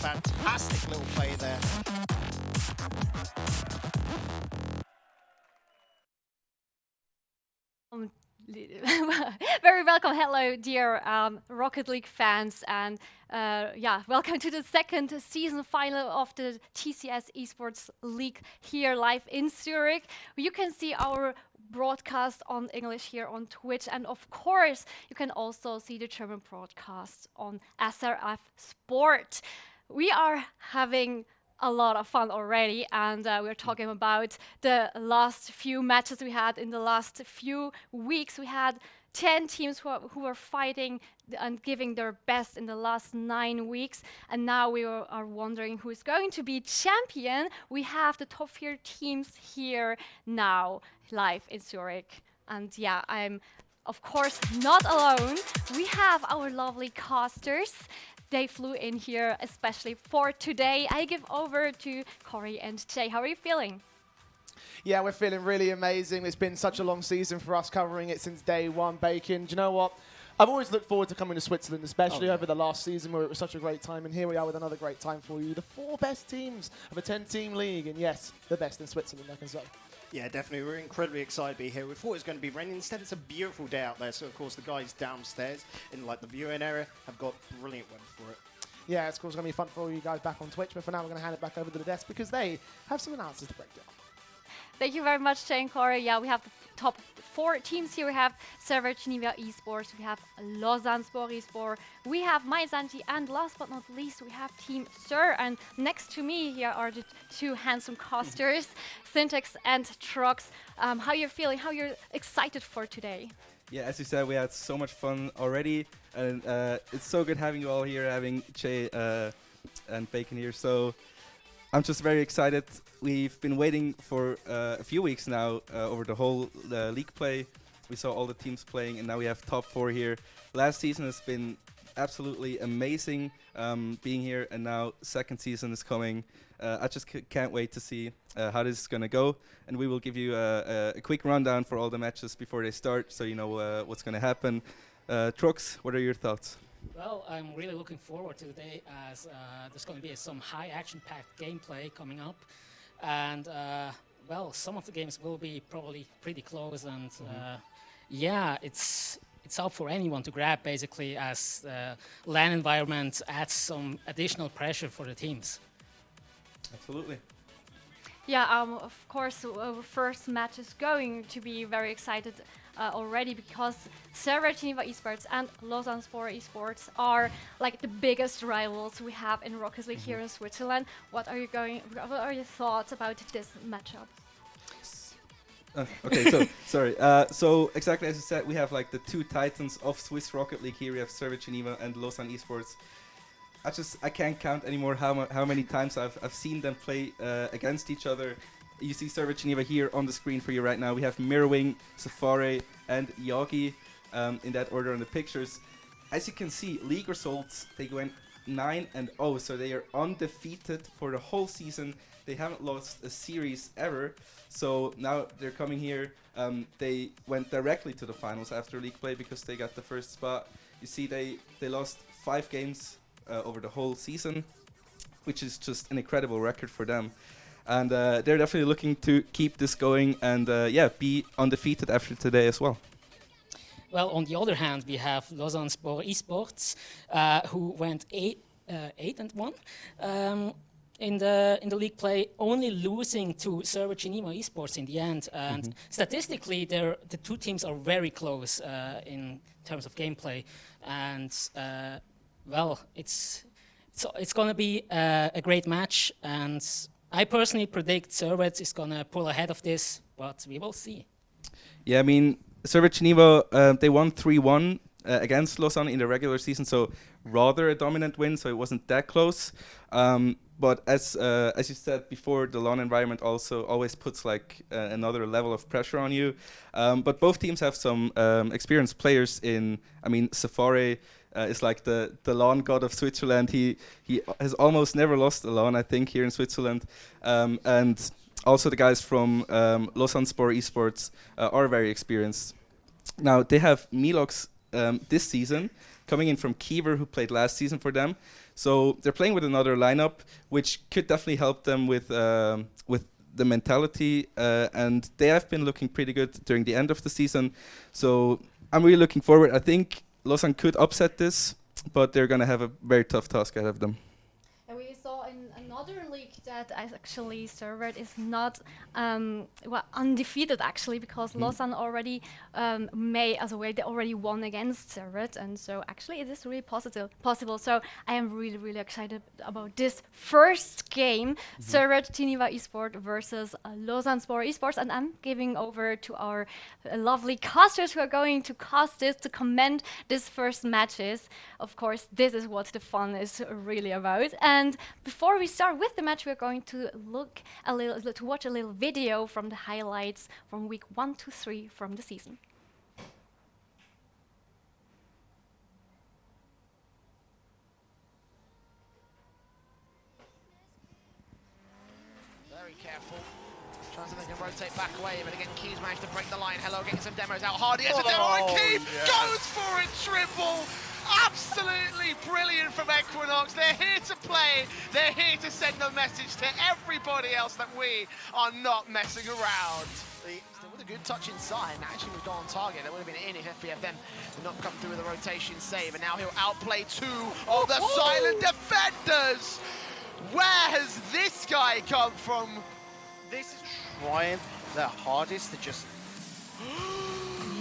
fantastic little play there. Um, Very welcome. Hello, dear Rocket League fans, and yeah, welcome to the second season final of the TCS Esports League here live in Zurich. You can see our broadcast on English here on Twitch, and of course, you can also see the German broadcast on SRF Sport. We are having a lot of fun already, and we're talking about the last few matches we had in the last few weeks. We had 10 teams who were fighting and giving their best in the last 9 weeks, and now we are wondering who is going to be champion. We have the top tier teams here now live in Zurich, and yeah, I'm of course not alone. We have our lovely casters. They flew in here especially for today. I give over to Corey and Jay. How are you feeling? Yeah, we're feeling really amazing. It's been such a long season for us, covering it since day one. Bacon, do you know what? I've always looked forward to coming to Switzerland, especially over the last season where it was such a great time. And here we are with another great time for you. The 4 best teams of a 10-team league. And yes, the best in Switzerland, I can say. Yeah, definitely. We're incredibly excited to be here. We thought it was going to be raining. Instead, it's a beautiful day out there. So, of course, the guys downstairs in like the viewing area have got brilliant weather for it. Yeah, it's of course going to be fun for all you guys back on Twitch. But for now, we're going to hand it back over to the desk because they have some announcements to break down. Thank you very much, Jay and Corey. Yeah, we have the top 4 teams here. We have Server Geneva eSports, we have Lausanne Sport eSport, we have MyZanti, and last but not least, we have Team Sir. And next to me here are the 2 handsome casters, Syntax and Trox. How you're feeling? How you're excited for today? Yeah, as you said, we had so much fun already, and it's so good having you all here, having Jay and Bacon here. So I'm just very excited. We've been waiting for a few weeks now over the whole league play. We saw all the teams playing, and now we have top 4 here. Last season has been absolutely amazing being here, and now second season is coming. I just can't wait to see how this is going to go, and we will give you a quick rundown for all the matches before they start, so you know what's going to happen. Trux, what are your thoughts? Well, I'm really looking forward to today as there's going to be some high action-packed gameplay coming up. And, well, some of the games will be probably pretty close. And, yeah, it's up for anyone to grab, basically, as the LAN environment adds some additional pressure for the teams. Absolutely. Yeah, of course, our first match is going to be very excited already because Server Geneva eSports and Lausanne Sport eSports are like the biggest rivals we have in Rocket League here in Switzerland. What are your thoughts about this matchup? Okay, so sorry. So exactly as you said, we have like the 2 titans of Swiss Rocket League here. We have Server Geneva and Lausanne eSports. I can't count anymore how many times I've seen them play against each other. You see Server Geneva here on the screen for you right now. We have Mirrorwing, Safari, and Leauge in that order on the pictures. As you can see, league results, they went 9-0, so they are undefeated for the whole season. They haven't lost a series ever. So now they're coming here. They went directly to the finals after league play because they got the first spot. You see they lost 5 games over the whole season, which is just an incredible record for them. And they're definitely looking to keep this going and yeah, be undefeated after today as well. Well, on the other hand, we have Lausanne Sport eSports, who went 8-1 in the league play, only losing to Server Geneva eSports in the end. And statistically, the 2 teams are very close in terms of gameplay. And well, it's going to be a great match. And I personally predict Servets is going to pull ahead of this, but we will see. Yeah, I mean, Server Geneva, they won 3-1 against Lausanne in the regular season, so rather a dominant win, so it wasn't that close. But as you said before, the LAN environment also always puts like another level of pressure on you. But both teams have some experienced players in, I mean, Safari is like the LAN god of Switzerland. He has almost never lost a LAN, I think, here in Switzerland. And also the guys from Lausanne Sport eSports are very experienced. Now, they have Leauge this season coming in from Kiever, who played last season for them. So they're playing with another lineup, which could definitely help them with the mentality. And they have been looking pretty good during the end of the season. So I'm really looking forward. I think Lausanne could upset this, but they're going to have a very tough task ahead of them. And we saw in another league that actually Servette is not undefeated actually, because Lausanne already they already won against Servette, and so actually it is really possible. So I am really excited about this first game, Servette Geneva Esports versus Lausanne Sport Esports, and I'm giving over to our lovely casters who are going to cast this, to comment this first matches. Of course, this is what the fun is really about. And before we start with the match, we're going to watch a little video from the highlights from week 1 to 3 from the season. Very careful. Tries to they can rotate back away, but again, Keys managed to break the line. Hello, getting some demos out. Hardy gets a demo, and Keys goes for it, triple. Absolutely brilliant from Equinox. They're here to play. They're here to send a message to everybody else that we are not messing around. Still with a good touch inside, and actually was on target. That would have been in if FBFM did not come through with a rotation save, and now he'll outplay two of the silent defenders. Where has this guy come from? This is trying their hardest to just...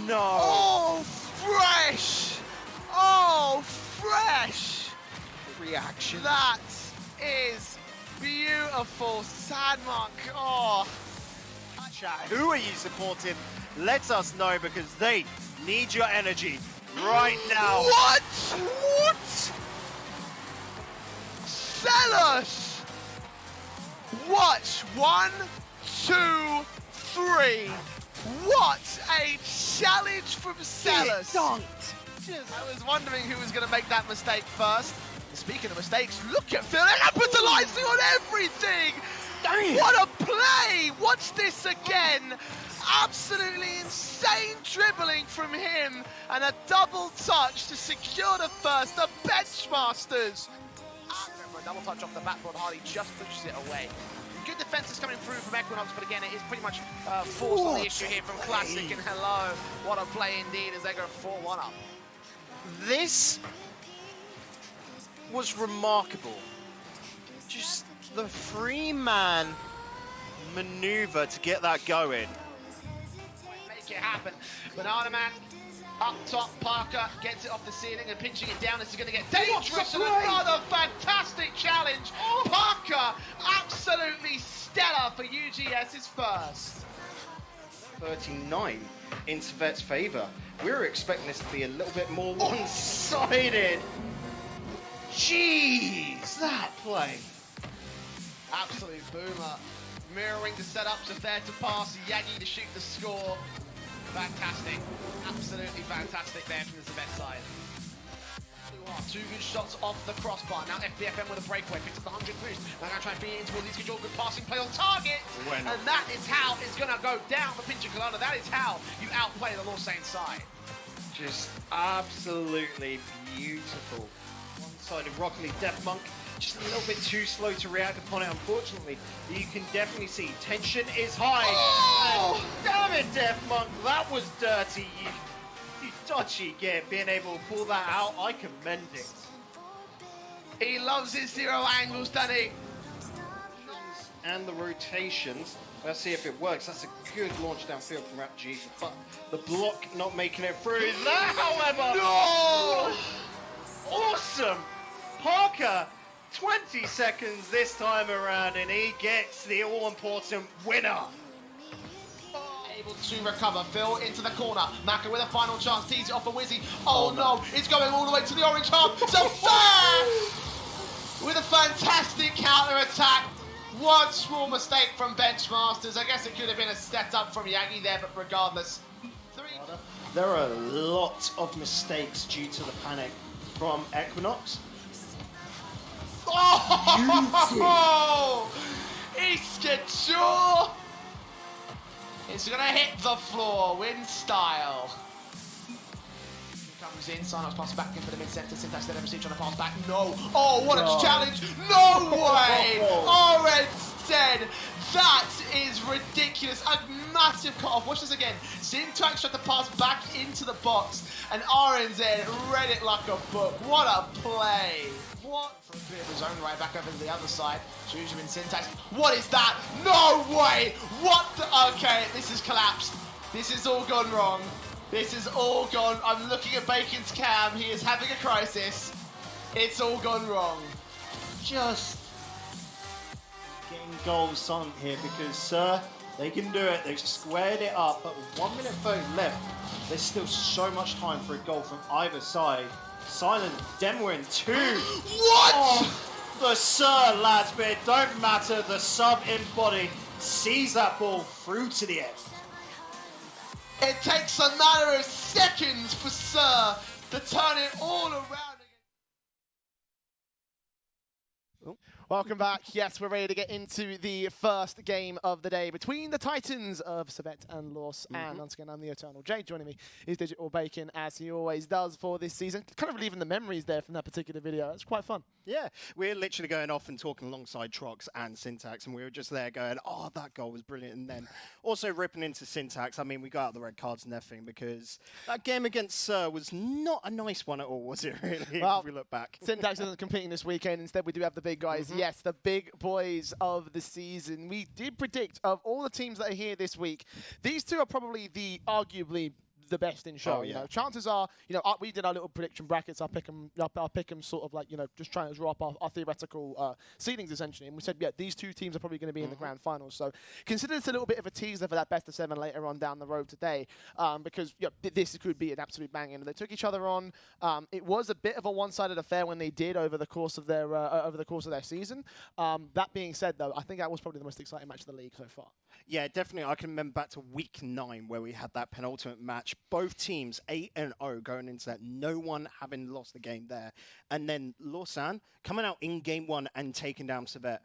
No! Oh, fresh! Oh, fresh! Reaction. That is beautiful. Sandmark, oh. Chat, who are you supporting? Let us know, because they need your energy right now. What? What? Sellers! Watch, 1, 2, 3. What a challenge from Sellers. I was wondering who was going to make that mistake first. Speaking of mistakes, look at Phil capitalizing on everything. What a play! Watch this again. Absolutely insane dribbling from him, and a double touch to secure the first. The Benchmasters. A double touch off the backboard. Hardy just pushes it away. Good defense is coming through from Equinox, but again, it is pretty much forced on the issue here from Classic. And hello, what a play indeed as they go 4-1 up. This was remarkable. Just the three-man maneuver to get that going. Make it happen. Banana Man up top, Parker gets it off the ceiling and pinching it down. This is going to get dangerous, and another fantastic challenge. Parker, absolutely stellar for UGS's first. 39 in Servette's favour. We were expecting this to be a little bit more one-sided. Jeez, that play. Absolute boomer. Mirroring the setup, Zafair to pass, Yagi to shoot the score. Fantastic. Absolutely fantastic there from the Servette side. Two good shots off the crossbar. Now FBFM with a breakaway, picks up the 100 boost. Now going to try and feed it into all these control, good passing play on target. And that is how it's going to go down for Pinch and Colada. That is how you outplay the Lausanne side. Just absolutely beautiful. One-sided Rocket League Death Monk, just a little bit too slow to react upon it, unfortunately. You can definitely see tension is high. Oh! And damn it, Death Monk, that was dirty. You dodgy git, being able to pull that out, I commend it. He loves his zero angles, doesn't he? And the rotations. Let's see if it works. That's a good launch downfield from RapG, but the block not making it through. That, however, No! Awesome! Parker, 20 seconds this time around, and he gets the all-important winner. Able to recover. Phil into the corner. Maka with a final chance. Tees it off for Wizzy. Oh no, it's going all the way to the orange half. So fair! With a fantastic counter-attack. One small mistake from Benchmasters. I guess it could have been a step up from Yagi there, but regardless. There are a lot of mistakes due to the panic from Equinox. Oh! Iskature! It's gonna hit the floor, win style. Come comes in. Synox passes back in for the mid-center. Syntax then receive trying to pass back. No. Oh, what a challenge. No way. Orange dead. That is ridiculous. A massive cut-off. Watch this again. Syntax tried to pass back into the box, and RNZ read it like a book. What a play. What? For a bit of his own right back over to the other side. Benjamin Syntax. What is that? No way. What the? Okay, this has collapsed. This has all gone wrong. This is all gone. I'm looking at Bacon's cam. He is having a crisis. It's all gone wrong. Just getting goals on here because they can do it. They've squared it up, but with 1 minute 30 left, there's still so much time for a goal from either side. Silent Demo in 2. What? Oh, the Sir, lads, but it don't matter. The sub in body sees that ball through to the end. It takes a matter of seconds for Sir to turn it all around. Welcome back. Yes, we're ready to get into the first game of the day between the Titans of Servette and Leauge. And once again, I'm the Eternal J. Joining me is Digital Bacon, as he always does for this season. Kind of relieving the memories there from that particular video. It's quite fun. Yeah, we're literally going off and talking alongside Trox and Syntax, and we were just there going, oh, that goal was brilliant. And then also ripping into Syntax. I mean, we got out the red cards and everything because that game against Sir was not a nice one at all, was it, really, well, if we look back? Syntax isn't competing this weekend. Instead, we do have the big guys. Yes, the big boys of the season. We did predict of all the teams that are here this week, these two are probably the arguably the best in show. Oh, You yeah. know, chances are, we did our little prediction brackets. I'll pick them sort of like, just trying to draw up our theoretical seedings essentially. And we said, yeah, these two teams are probably going to be in the grand finals. So consider this a little bit of a teaser for that best of 7 later on down the road today, because this could be an absolute banging. They took each other on. It was a bit of a one-sided affair when they did over the course of their season. That being said, though, I think that was probably the most exciting match of the league so far. Yeah, definitely. I can remember back to week 9 where we had that penultimate match. Both teams 8-0 going into that. No one having lost the game there. And then Lausanne coming out in game 1 and taking down Servette.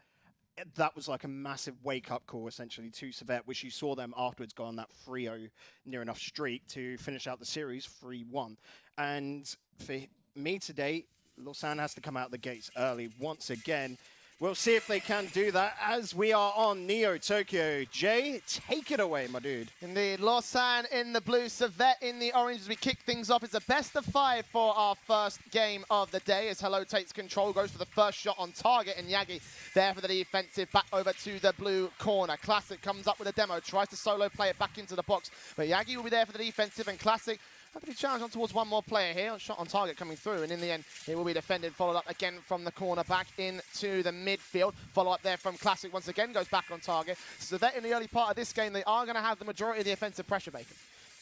That was like a massive wake-up call, essentially, to Servette, which you saw them afterwards go on that 3-0 near enough streak to finish out the series 3-1. And for me today, Lausanne has to come out the gates early once again. We'll see if they can do that as we are on Neo Tokyo. Jay, take it away, my dude. Indeed, Lausanne in the blue, Servette in the orange as we kick things off. It's a best of 5 for our first game of the day as Hello takes control, goes for the first shot on target, and Yagi there for the defensive, back over to the blue corner. Classic comes up with a demo, tries to solo play it back into the box, but Yagi will be there for the defensive, and Classic have to be challenged on towards one more player here. Shot on target coming through, and in the end, it will be defended. Followed up again from the corner, back into the midfield. Follow up there from Classic once again, goes back on target. So that in the early part of this game, they are going to have the majority of the offensive pressure, Bacon.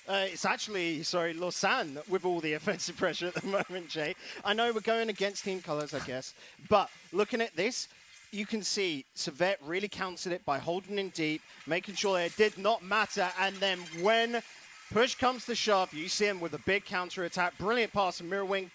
It's actually, Lausanne with all the offensive pressure at the moment, Jay. I know we're going against team colours, I guess, but looking at this, you can see Servette really countered it by holding in deep, making sure it did not matter, and then when push comes to shove, you see him with a big counter-attack. Brilliant pass from Mirrorwing,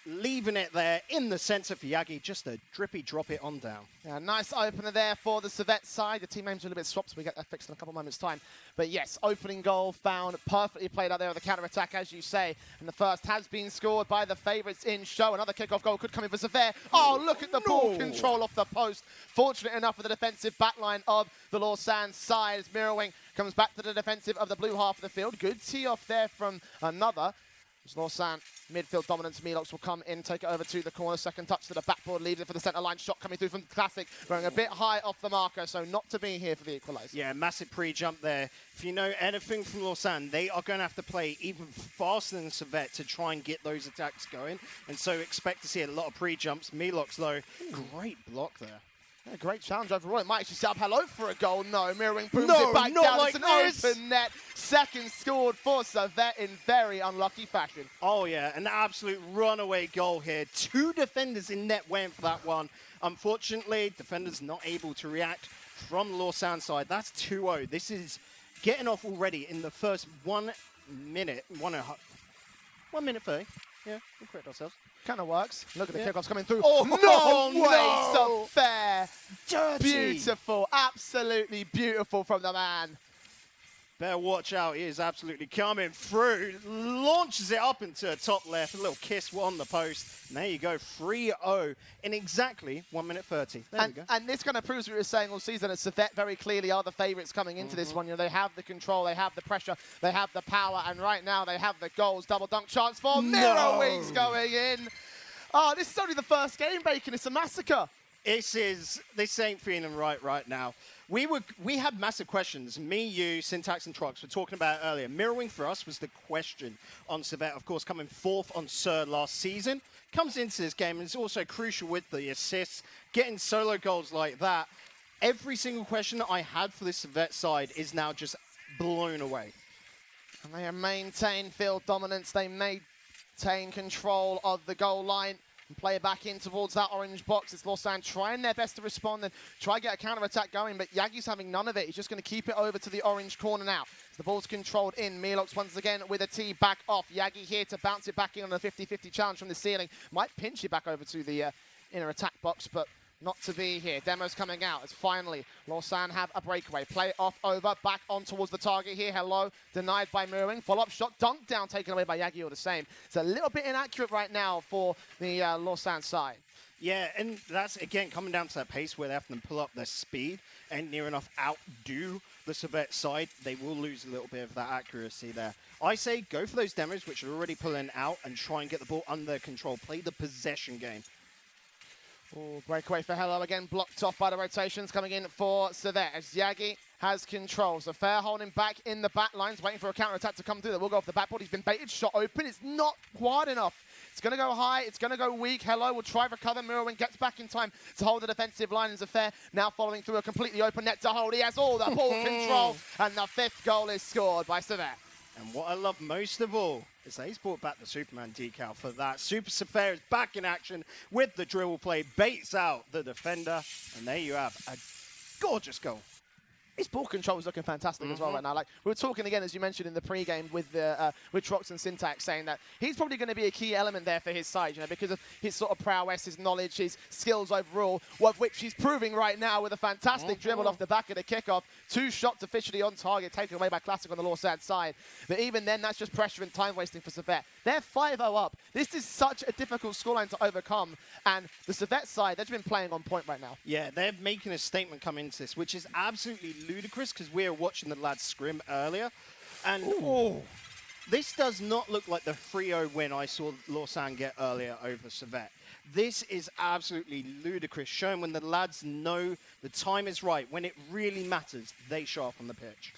leaving it there in the centre for Yagi. Just a drippy drop it on down. Yeah, nice opener there for the Servette side. The team names are a little bit swapped, so we get that fixed in a couple moments' time. But yes, opening goal found, perfectly played out there with the counter-attack, as you say. And the first has been scored by the favourites in show. Another kickoff goal could come in for Servette. Oh, look at the ball control off the post. Fortunate enough for the defensive backline of the Lausanne side as Mirrorwing comes back to the defensive of the blue half of the field. Good tee off there from another. As Lausanne midfield dominance, Leauge will come in, take it over to the corner. Second touch to the backboard, leaves it for the centre line. Shot coming through from Classic, going a bit high off the marker, so not to be here for the equaliser. Yeah, massive pre-jump there. If you know anything from Lausanne, they are going to have to play even faster than Servette to try and get those attacks going. And so expect to see a lot of pre-jumps. Leauge, though, great block there. Yeah, great challenge overall. It might actually set up Hello for a goal. No, Mirrorwing brings No, it back not down. like It's an this. open net. Second scored for Servette in very unlucky fashion. Oh, yeah, an absolute runaway goal here. 2 defenders in net went for that one. Unfortunately, defenders not able to react from the Lausanne side. That's 2-0. This is getting off already in the first 1 minute. 1 minute 30. Yeah, we'll correct ourselves. Kind of works. Look at the Yeah. kickoffs coming through. Oh, no way, no. so fair. Dirty. Beautiful, absolutely beautiful from the man. Better watch out. He is absolutely coming through. Launches it up into top left. A little kiss on the post. And there you go. 3-0 in exactly 1 minute 30. There we go. And this kind of proves what we were saying all season that Servette very clearly are the favourites coming into this one. You know, they have the control, they have the pressure, they have the power, and right now they have the goals. Double dunk chance for Mirror Wings going in. Oh, this is only the first game, Bacon. It's a massacre. This ain't feeling right now. We had massive questions. Me, you, Syntax, and Trox were talking about it earlier. Mirroring for us was the question on Servette, of course, coming fourth on Sir last season. Comes into this game and is also crucial with the assists, getting solo goals like that. Every single question I had for this Servette side is now just blown away. And they maintain field dominance. They maintain control of the goal line. And play it back in towards that orange box. It's Lausanne trying their best to respond and try to get a counter-attack going, but Yagi's having none of it. He's just going to keep it over to the orange corner now. As the ball's controlled in. Leauge once again with a tee back off. Yagi here to bounce it back in on a 50-50 challenge from the ceiling. Might pinch it back over to the inner attack box, but not to be here. Demo's coming out as finally Lausanne have a breakaway. Play it off over, back on towards the target here. Hello, denied by Mirroring. Follow-up shot, dunk down, taken away by Yagi, or the same. It's a little bit inaccurate right now for the Lausanne side. Yeah, and that's, again, coming down to that pace where they have to pull up their speed and near enough outdo the Servette side. They will lose a little bit of that accuracy there. I say go for those demos, which are already pulling out, and try and get the ball under control. Play the possession game. Oh, breakaway for Hello again, blocked off by the rotations coming in for Servette as Yagi has control. So Fair holding back in the back lines, waiting for a counter-attack to come through. That will go off the backboard. He's been baited, shot open. It's not wide enough. It's going to go high. It's going to go weak. Hello will try recover. Mirrorwing gets back in time to hold the defensive line. As Fair now following through a completely open net to hold. He has all the ball control. And the fifth goal is scored by Servette. And what I love most of all is that he's brought back the Superman decal for that. Super Safair is back in action with the dribble play, baits out the defender, and there you have a gorgeous goal. His ball control is looking fantastic as well right now. Like we were talking again, as you mentioned in the pre-game with Trox and Syntax, saying that he's probably going to be a key element there for his side, you know, because of his sort of prowess, his knowledge, his skills overall, of which he's proving right now with a fantastic dribble off the back of the kickoff. 2 shots officially on target, taken away by Classic on the Lausanne side. But even then, that's just pressure and time wasting for Servette. They're 5-0 up. This is such a difficult scoreline to overcome, and the Servette side, they've been playing on point right now. Yeah, they're making a statement come into this, which is absolutely ludicrous because we were watching the lads scrim earlier. And this does not look like the 3-0 win I saw Lausanne get earlier over Servette. This is absolutely ludicrous, showing when the lads know the time is right. When it really matters, they show up on the pitch.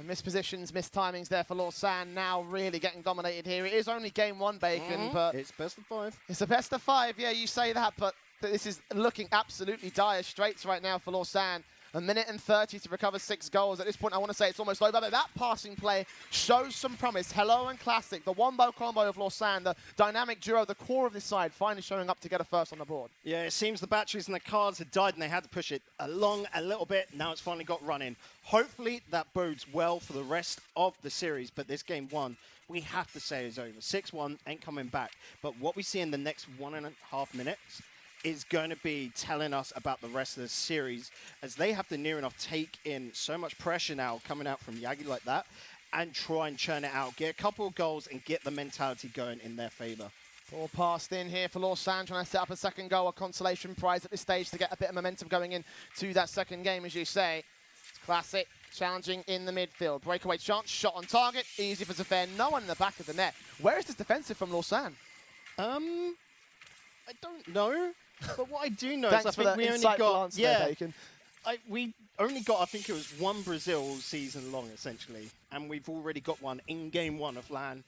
Missed positions, missed timings there for Lausanne, now really getting dominated here. It is only game 1, Bacon, but it's best of 5. It's a best of 5, yeah, you say that, but this is looking absolutely dire straits right now for Lausanne. 1 minute and 30 to recover 6 goals. At this point, I want to say it's almost over, but that passing play shows some promise. Hello and Classic, the wombo combo of Lausanne, the dynamic duo, the core of this side, finally showing up to get a first on the board. Yeah, it seems the batteries in the cars had died and they had to push it along a little bit. Now it's finally got running. Hopefully that bodes well for the rest of the series, but this game 1, we have to say is over. 6-1, ain't coming back. But what we see in the next 1.5 minutes is going to be telling us about the rest of the series, as they have to near enough take in so much pressure now coming out from Yagi like that and try and churn it out, get a couple of goals and get the mentality going in their favour. Ball passed in here for Lausanne, trying to set up a second goal, a consolation prize at this stage to get a bit of momentum going into that second game, as you say. It's Classic challenging in the midfield. Breakaway chance, shot on target, easy for Zafir, no one in the back of the net. Where is this defensive from Lausanne? I don't know. But what I do know Thanks is I for think the we only insightful got answer there, Bacon. we only got, I think it was 1 Brazil season long essentially, and we've already got one in game 1 of LAN.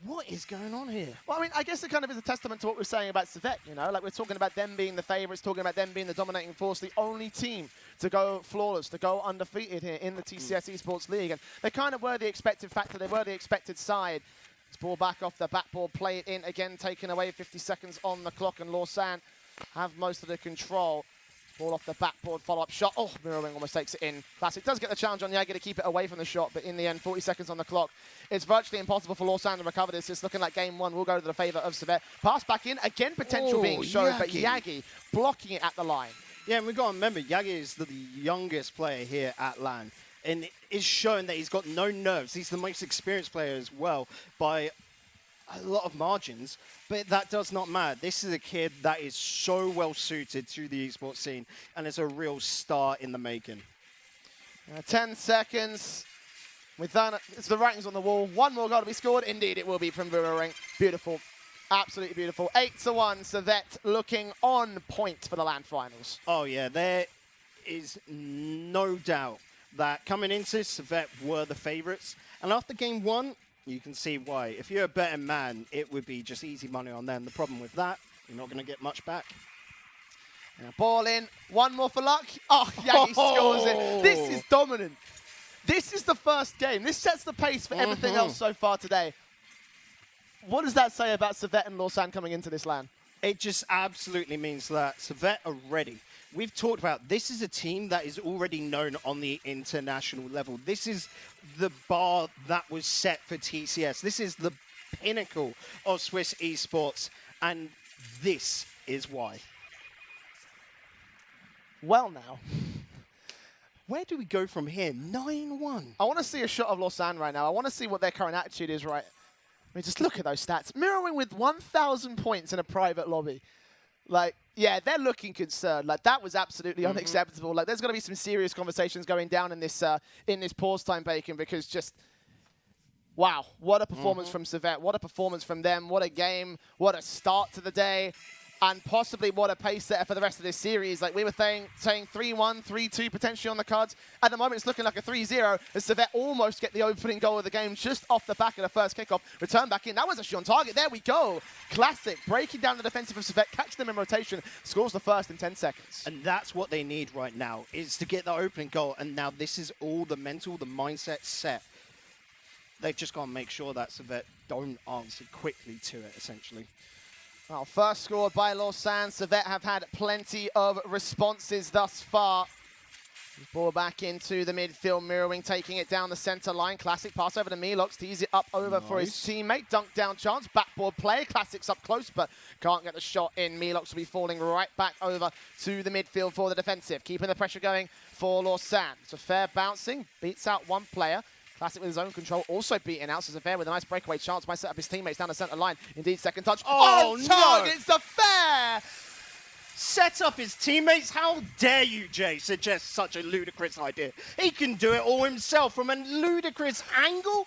What is going on here? Well, I mean, I guess it kind of is a testament to what we're saying about Servette, you know? Like, we're talking about them being the favourites, talking about them being the dominating force, the only team to go flawless, to go undefeated here in the TCS eSports League. And they kind of were the expected factor. They were the expected side. It's ball back off the backboard, play it in again, taken away, 50 seconds on the clock, and Lausanne have most of the control. Ball off the backboard, follow-up shot. Oh, Mirroring almost takes it in. Classic does get the challenge on Yagi to keep it away from the shot, but in the end, 40 seconds on the clock. It's virtually impossible for Lausanne to recover this. It's looking like game 1 will go to the favour of Servette. Pass back in, again, potential being shown, but Yagi blocking it at the line. Yeah, and we've got to remember, Yagi is the youngest player here at LAN. and it's shown that he's got no nerves. He's the most experienced player as well by a lot of margins, but that does not matter. This is a kid that is so well suited to the esports scene, and it's a real star in the making. 10 seconds. With that, it's the writings on the wall. One more goal to be scored. Indeed, it will be from Boomerang. Beautiful. Absolutely beautiful. 8-1. Servette looking on point for the LAN finals. Oh, yeah. There is no doubt that coming into this, Servette were the favourites. And after game one, you can see why. If you're a betting man, it would be just easy money on them. The problem with that, you're not going to get much back. And a ball in. One more for luck. Oh, Yagi scores it. This is dominant. This is the first game. This sets the pace for everything else so far today. What does that say about Servette and Lausanne coming into this LAN? It just absolutely means that Servette are ready. We've talked about this is a team that is already known on the international level. This is the bar that was set for TCS. This is the pinnacle of Swiss esports, and this is why. Well now. Where do we go from here? 9-1. I want to see a shot of Lausanne right now. I want to see what their current attitude is right. I mean, just look at those stats. Mirroring with 1,000 points in a private lobby. Like, yeah, they're looking concerned. Like, that was absolutely unacceptable. Like, there's going to be some serious conversations going down in this pause time, Bacon, because just, wow, what a performance from Servette. What a performance from them. What a game. What a start to the day. And possibly what a pace setter for the rest of this series. Like we were saying 3-1, 3-2 potentially on the cards. At the moment, it's looking like a 3-0 as Servette almost get the opening goal of the game just off the back of the first kickoff. Return back in. That was actually on target. There we go. Classic. Breaking down the defensive of Servette, catch them in rotation, scores the first in 10 seconds. And that's what they need right now, is to get the opening goal. And now this is all the mental, the mindset set. They've just got to make sure that Servette don't answer quickly to it, essentially. Well, first scored by Lausanne. Servette have had plenty of responses thus far. Ball back into the midfield, mirroring, taking it down the center line. Classic pass over to Leauge, tees it up over for his teammate. Dunk down chance, backboard play. Classic's up close, but can't get the shot in. Leauge will be falling right back over to the midfield for the defensive. Keeping the pressure going for Lausanne. It's a fair bouncing, beats out one player. Classic with his own control, also beaten out. So Zafair with a nice breakaway chance. Might set up his teammates down the center line. Indeed, second touch. Oh, no! Target, Zafair! Set up his teammates? How dare you, Jay, suggest such a ludicrous idea? He can do it all himself from a ludicrous angle.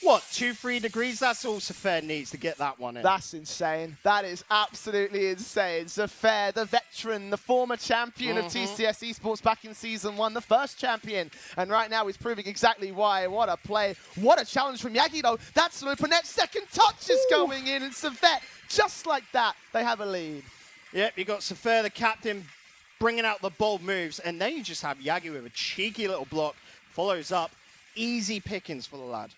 What, 2-3 degrees? That's all Zafair needs to get that one in. That's insane. That is absolutely insane. Zafair, the veteran, the former champion of TCS eSports back in Season 1, the first champion. And right now he's proving exactly why. What a play. What a challenge from Yagi, though. That's Lupanet's second touch is going in. And Servette, just like that, they have a lead. Yep, you got Zafair, the captain, bringing out the bold moves. And then you just have Yagi with a cheeky little block. Follows up. Easy pickings for the lad.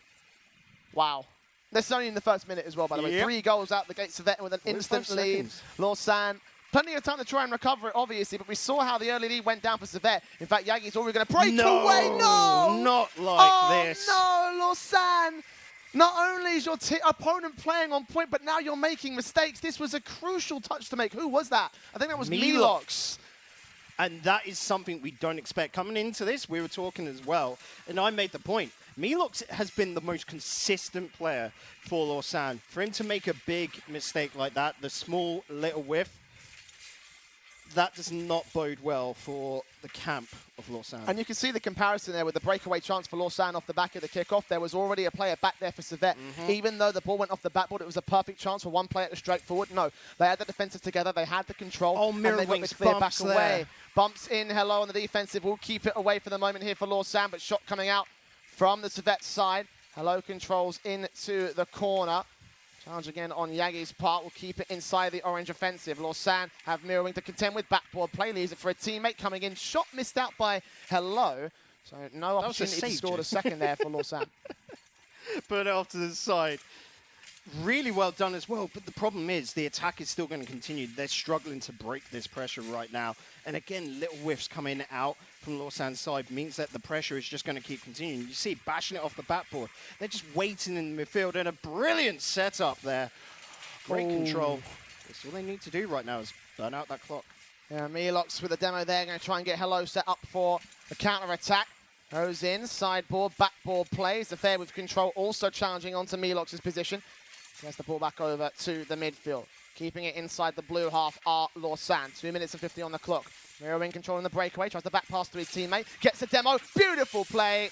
Wow. This is only in the first minute as well, by the way. 3 goals out the gate, Servette with an instant lead. Lausanne, plenty of time to try and recover it, obviously, but we saw how the early lead went down for Servette. In fact, Yagi's already going to break away. No! Not like this. No, Lausanne. Not only is your opponent playing on point, but now you're making mistakes. This was a crucial touch to make. Who was that? I think that was Leauge. And that is something we don't expect. Coming into this, we were talking as well, and I made the point. Leauge has been the most consistent player for Lausanne. For him to make a big mistake like that, the small little whiff, that does not bode well for the camp of Lausanne. And you can see the comparison there with the breakaway chance for Lausanne off the back of the kickoff. There was already a player back there for Servette. Even though the ball went off the backboard, it was a perfect chance for one player to strike forward. No, they had the defensive together. They had the control. Oh, and they got Mirrorwings this clear back bumps away. there. Bumps in, hello on the defensive. We'll keep it away for the moment here for Lausanne, but shot coming out from the Servette side. Hello controls into the corner. Challenge again on Yagi's part. Will keep it inside the orange offensive. Lausanne have mirroring to contend with. Backboard play leaves it for a teammate coming in. Shot missed out by Hello. So no opportunity to score the second there for Lausanne. Put it off to the side. Really well done as well, but the problem is the attack is still going to continue. They're struggling to break this pressure right now. And again, little whiffs coming out from Lausanne's side means that the pressure is just going to keep continuing. You see, bashing it off the backboard. They're just waiting in the midfield, and a brilliant setup there. Great control. That's all they need to do right now is burn out that clock. Yeah, Leauge with a demo there, going to try and get Hello set up for the counter-attack. Goes in, sideboard, backboard plays. The fair with control, also challenging onto Leauge's position. Gets the ball back over to the midfield. Keeping it inside the blue half are Lausanne. 2 minutes and 50 on the clock. Mirrowing controlling the breakaway, tries the back pass to his teammate. Gets the demo, beautiful play.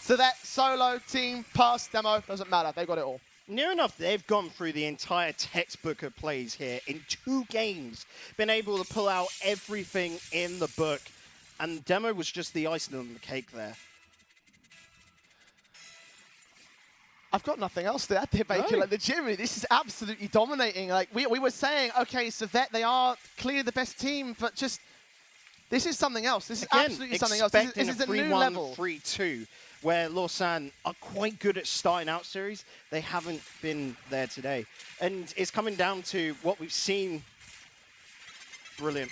So that solo team pass demo, doesn't matter, they got it all. Near enough, they've gone through the entire textbook of plays here in 2 games. Been able to pull out everything in the book. And the demo was just the icing on the cake there. I've got nothing else to add there, Bacon. No. Like, legitimately, this is absolutely dominating. Like, we were saying, okay, Servette, they are clearly the best team, but just, this is something else. This is absolutely something else. This is a new level. 3-1, 3-2, where Lausanne are quite good at starting out series. They haven't been there today. And it's coming down to what we've seen. Brilliant.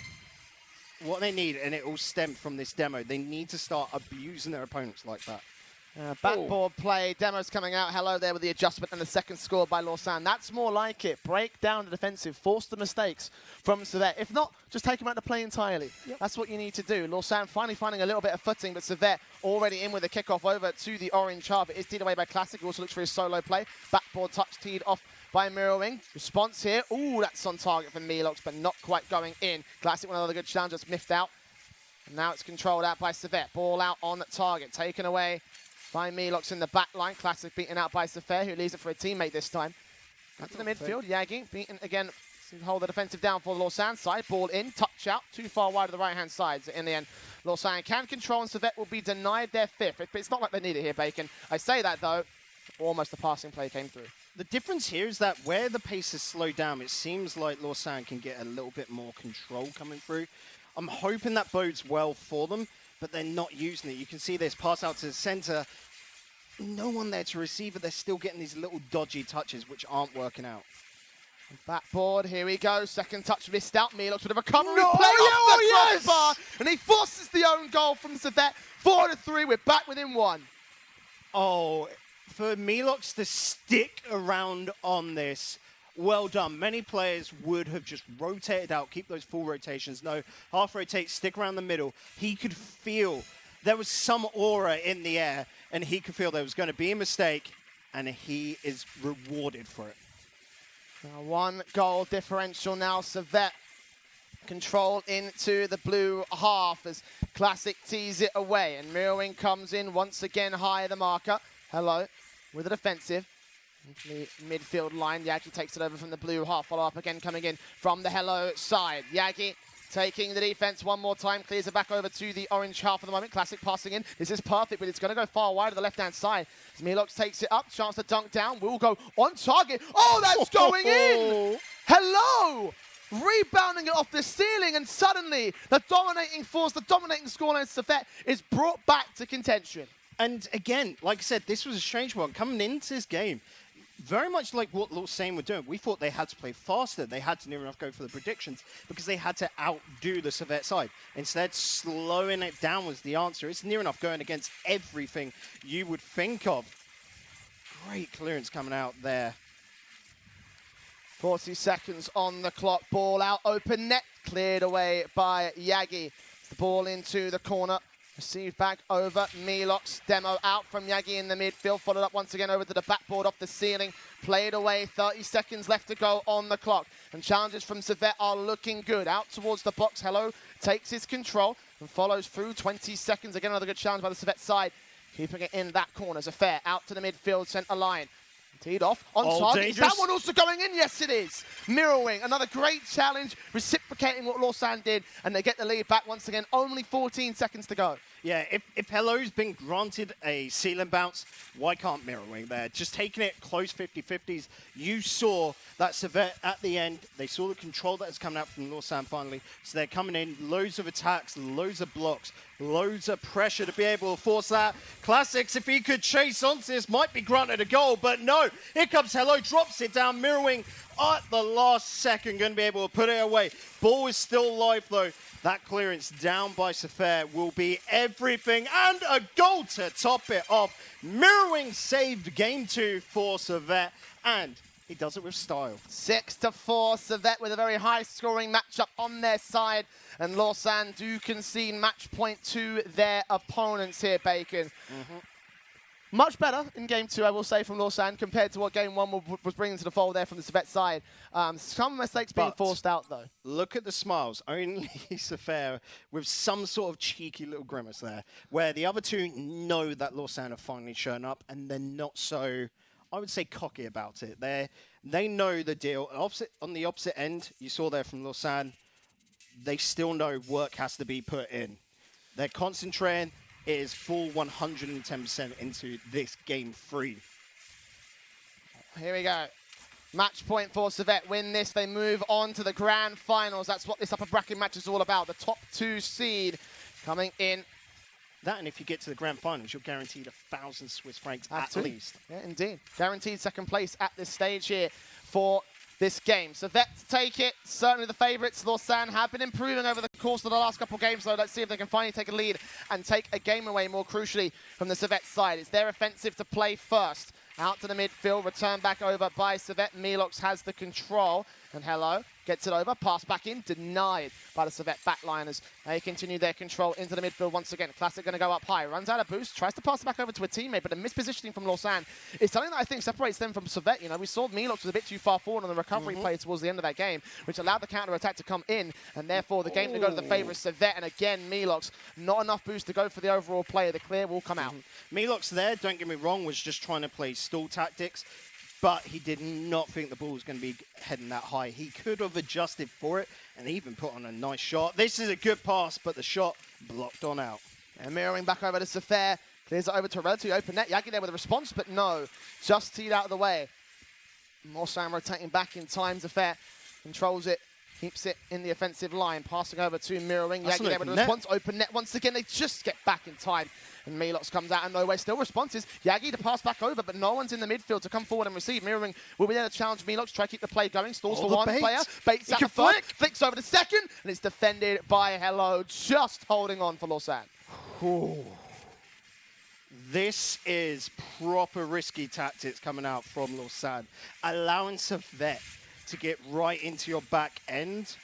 What they need, and it all stemmed from this demo, they need to start abusing their opponents like that. Backboard play, demo's coming out. Hello there with the adjustment and the second score by Lausanne. That's more like it. Break down the defensive, force the mistakes from Servette. If not, just take them out to play entirely. That's what you need to do. Lausanne finally finding a little bit of footing, but Servette already in with a kickoff over to the orange half. It is teed away by Classic, who also looks for his solo play. Backboard touch teed off by Mirrowing. Response here. Ooh, that's on target for Leauge, but not quite going in. Classic, one of the good challenges, miffed out. And now it's controlled out by Servette. Ball out on target, taken away by Leauge in the back line. Classic beaten out by Safair, who leaves it for a teammate this time. Back to the midfield. Yagi beaten again to hold the defensive down for the Lausanne side. Ball in, touch out, too far wide of the right-hand side. So in the end, Lausanne can control, and Servette will be denied their 5th. But it's not like they need it here, Bacon. I say that, though. Almost the passing play came through. The difference here is that where the pace is slowed down, it seems like Lausanne can get a little bit more control coming through. I'm hoping that bodes well for them, but they're not using it. You can see this pass out to the center. No one there to receive it. They're still getting these little dodgy touches which aren't working out. Backboard, here we go. Second touch missed out. Leauge with a recovery No, play off the yes! crossbar, and he forces the own goal from Servette. 4-3. We're back within 1. Oh, for Leauge to stick around on this, well done. Many players would have just rotated out, keep those full rotations. No, half rotate, stick around the middle. He could feel there was some aura in the air, and he could feel there was going to be a mistake, and he is rewarded for it. Now 1 goal differential now. Servette control into the blue half as Classic tees it away, and Mirrowing comes in once again high the marker. Hello with the defensive. The midfield line. Yagi takes it over from the blue half. Follow up again coming in from the Hello side. Yagi taking the defense one more time. Clears it back over to the orange half at the moment. Classic passing in. This is perfect, but it's going to go far wide to the left-hand side. As Leauge takes it up. Chance to dunk down. Will go on target. Oh, that's going in! Hello! Rebounding it off the ceiling, and suddenly the dominating force, the dominating scoreline Servette is brought back to contention. And again, like I said, this was a strange one. Coming into this game, very much like what Lausanne were doing, we thought they had to play faster. They had to near enough go for the predictions because they had to outdo the Servette side. Instead, slowing it down was the answer. It's near enough going against everything you would think of. Great clearance coming out there. 40 seconds on the clock. Ball out, open net. Cleared away by Yagi. The ball into the corner. Received back over Leauge. Demo out from Yagi in the midfield. Followed up once again over to the backboard off the ceiling. Played away. 30 seconds left to go on the clock. And challenges from Servette are looking good. Out towards the box. Hello takes his control and follows through. 20 seconds. Again, another good challenge by the Servette side. Keeping it in that corner. Zafair out to the midfield centre line. Teed off on target. Is that one also going in? Yes, it is. Mirrowing, another great challenge, reciprocating what Lausanne did, and they get the lead back once again. Only 14 seconds to go. Yeah, if Hello's been granted a ceiling bounce, why can't Mirrorwing there? Just taking it close 50-50s. You saw that Servette at the end. They saw the control that is coming out from Lausanne finally. So they're coming in, loads of attacks, loads of blocks, loads of pressure to be able to force that. Classics, if he could chase onto this, might be granted a goal, but no. Here comes Hello, drops it down, Mirrorwing at the last second, going to be able to put it away. Ball is still live though. That clearance down by Safair will be everything, and a goal to top it off. Mirrowing saved game 2 for Servette, and He does it with style. 6-4, Servette with a very high-scoring matchup on their side, and Lausanne do concede match point to their opponents here, Bacon. Much better in Game 2, I will say, from Lausanne compared to what Game 1 was bringing to the fold there from the Servette side. Some mistakes being forced out, though. Look at the smiles. Only Safair with some sort of cheeky little grimace there, where the other two know that Lausanne have finally shown up, and they're not so, I would say, cocky about it. They know the deal. On the opposite end, you saw there from Lausanne, they still know work has to be put in. They're concentrating. It is full 110% into this Game 3. Here we go. Match point for Servette. Win this, they move on to the grand finals. That's what this upper bracket match is all about. The top 2 seed coming in. That, and if you get to the grand finals, you're guaranteed 1,000 Swiss francs at least. Yeah, indeed. Guaranteed second place at this stage here for this game. Servette to take it. Certainly the favourites. Lausanne have been improving over the course of the last couple of games, so let's see if they can finally take a lead and take a game away, more crucially, from the Servette side. It's their offensive to play first. Out to the midfield, return back over by Servette. Leauge has the control, and Hello gets it over, pass back in, denied by the Servette backliners. They continue their control into the midfield once again. Classic going to go up high, runs out of boost, tries to pass it back over to a teammate, but the mispositioning from Lausanne is something that I think separates them from Servette. You know, we saw Leauge was a bit too far forward on the recovery play towards the end of that game, which allowed the counter-attack to come in, and therefore the game to go to the favour of Servette. And again, Leauge, not enough boost to go for the overall play. The clear will come out. Leauge there, don't get me wrong, was just trying to play stall tactics, but he did not think the ball was going to be heading that high. He could have adjusted for it and even put on a nice shot. This is a good pass, but the shot blocked on out. And mirroring back over to Safair, clears it over to a relatively open net. Yagi there with a response, but no, just teed out of the way. Lausanne rotating back in time. Safair controls it, keeps it in the offensive line, passing over to mirroring. Yagi there with a response, open net once again. They just get back in time. And Leauge comes out of nowhere, still responses. Yagi to pass back over, but no one's in the midfield to come forward and receive. Mirroring will be there to challenge Leauge, try to keep the play going. Stalls for one player, baits out the first, flicks over the second, and it's defended by Hello, just holding on for Lausanne. This is proper risky tactics coming out from Lausanne. Allowing Servette to get right into your back end.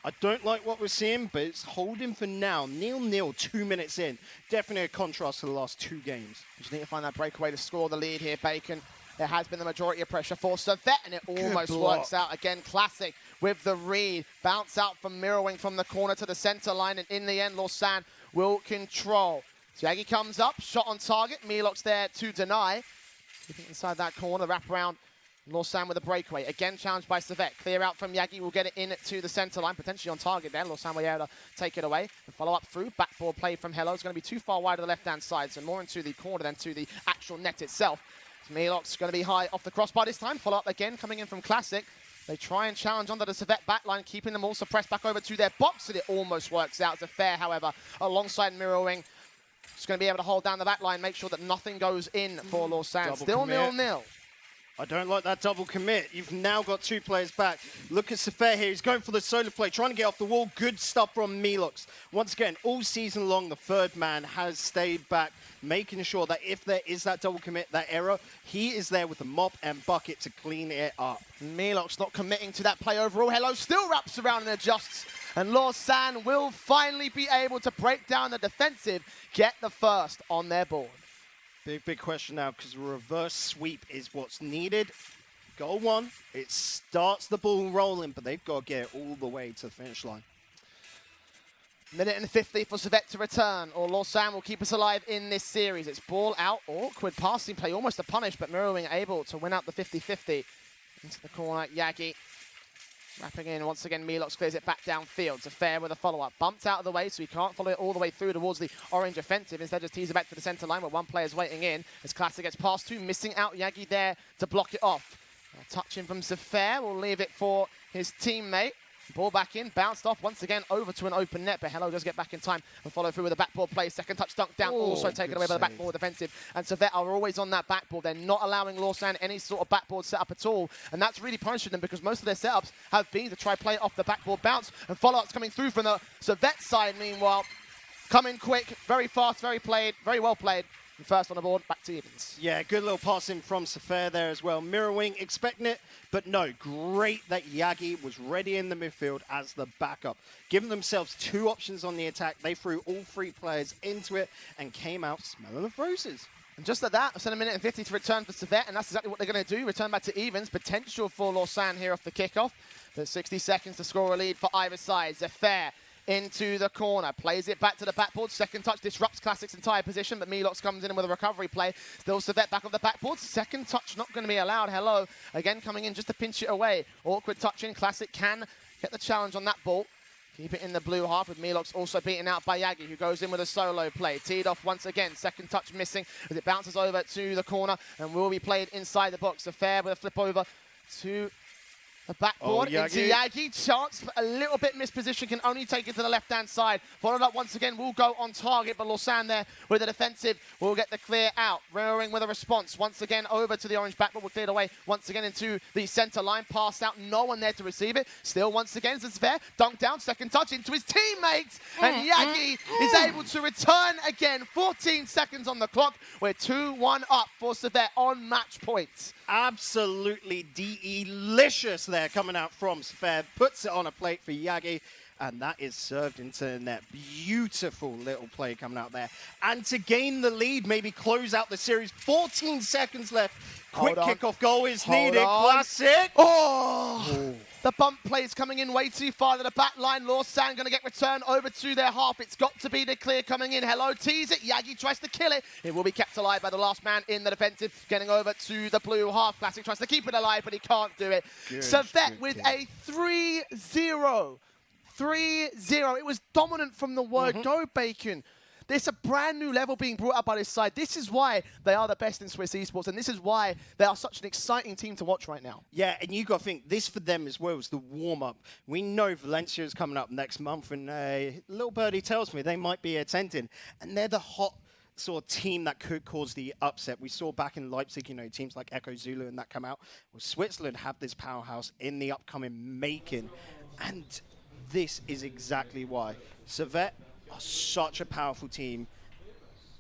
I don't like what we're seeing, but it's holding for now. 0-0, 2 minutes in. Definitely a contrast to the last 2 games. Just need to find that breakaway to score the lead here, Bacon. There has been the majority of pressure for Servette, and it almost works out. Again, Classic with the read. Bounce out from mirroring from the corner to the center line, and in the end, Lausanne will control. Yagi comes up, shot on target. Leauge there to deny. Keeping inside that corner, wrap around. Lausanne with a breakaway. Again, challenged by Servette. Clear out from Yagi. Will get it in to the center line. Potentially on target there. Lausanne will be able to take it away. And follow up through. Backboard play from Hello. It's going to be too far wide to the left-hand side. So more into the corner than to the actual net itself. Leauge's going to be high off the crossbar this time. Follow up again. Coming in from Classic. They try and challenge onto the Servette backline, keeping them all suppressed back over to their box. And it almost works out. It's a fair, however, alongside mirroring. Just going to be able to hold down the backline. Make sure that nothing goes in for Lausanne. Still 0-0. I don't like that double commit. You've now got 2 players back. Look at Safair here. He's going for the solo play, trying to get off the wall. Good stuff from Leauge. Once again, all season long, the third man has stayed back, making sure that if there is that double commit, that error, he is there with the mop and bucket to clean it up. Leauge not committing to that play overall. Hello still wraps around and adjusts. And Lausanne will finally be able to break down the defensive, get the first on their board. Big question now, because a reverse sweep is what's needed. Goal 1, it starts the ball rolling, but they've got to get it all the way to the finish line. Minute and 50 for Servette to return, or Lausanne will keep us alive in this series. It's ball out, awkward passing play, almost a punish, but mirroring able to win out the 50-50. Into the corner, Yagi. Wrapping in, once again, Leauge clears it back downfield. Safair with a follow-up. Bumped out of the way, so he can't follow it all the way through towards the orange offensive. Instead, just tease it back to the center line where one player's waiting in. As Classic gets past 2, missing out Yagi there to block it off. Touching from Safair, will leave it for his teammate. Ball back in, bounced off once again over to an open net, but Hello does get back in time and follow through with a backboard play. Second touch dunk down, also taken away by the backboard defensive. And Servette are always on that backboard. They're not allowing Lausanne any sort of backboard setup at all. And that's really punishing them because most of their setups have been to try play it off the backboard bounce. And follow-ups coming through from the Servette side, meanwhile. Coming quick, very fast, very well played. And first on the board, back to Evans. Yeah, good little passing from Safair there as well. Mirrorwing expecting it, but no, great that Yagi was ready in the midfield as the backup. Giving themselves 2 options on the attack. They threw all 3 players into it and came out smelling of roses. And just like that, 1 minute and 50 to return for Savet, and that's exactly what they're going to do. Return back to evens. Potential for Lausanne here off the kickoff. There's 60 seconds to score a lead for either side. Zafir into the corner, plays it back to the backboard. Second touch disrupts Classic's entire position, but Leauge comes in with a recovery play. Still Savet back on the backboard. Second touch not going to be allowed. Hello, again coming in just to pinch it away. Awkward touch in. Classic can get the challenge on that ball. Keep it in the blue half with Leauge also beaten out by Yagi, who goes in with a solo play. Teed off once again. Second touch missing as it bounces over to the corner and will be played inside the box. Affair with a flip over to the backboard into Yagi. Chance, a little bit misposition, can only take it to the left-hand side. Followed up once again, will go on target, but Lausanne there with the defensive will get the clear out. Roaring with a response. Once again over to the orange backboard, will clear it away once again into the center line. Passed out, no one there to receive it. Still once again, Zafir, dunk down, second touch into his teammates. And Yagi is able to return again. 14 seconds on the clock. We're 2-1 up for Zafir on match points. Absolutely delicious there coming out from Sfair. Puts it on a plate for Yagi, and that is served into the net. Beautiful little play coming out there. And to gain the lead, maybe close out the series. 14 seconds left. Quick kickoff goal is needed. Classic. Oh! The bump plays coming in way too far to the back line. Lausanne going to get returned over to their half. It's got to be the clear coming in. Hello, tease it. Yagi tries to kill it. It will be kept alive by the last man in the defensive. Getting over to the blue half. Classic tries to keep it alive, but he can't do it. Savet with a 3-0. 3-0. It was dominant from the word go, Bacon. There's a brand new level being brought up by this side. This is why they are the best in Swiss esports, and this is why they are such an exciting team to watch right now. Yeah, and you got to think, this for them as well is the warm-up. We know Valencia is coming up next month, and little birdie tells me they might be attending, and they're the hot sort of team that could cause the upset. We saw back in Leipzig, you know, teams like Echo Zulu and that come out. Well, Switzerland have this powerhouse in the upcoming making, and this is exactly why. Savet are such a powerful team,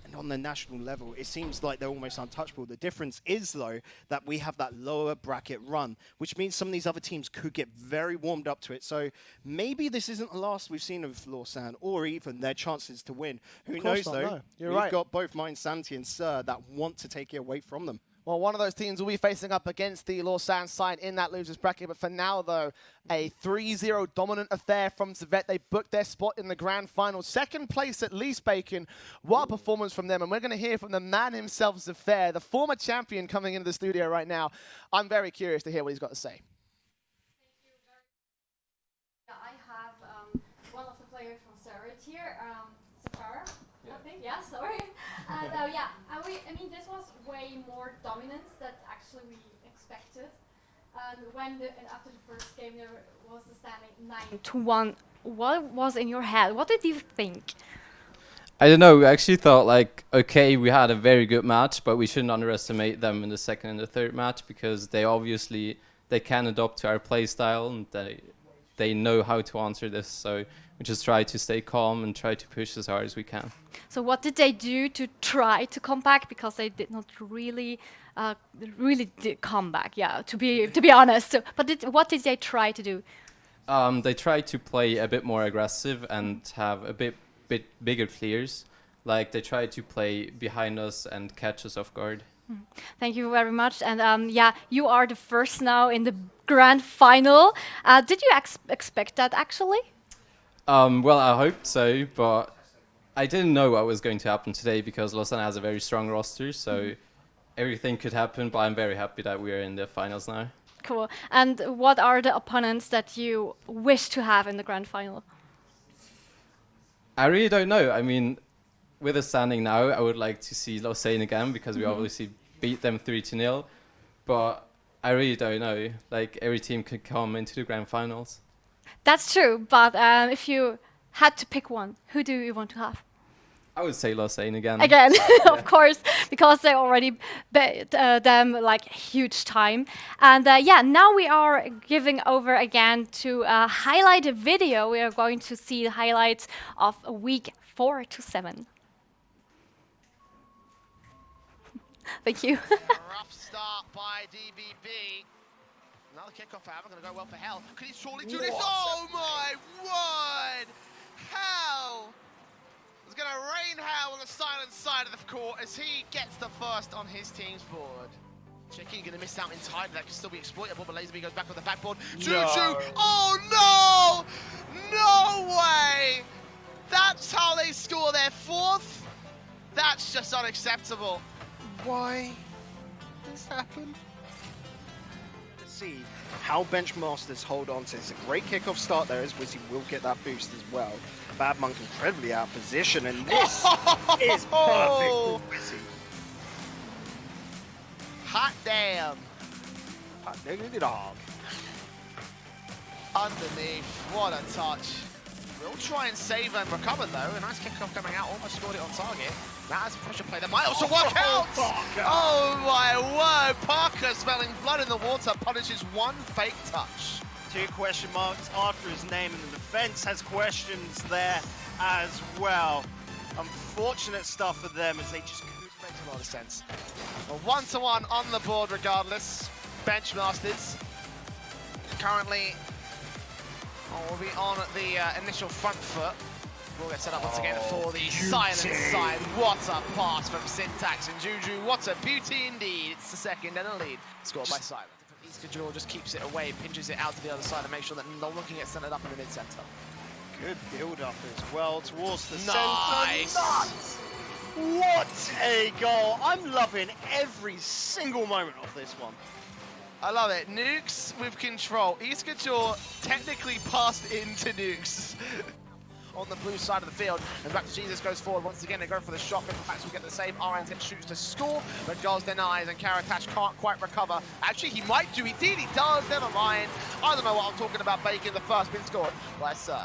and on the national level, it seems like they're almost untouchable. The difference is, though, that we have that lower bracket run, which means some of these other teams could get very warmed up to it. So maybe this isn't the last we've seen of Lausanne, or even their chances to win. Who knows, though? We've got both Mind Santi and Sir that want to take it away from them. Well, one of those teams will be facing up against the Lausanne side in that losers bracket. But for now, though, a 3-0 dominant affair from Savet. They booked their spot in the grand final. Second place at least, Bacon. What a performance from them. And we're going to hear from the man himself, Zafir, the former champion coming into the studio right now. I'm very curious to hear what he's got to say. Yeah, I have one of the players from Surrey here, Zafir, I think. Yeah, sorry. And I mean, this was way more dominance than actually we expected. And after the first game, there was the standing 9-1. What was in your head? What did you think? I don't know. We actually thought, like, okay, we had a very good match, but we shouldn't underestimate them in the second and the third match, because they can adopt to our play style, and they know how to answer this. So we just try to stay calm and try to push as hard as we can. So what did they do to try to come back? Because they did not really did come back. Yeah, to be honest. So, but what did they try to do? They tried to play a bit more aggressive and have a bit bigger clears. Like, they tried to play behind us and catch us off guard. Thank you very much. And you are the first now in the grand final. Did you expect that actually? Well, I hoped so, but I didn't know what was going to happen today, because Lausanne has a very strong roster, so everything could happen, but I'm very happy that we're in the finals now. Cool. And what are the opponents that you wish to have in the grand final? I really don't know. I mean, with the standing now, I would like to see Lausanne again, because we obviously beat them 3-0, but I really don't know. Like, every team could come into the grand finals. That's true, but if you had to pick one, who do you want to have? I would say Lausanne again. Again, of course, because they already bet them like huge time. And now we are giving over again to highlight a video. We are going to see the highlights of week 4 to 7. Thank you. Rough start by DBB. Another kickoff for Hammer, gonna go well for Hell. Could he surely do this? Oh my word! Hell! It's gonna rain Hell on the silent side of the court as he gets the first on his team's board. Chicky gonna miss out entirely, that can still be exploitable, but Laserby goes back on the backboard. Juju! Oh no! No way! That's how they score their fourth? That's just unacceptable. Why this happened? Let's see how Benchmasters hold on to this. A great kickoff start there as Wizzy will get that boost as well. Bad Monk incredibly out of position, and this is perfect for Wizzy. Hot damn. Hot diggity dog. Underneath, what a touch. We'll try and save and recover though. A nice kickoff coming out, almost scored it on target. That's a pressure play that might also work out! Parker. Oh my word! Parker smelling blood in the water punishes one fake touch. 2 question marks after his name, and the defense has questions there as well. Unfortunate stuff for them as they just couldn't. Makes a lot of sense. Well, 1-1 on the board regardless. Benchmasters currently will be on the initial front foot. We'll get set up once again for the silent side. What a pass from Syntax and Juju. What a beauty indeed. It's the second and a lead. Scored by Silent. eSports just keeps it away, pinches it out to the other side and makes sure that no one can get centered up in the mid-center. Good build-up as well towards the Nice. center. Nice! What a goal! I'm loving every single moment of this one. I love it. Nukes with control. eSports technically passed into Nukes. On the blue side of the field, and back to Jesus goes forward once again. They go for the shot, but perhaps will get the save. RNZ shoots to score, but goals denies, and Karatash can't quite recover. Actually, he might do. He did. He does. Never mind. I don't know what I'm talking about. Bacon, the first been scored by Sir.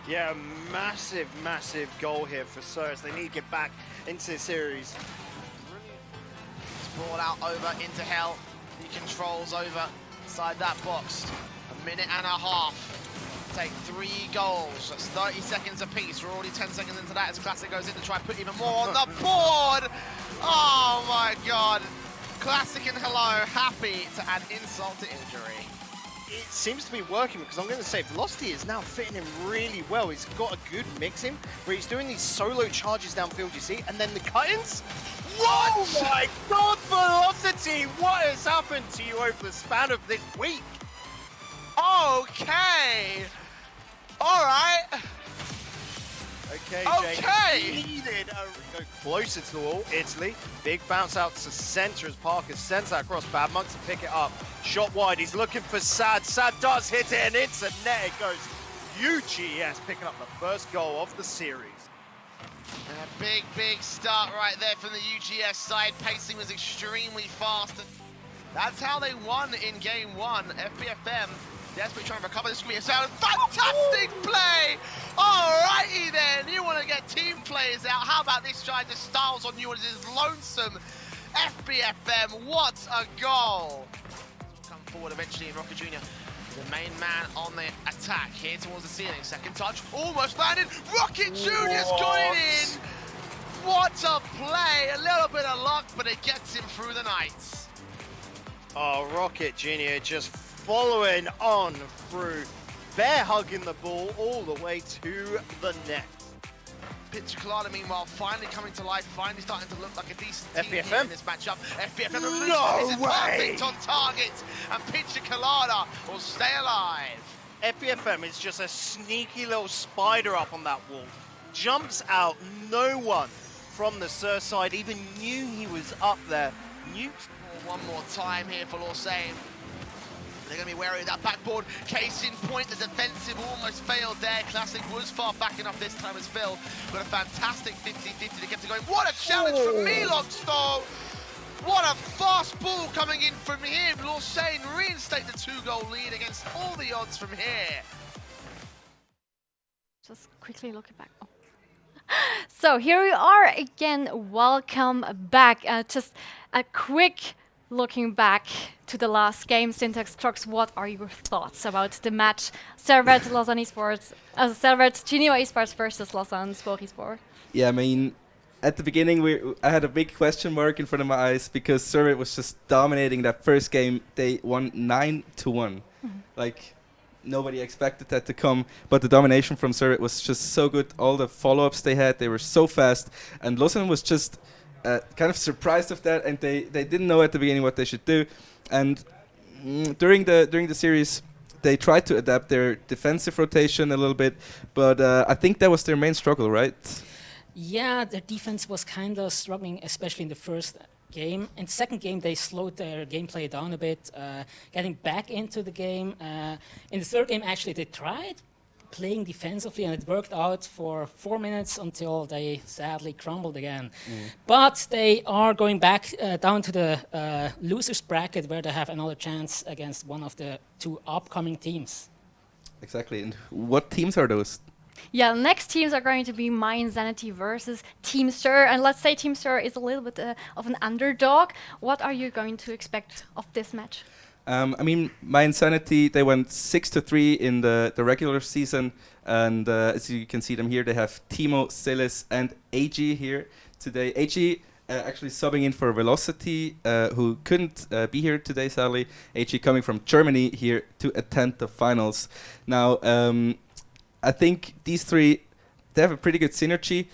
Yeah, massive, massive goal here for Sirs. They need to get back into the series. It's brought out over into Hell. He controls over inside that box. A minute and a half. Take 3 goals. That's 30 seconds apiece. We're already 10 seconds into that as Classic goes in to try and put even more on the board. Oh my god. Classic and Hello happy to add insult to injury. It seems to be working because I'm going to say Velocity is now fitting him really well. He's got a good mix in where he's doing these solo charges downfield, you see, and then the cut-ins. What? Oh my god, Velocity! What has happened to you over the span of this week? Okay. All right. Okay, Okay. Jay. Needed a go closer to the wall. Italy. Big bounce out to center as Parker sends that across. Bad Monk to pick it up. Shot wide. He's looking for Sad. Sad does hit it, and it's a net. It goes UGS picking up the first goal of the series. And a big, big start right there from the UGS side. Pacing was extremely fast. That's how they won in game 1. FBFM desperately trying to recover the screen. So fantastic play! Alrighty then, you want to get team players out. How about this guy just styles on you and is lonesome. FBFM, what a goal! Come forward eventually in Rocket Jr. The main man on the attack here towards the ceiling. Second touch, almost landed. Rocket Jr.'s got it in! What a play! A little bit of luck, but it gets him through the night. Oh, Rocket Jr. just following on through, bear hugging the ball all the way to the net. Pitcher Colada, meanwhile, finally coming to life, finally starting to look like a decent team FBFM? here in this matchup. FBFM, No way! perfect on target, and Pitcher Colada will stay alive. FBFM is just a sneaky little spider up on that wall. Jumps out, no one from the Sir side even knew he was up there. One more time here for Lausanne. They're going to be wary of that backboard. Case in point, the defensive almost failed there. Classic was far back enough this time as Phil. Got a fantastic 50-50 to get it going. What a challenge from Leauge, though! What a fast ball coming in from him. Lausanne reinstate the 2-goal lead against all the odds from here. Just quickly looking back. Oh. So here we are again. Welcome back. Just a quick looking back to the last game. Syntax Trucks, what are your thoughts about the match? Servet Lausanne eSports, Servet Geneva eSports versus Lausanne Sport eSports. Yeah, I mean, at the beginning, I had a big question mark in front of my eyes because Servet was just dominating that first game. They won 9-1. Like, nobody expected that to come, but the domination from Servet was just so good. All the follow-ups they had, they were so fast, and Lausanne was just kind of surprised of that, and they didn't know at the beginning what they should do. And during the series, they tried to adapt their defensive rotation a little bit, but I think that was their main struggle, right? Yeah, their defense was kind of struggling, especially in the first game. In the second game, they slowed their gameplay down a bit, getting back into the game. In the third game, actually, they tried playing defensively, and it worked out for 4 minutes until they sadly crumbled again. But they are going back down to the losers bracket, where they have another chance against one of the two upcoming teams. Exactly. And what teams are those? Yeah, the next teams are going to be My Insanity versus Team Sir. And let's say Team Sir is a little bit of an underdog. What are you going to expect of this match? I mean, My Insanity, they went 6-3 in the regular season. And as you can see them here, they have Timo, Silas, and AG here today. AG actually subbing in for Velocity, who couldn't be here today, sadly. AG coming from Germany here to attend the finals. Now, I think these three, they have a pretty good synergy.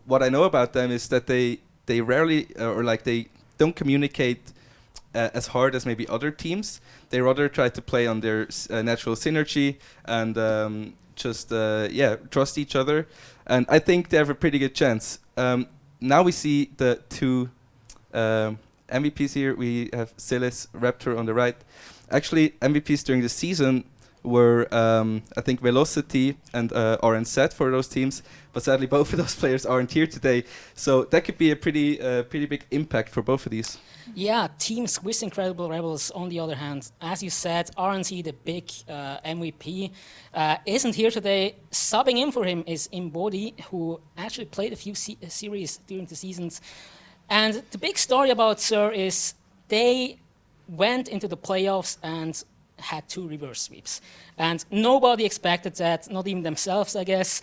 What I know about them is that they rarely, they don't communicate as hard as maybe other teams. They rather try to play on their natural synergy and trust each other. And I think they have a pretty good chance. Now we see the two MVPs here. We have Silas, Raptor on the right. Actually, MVPs during the season were, I think, Velocity and RNZ for those teams. But sadly, both of those players aren't here today. So that could be a pretty big impact for both of these. Yeah, Team Swiss Incredible Rebels, on the other hand, as you said, RNC, the big MVP, isn't here today. Subbing in for him is Imbodi, who actually played a few series during the seasons. And the big story about Sir is they went into the playoffs and had 2 reverse sweeps. And nobody expected that, not even themselves, I guess.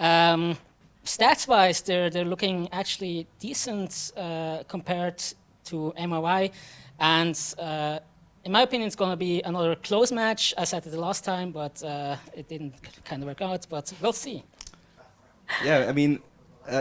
Stats-wise, they're looking actually decent compared to MOI. And in my opinion, it's going to be another close match. I said it the last time, but it didn't kind of work out. But we'll see. Yeah, I mean,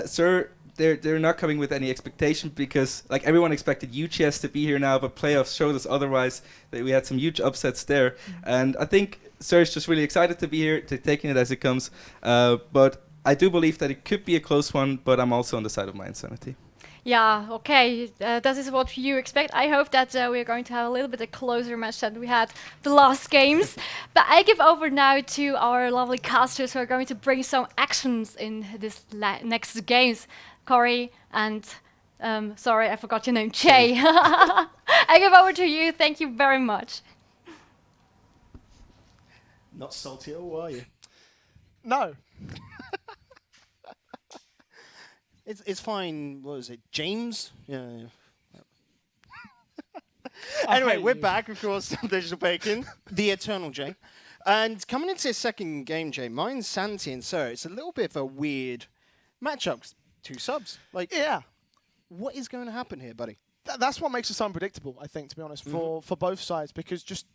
Sir, they're not coming with any expectation because like everyone expected UGS to be here now, but playoffs showed us otherwise. That we had some huge upsets there, and I think Sir is just really excited to be here, to taking it as it comes. But I do believe that it could be a close one, but I'm also on the side of My Insanity. Yeah, okay, that is what you expect. I hope that we're going to have a little bit a closer match than we had the last games. But I give over now to our lovely casters who are going to bring some actions in this next games. Corey and, sorry, I forgot your name, Jay. I give over to you. Thank you very much. Not salty at all, are you? No. It's fine. What was it? James? Yeah. Anyway, we're back, of course, on Digital Bacon, the Eternal Jay. And coming into his second game, Jay, mine, Santi and Sir, it's a little bit of a weird matchup. 2 subs. Like, Yeah. what is going to happen here, buddy? That's what makes it so unpredictable, I think, to be honest, for both sides, because just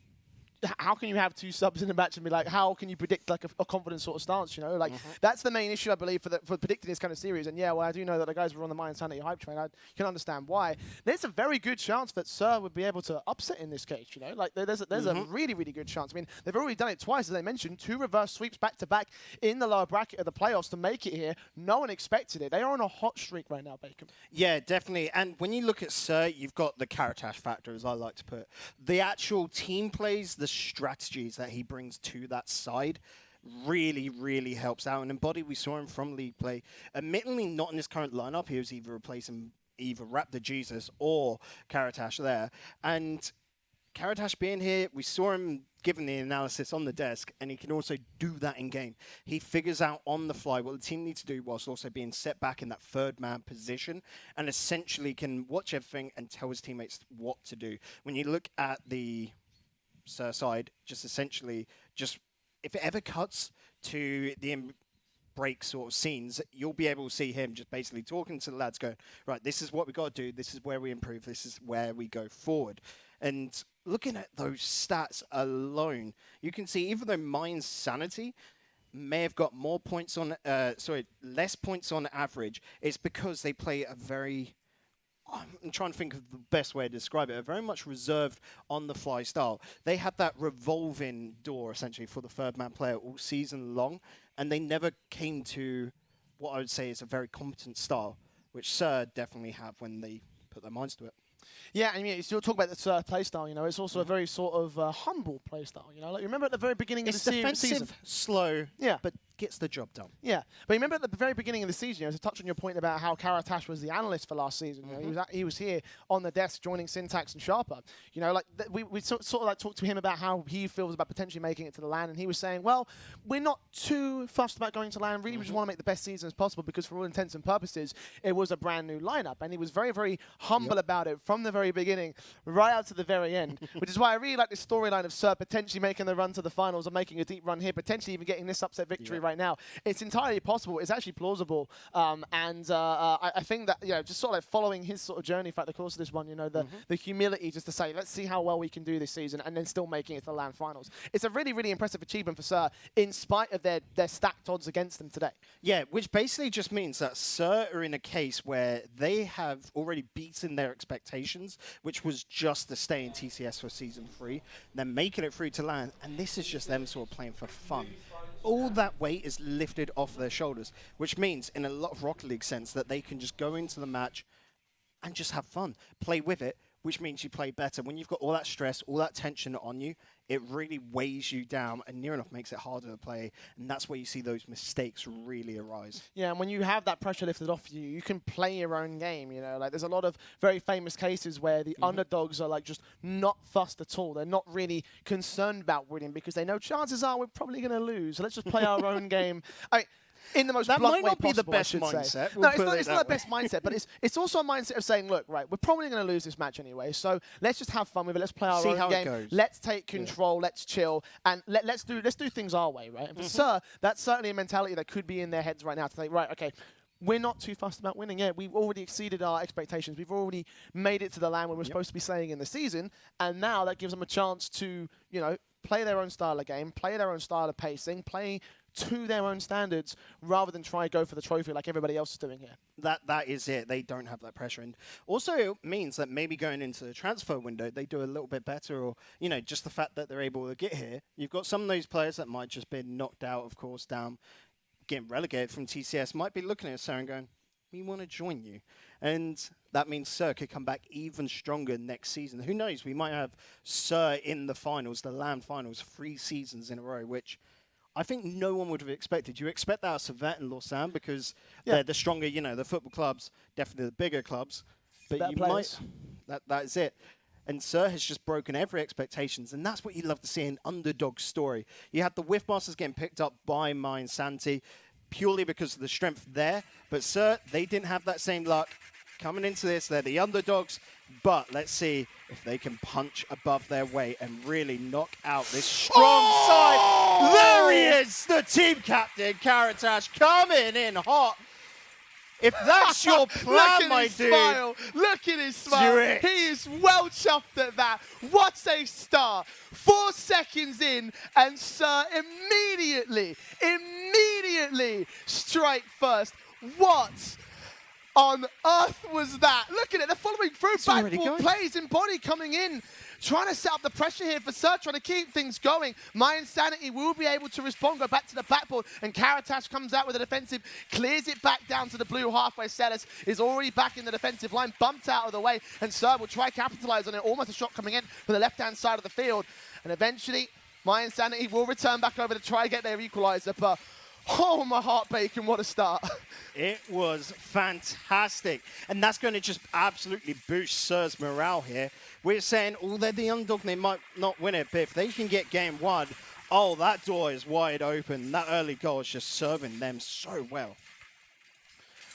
how can you have 2 subs in a match and be like, how can you predict like a confident sort of stance, you know? Like, that's the main issue, I believe, for predicting this kind of series. And yeah, well, I do know that the guys were on the My Insanity hype train. I can understand why. There's a very good chance that Sir would be able to upset in this case, you know? Like, there's a really, really good chance. I mean, they've already done it twice, as I mentioned, 2 reverse sweeps back-to-back in the lower bracket of the playoffs to make it here. No one expected it. They are on a hot streak right now, Bacon. Yeah, definitely. And when you look at Sir, you've got the Karatash factor, as I like to put it. The actual team plays, the strategies that he brings to that side really, really helps out. And in Body, we saw him from League Play. Admittedly, not in his current lineup. He was either replacing either Raptor Jesus or Karatash there. And Karatash being here, we saw him given the analysis on the desk, and he can also do that in game. He figures out on the fly what the team needs to do whilst also being set back in that 3rd man position, and essentially can watch everything and tell his teammates what to do. When you look at the Sir side, just essentially, just if it ever cuts to the break sort of scenes, you'll be able to see him just basically talking to the lads going, right, this is what we got to do, this is where we improve, this is where we go forward. And looking at those stats alone, you can see even though Mine's Sanity may have got more points on, less points on average, it's because they play a very, I'm trying to think of the best way to describe it, a very much reserved on-the-fly style. They had that revolving door, essentially, for the third-man player all season long, and they never came to what I would say is a very competent style, which Sir definitely have when they put their minds to it. Yeah, and you still talk about the Sir playstyle, you know, it's also a very sort of humble playstyle, you know. Like, remember at the very beginning of the season? Defensive, slow, yeah, but gets the job done. Yeah, but remember at the very begining of the season, you know, to touch on your point about how Karatash was the analyst for last season, you know, he was here on the desk joining Syntax and Sharper. You know, like we sort of like talked to him about how he feels about potentially making it to the LAN, and he was saying, well, we're not too fussed about going to LAN, really we just want to make the best season as possible because for all intents and purposes, it was a brand new lineup, and he was very, very humble about it from the very beginning, right out to the very end, which is why I really like this storyline of Sir potentially making the run to the finals or making a deep run here, potentially even getting this upset victory right now. It's entirely possible. It's actually plausible. I think that, you know, just sort of like following his sort of journey throughout the course of this one, you know, the humility just to say, let's see how well we can do this season and then still making it to the LAN finals. It's a really, really impressive achievement for Sir in spite of their stacked odds against them today. Yeah, which basically just means that Sir are in a case where they have already beaten their expectations, which was just to stay in TCS for Season 3, then making it through to LAN, and this is just them sort of playing for fun. All that weight is lifted off their shoulders, which means in a lot of Rocket League sense that they can just go into the match and just have fun, play with it, which means you play better. When you've got all that stress, all that tension on you, it really weighs you down and near enough makes it harder to play. And that's where you see those mistakes really arise. Yeah, and when you have that pressure lifted off you, you can play your own game, you know. Like, there's a lot of very famous cases where the underdogs are, like, just not fussed at all. They're not really concerned about winning because they know chances are we're probably going to lose. So let's just play our own game. In the most that blunt might way not be the possible, best I should mindset. say. We'll No, it's not the best mindset, but it's also a mindset of saying, look, right, we're probably going to lose this match anyway, so let's just have fun with it. Let's play our own game. Let's take control. Let's chill, and let's do things our way, right? And for Sir, that's certainly a mentality that could be in their heads right now to think, right, okay, we're not too fussed about winning. Yeah, we've already exceeded our expectations. We've already made it to the LAN where we're supposed to be staying in the season, and now that gives them a chance to, you know, play their own style of game, play their own style of pacing, play to their own standards rather than try and go for the trophy like everybody else is doing here. That is it. They don't have that pressure. And also it means that maybe going into the transfer window, they do a little bit better, or, you know, just the fact that they're able to get here. You've got some of those players that might just been knocked out, of course, down, getting relegated from TCS, might be looking at Sir and going, we want to join you. And that means Sir could come back even stronger next season. Who knows? We might have Sir in the finals, the LAN finals, 3 seasons in a row, which I think no one would have expected. You expect that of Servette and Lausanne because they're the stronger, you know, the football clubs, definitely the bigger clubs. But you might, that is it. And Sir has just broken every expectations, and that's what you love to see in underdog story. You had the Whiffmasters getting picked up by Mine Santi purely because of the strength there, but Sir, they didn't have that same luck. Coming into this, they're the underdogs, but let's see if they can punch above their weight and really knock out this strong side. There he is, the team captain, Karatash, coming in hot. If that's your plan, my dude. Look at his smile. He is well chuffed at that. What a start. 4 seconds in, and Sir immediately strike first. What on earth was that? Look at it. They're following through. Backboard plays in body coming in. Trying to set up the pressure here for Sir, trying to keep things going. My Insanity will be able to respond, go back to the backboard, and Karatash comes out with a defensive, clears it back down to the blue halfway. Celis is already back in the defensive line, bumped out of the way, and Sir will try capitalize on it. Almost a shot coming in for the left-hand side of the field. And eventually, My Insanity will return back over to try and get their equalizer, but oh, my heart bacon, what a start. It was fantastic. And that's going to just absolutely boost Sir's morale here. We're saying, oh, they're the underdog, they might not win it, but if they can get game 1, oh, that door is wide open. That early goal is just serving them so well.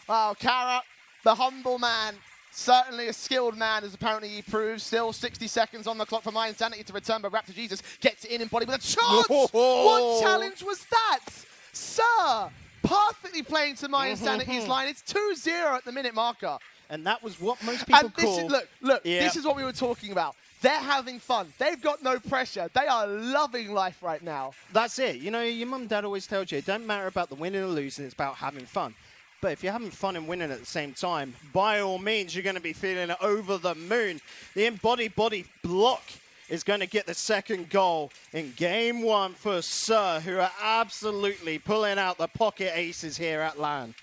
Wow, Kara, the humble man, certainly a skilled man, as apparently he proves. Still 60 seconds on the clock for My Insanity to return, but Raptor Jesus gets it in body with a chance. What challenge was that? Sir, perfectly playing to my Insanity's line. It's 2-0 at the minute marker. And that was what most people And this call... is, look, Yeah. this is what we were talking about. They're having fun. They've got no pressure. They are loving life right now. That's it. You know, your mum and dad always tells you, it don't matter about the winning or losing, it's about having fun. But if you're having fun and winning at the same time, by all means, you're going to be feeling over the moon. The embodied body block is going to get the second goal in game one for Sir, who are absolutely pulling out the pocket aces here at LAN.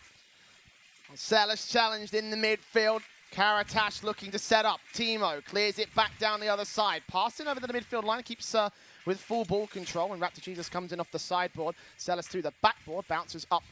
Sellers challenged in the midfield. Karatash looking to set up. Timo clears it back down the other side. Passing over to the midfield line, keeps with full ball control. And Raptor Jesus comes in off the sideboard. Sellers through the backboard, bounces up.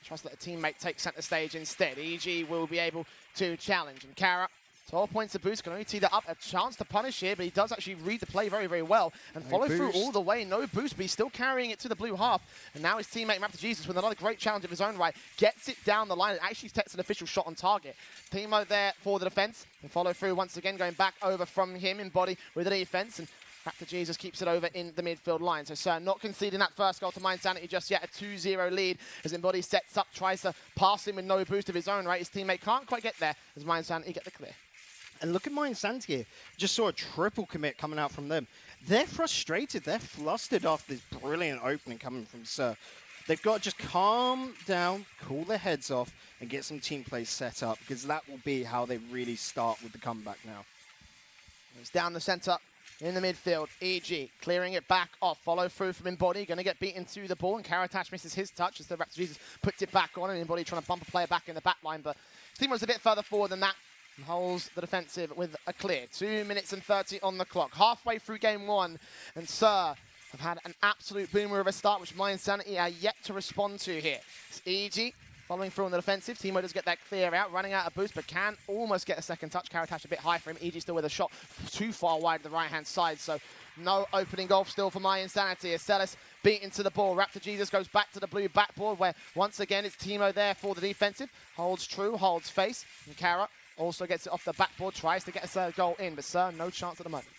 Tries to let a teammate take centre stage instead. EG will be able to challenge. And Kara, 12 points of boost, can only tee that up. A chance to punish here, but he does actually read the play very, very well. And follow through all the way. No boost, but he's still carrying it to the blue half. And now his teammate, Raptor Jesus, with another great challenge of his own right, gets it down the line and actually takes an official shot on target. Timo there for the defense. And follow through once again, going back over from him in body with the defense. And Raptor Jesus keeps it over in the midfield line. So Sir not conceding that first goal to Mind Sanity just yet. A 2-0 lead as Embody sets up, tries to pass him with no boost of his own right. His teammate can't quite get there as Mind Sanity get the clear. And look at Mind Sanity here. Just saw a triple commit coming out from them. They're frustrated. They're flustered after this brilliant opening coming from Sir. They've got to just calm down, cool their heads off, and get some team plays set up, because that will be how they really start with the comeback now. It's down the centre. In the midfield, EG clearing it back off. Follow through from Embody, going to get beaten to the ball, and Karatash misses his touch as the Raptor Jesus puts it back on, and Embody trying to bump a player back in the back line, but Timo's a bit further forward than that and holds the defensive with a clear. 2 minutes and 30 on the clock. Halfway through game one, and Sir have had an absolute boomer of a start, which My Insanity are yet to respond to here. It's EG following through on the defensive. Timo does get that clear out, running out of boost, but can almost get a second touch. Karatash a bit high for him. EG still with a shot too far wide to the right-hand side, so no opening goal still for My Insanity. As Celis beaten to the ball. Raptor Jesus goes back to the blue backboard, where once again it's Timo there for the defensive. Holds true, holds face. And Kara also gets it off the backboard, tries to get a goal in, but Sir, no chance at the moment.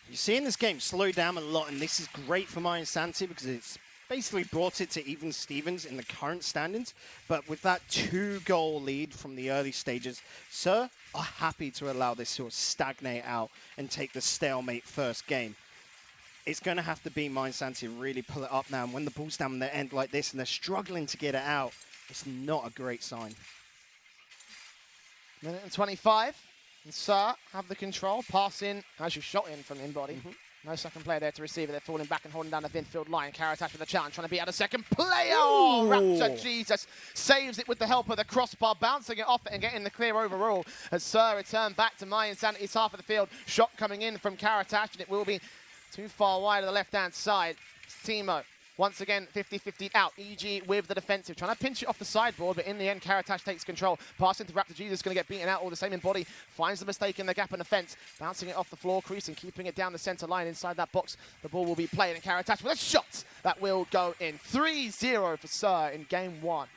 You're seeing this game slow down a lot, and this is great for My Insanity because it's basically brought it to even Stevens in the current standings. But with that 2-goal lead from the early stages, Sir are happy to allow this to stagnate out and take the stalemate first game. It's going to have to be My Insanity really pull it up now. And when the ball's down their end like this and they're struggling to get it out, it's not a great sign. Minute and 25. And Sir have the control. Pass in, as you shot in from Embody. No second player there to receive it. They're falling back and holding down the midfield line. Karatash with a challenge, trying to beat out a second player. Oh, Raptor Jesus saves it with the help of the crossbar, bouncing it off it and getting the clear overall. As Sir return back to My Insanity's half of the field. Shot coming in from Karatash, and it will be too far wide of the left-hand side. It's Timo. Once again, 50-50 out. EG with the defensive, trying to pinch it off the sideboard, but in the end, Karatash takes control. Passing to Raptor Jesus, going to get beaten out all the same. Embody finds the mistake in the gap in the fence, bouncing it off the floor crease and keeping it down the center line inside that box. The ball will be played, and Karatash with a shot that will go in. 3-0 for Sir in game one.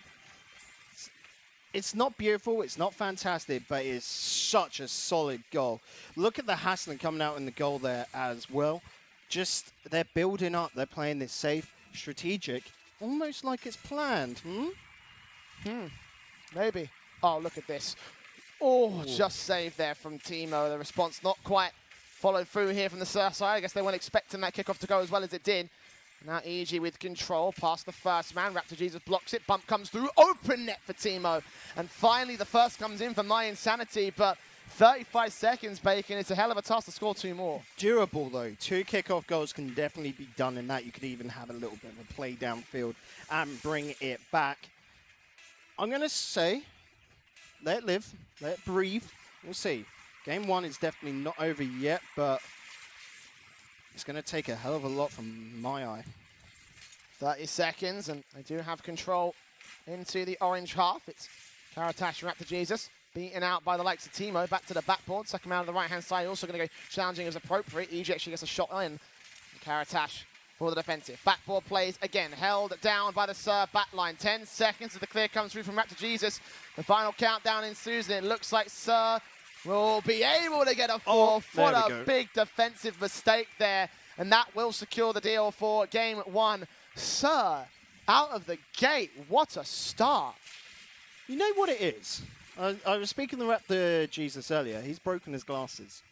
It's not beautiful, it's not fantastic, but it's such a solid goal. Look at the hassling coming out in the goal there as well. Just, they're building up, they're playing this safe, strategic, almost like it's planned. Maybe. Oh, look at this. Oh, just saved there from Timo. The response not quite followed through here from the Sir side. I guess they weren't expecting that kickoff to go as well as it did. Now EG with control, past the first man. Raptor Jesus blocks it. Bump comes through. Open net for Timo. And finally, the first comes in for My Insanity, but 35 seconds, Bacon. It's a hell of a task to score 2 more. Durable, though. 2 kickoff goals can definitely be done in that. You could even have a little bit of a play downfield and bring it back. I'm going to say, let it live, let it breathe. We'll see. Game 1 is definitely not over yet, but it's going to take a hell of a lot from my eye. 30 seconds, and they do have control into the orange half. It's Karatash, Raptor Jesus. Beaten out by the likes of Timo. Back to the backboard. Second man on the right-hand side. Also going to go challenging as appropriate. EG actually gets a shot in. Karatash for the defensive. Backboard plays again. Held down by the Sir back line. 10 seconds as the clear comes through from Raptor Jesus. The final countdown ensues, and it looks like Sir will be able to get a fourth. What a big defensive mistake there. And that will secure the deal for game 1. Sir out of the gate. What a start. You know what it is? I was speaking to Raptor Jesus earlier. He's broken his glasses.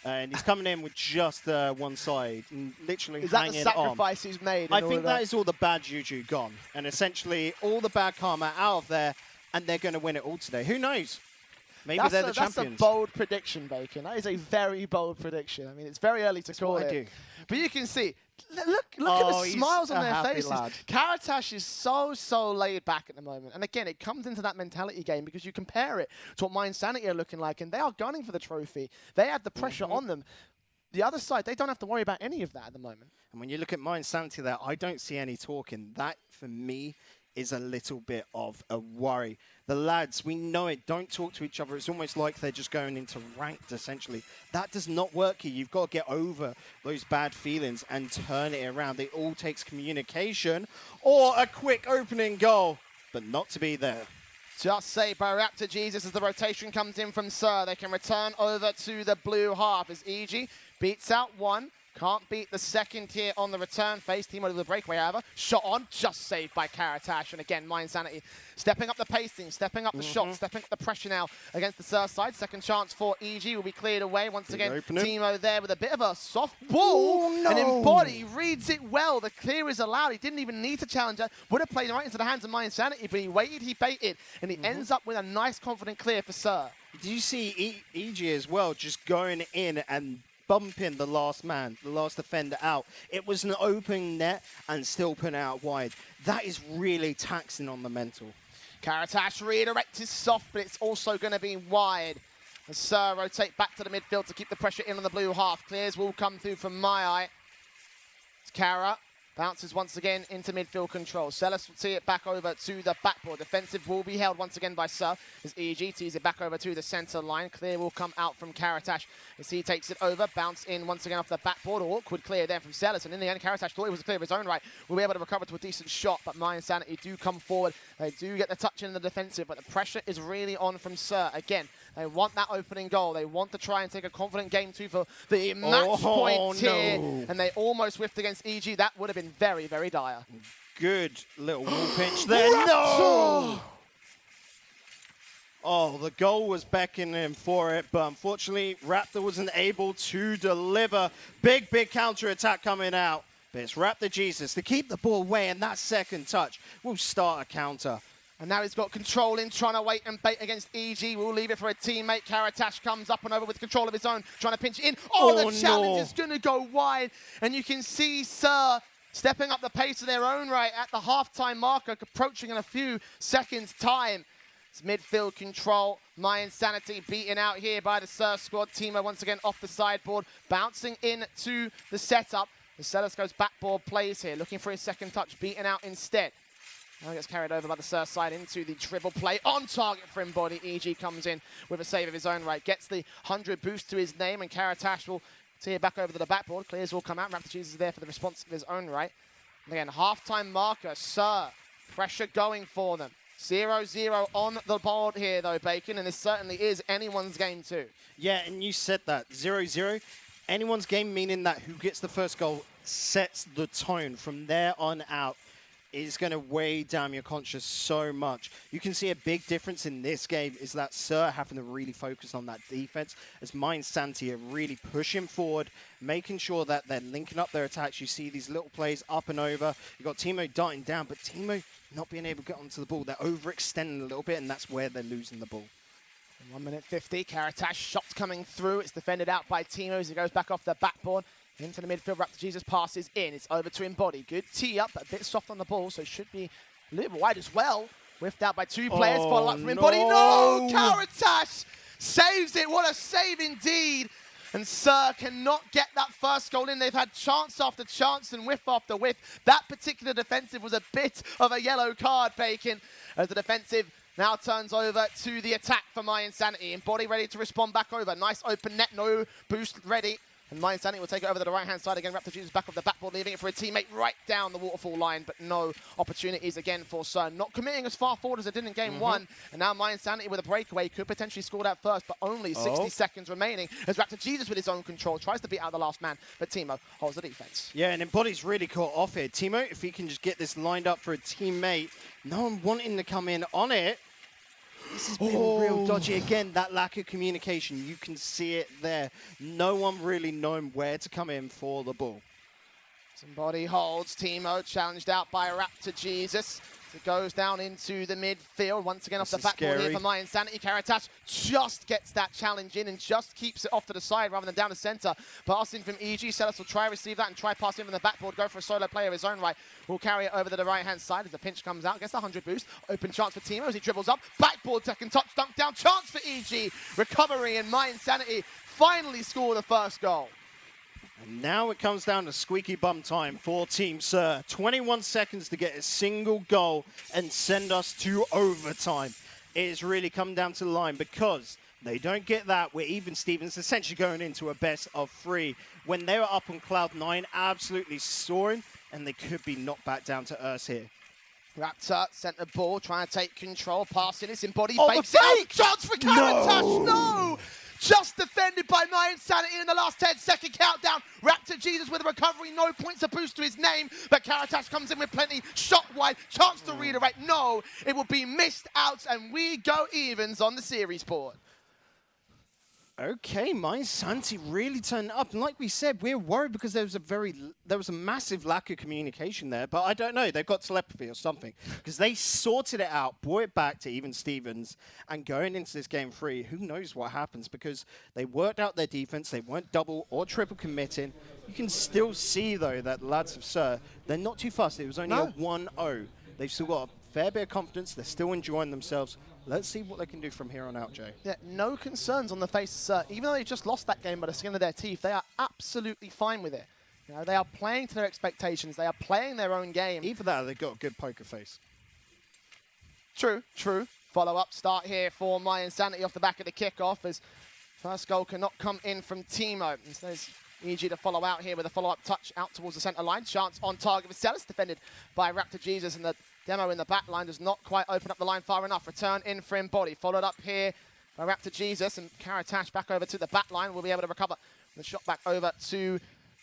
And he's coming in with just one side and literally Is that hanging the sacrifice he's made? I think that is all the bad juju gone. And essentially all the bad karma out of there, and they're going to win it all today. Who knows? Maybe they're the champions. That's a bold prediction, Bacon. That is a very bold prediction. I mean, it's very early to call it. But you can see, look at the smiles on their faces. Karatash is so laid back at the moment. And again, it comes into that mentality game because you compare it to what Mind Sanity are looking like, and they are gunning for the trophy. They have the pressure on them. The other side, they don't have to worry about any of that at the moment. And when you look at Mind Sanity there, I don't see any talking. That, for me, is a little bit of a worry. The lads, we know it, don't talk to each other. It's almost like they're just going into ranked, essentially. That does not work here. You've got to get over those bad feelings and turn it around. It all takes communication or a quick opening goal, but not to be there. Just saved by Raptor Jesus as the rotation comes in from Sir. They can return over to the blue half as EG beats out one. Can't beat the second here on the return face. Team over the breakaway, however. Shot on, just saved by Karatash. And again, Mind Sanity stepping up the pacing, stepping up the shot, stepping up the pressure now against the Sir side. Second chance for EG will be cleared away. Once again, Timo there with a bit of a soft ball. And Embody reads it well. The clear is allowed. He didn't even need to challenge it. Would have played right into the hands of Mind Sanity, but he waited, he baited, and he ends up with a nice, confident clear for Sir. Do you see EG as well just going in and bumping the last man, the last defender out? It was an open net and still put out wide. That is really taxing on the mental. Karatash redirects his soft, but it's also going to be wide. As Sir rotate back to the midfield to keep the pressure in on the blue half. Clears will come through from my eye. It's Kara. Bounces once again into midfield control. Celis will see it back over to the backboard. Defensive will be held once again by Sir as EG tees it back over to the center line. Clear will come out from Karatash as he takes it over. Bounce in once again off the backboard. Awkward clear there from Celis. And in the end, Karatash thought it was a clear of his own right. We'll be able to recover to a decent shot, but Mind Sanity do come forward. They do get the touch in the defensive, but the pressure is really on from Sir. Again, they want that opening goal. They want to try and take a confident game two for the match point here. And they almost whiffed against EG. That would have been very, very dire. Good little wall pinch there. No! Oh, the goal was beckoning for it, but unfortunately, Raptor wasn't able to deliver. Big counter-attack coming out. But it's Raptor Jesus to keep the ball away, and that second touch will start a counter. And now he's got control in, trying to wait and bait against EG. We'll leave it for a teammate. Karatash comes up and over with control of his own, trying to pinch it in. The challenge is going to go wide. And you can see Sir stepping up the pace of their own right at the halftime marker, approaching in a few seconds' time. It's midfield control. Mind Sanity beaten out here by the Sir squad. Timo once again off the sideboard, bouncing into the setup. The Celis goes backboard plays here, looking for his second touch, beaten out instead. Now gets carried over by the Sir side into the dribble play. On target for Embody. EG comes in with a save of his own right. Gets the 100 boost to his name, and Karatash will tee it back over to the backboard. Clears will come out. Raptor Jesus is there for the response of his own right. And again, halftime marker. Sir, pressure going for them. 0-0 on the board here, though, Bacon, and this certainly is anyone's game too. Yeah, and you said that. 0-0. Anyone's game, meaning that who gets the first goal sets the tone from there on out. Is going to weigh down your conscience so much. You can see a big difference in this game is that Sir having to really focus on that defense as Mind Sanity are really pushing forward, making sure that they're linking up their attacks. You see these little plays up and over. You've got Timo darting down, but Timo not being able to get onto the ball. They're overextending a little bit, and that's where they're losing the ball. 1 minute 50, Karatash shots coming through. It's defended out by Timo as he goes back off the backboard. Into the midfield, Raptor Jesus passes in. It's over to Embody. Good tee up, a bit soft on the ball, so should be a little bit wide as well. Whiffed out by two players. Follow up from Embody. No! Karatash saves it. What a save indeed. And Sir cannot get that first goal in. They've had chance after chance and whiff after whiff. That particular defensive was a bit of a yellow card, Bacon, as the defensive now turns over to the attack for Mind Sanity. Embody ready to respond back over. Nice open net, no boost ready And My Insanity will take it over to the right-hand side again. Raptor Jesus back off the backboard, leaving it for a teammate right down the waterfall line, but no opportunities again for Sir. Not committing as far forward as it did in game one. And now My Insanity with a breakaway could potentially score that first, but only 60 seconds remaining as Raptor Jesus with his own control tries to beat out the last man, but Teemo holds the defense. Yeah, and Embodied's really caught off here. Teemo, if he can just get this lined up for a teammate, no one wanting to come in on it. This has been real dodgy. Again, that lack of communication, you can see it there. No one really knowing where to come in for the ball. Somebody holds. Teemo challenged out by Raptor Jesus. It goes down into the midfield. Once again off the backboard here for My Insanity. Karatash just gets that challenge in and just keeps it off to the side rather than down the center. Passing from EG. Celis will try receive that and try passing from the backboard. Go for a solo player of his own right. Will carry it over to the right-hand side as the pinch comes out. Gets the 100 boost. Open chance for Teemo as he dribbles up. Backboard second touch. Dunk down. Chance for EG. Recovery and My Insanity finally score the first goal. And now it comes down to squeaky bum time for Team Sir. 21 seconds to get a single goal and send us to overtime. It has really come down to the line because they don't get that. We're even Stevens essentially going into a best of 3. When they were up on cloud 9, absolutely soaring, and they could be knocked back down to earth here. Raptor centre ball, trying to take control, passing its embodied. Oh, fakes the it out. fake! Chance for Karatash, no! Just defended by My Insanity in the last 10-second countdown. Raptor Jesus with a recovery, no points, a boost to his name, but Karatash comes in with plenty, shot wide, chance to redirect, no, it will be missed out, and we go evens on the series board. Okay, My Insanity really turned up. And like we said, we're worried because there was a massive lack of communication there. But I don't know, they've got telepathy or something. Because they sorted it out, brought it back to even Stevens, and going into this game 3, who knows what happens? Because they worked out their defense, they weren't double or triple committing. You can still see, though, that the lads of Sir, they're not too fast. It was only a 1-0. They've still got a fair bit of confidence. They're still enjoying themselves. Let's see what they can do from here on out, Jay. Yeah, no concerns on the face. Even though they just lost that game by the skin of their teeth, they are absolutely fine with it. You know, they are playing to their expectations. They are playing their own game. Either that or they've got a good poker face. True, true. Follow-up start here for My Insanity off the back of the kickoff as first goal cannot come in from Teemo. Instead, it's EG to follow out here with a follow-up touch out towards the centre line. Chance on target for Celis, defended by Raptor Jesus, and the demo in the back line does not quite open up the line far enough. Return in for Embody. Followed up here by Raptor Jesus, and Karatash back over to the back line. Will be able to recover the shot back over to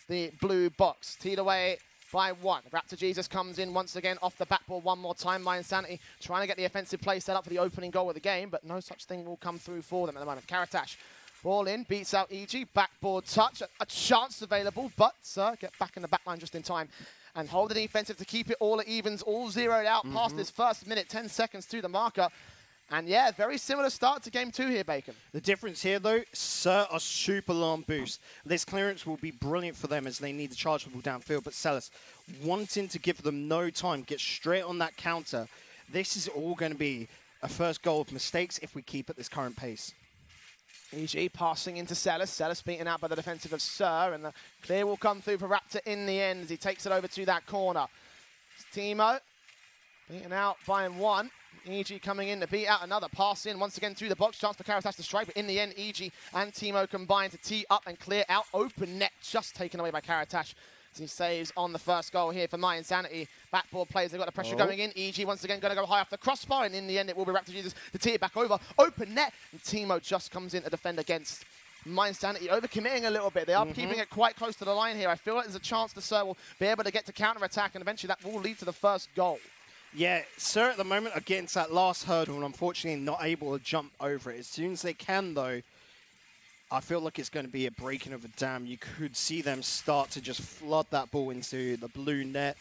the blue box. Teed away by 1. Raptor Jesus comes in once again off the backboard one more time. My Insanity trying to get the offensive play set up for the opening goal of the game, but no such thing will come through for them at the moment. Karatash, ball in, beats out EG, backboard touch, a chance available, but get back in the back line just in time and hold the defensive to keep it all at evens, all zeroed out past this first minute, 10 seconds to the marker. And yeah, very similar start to game 2 here, Bacon. The difference here, though, Sir are super long boost. This clearance will be brilliant for them as they need to charge the ball downfield. But Celis, wanting to give them no time, get straight on that counter. This is all going to be a first goal of mistakes if we keep at this current pace. EG passing into Celis. Celis beaten out by the defensive of Sir, and the clear will come through for Raptor in the end as he takes it over to that corner. Teemo beaten out by 1. EG coming in to beat out another pass in. Once again through the box. Chance for Karatash to strike, but in the end, EG and Teemo combine to tee up and clear out. Open net just taken away by Karatash as he saves on the first goal here for My Insanity. Backboard players, they've got the pressure going in. EG once again going to go high off the crossbar, and in the end, it will be Raptor Jesus to tee it back over. Open net, and Teemo just comes in to defend against My Insanity, overcommitting a little bit. They are keeping it quite close to the line here. I feel like there's a chance the Sir will be able to get to counter-attack, and eventually that will lead to the first goal. Yeah, Sir at the moment against that last hurdle, and unfortunately not able to jump over it. As soon as they can, though, I feel like it's going to be a breaking of a dam. You could see them start to just flood that ball into the blue net.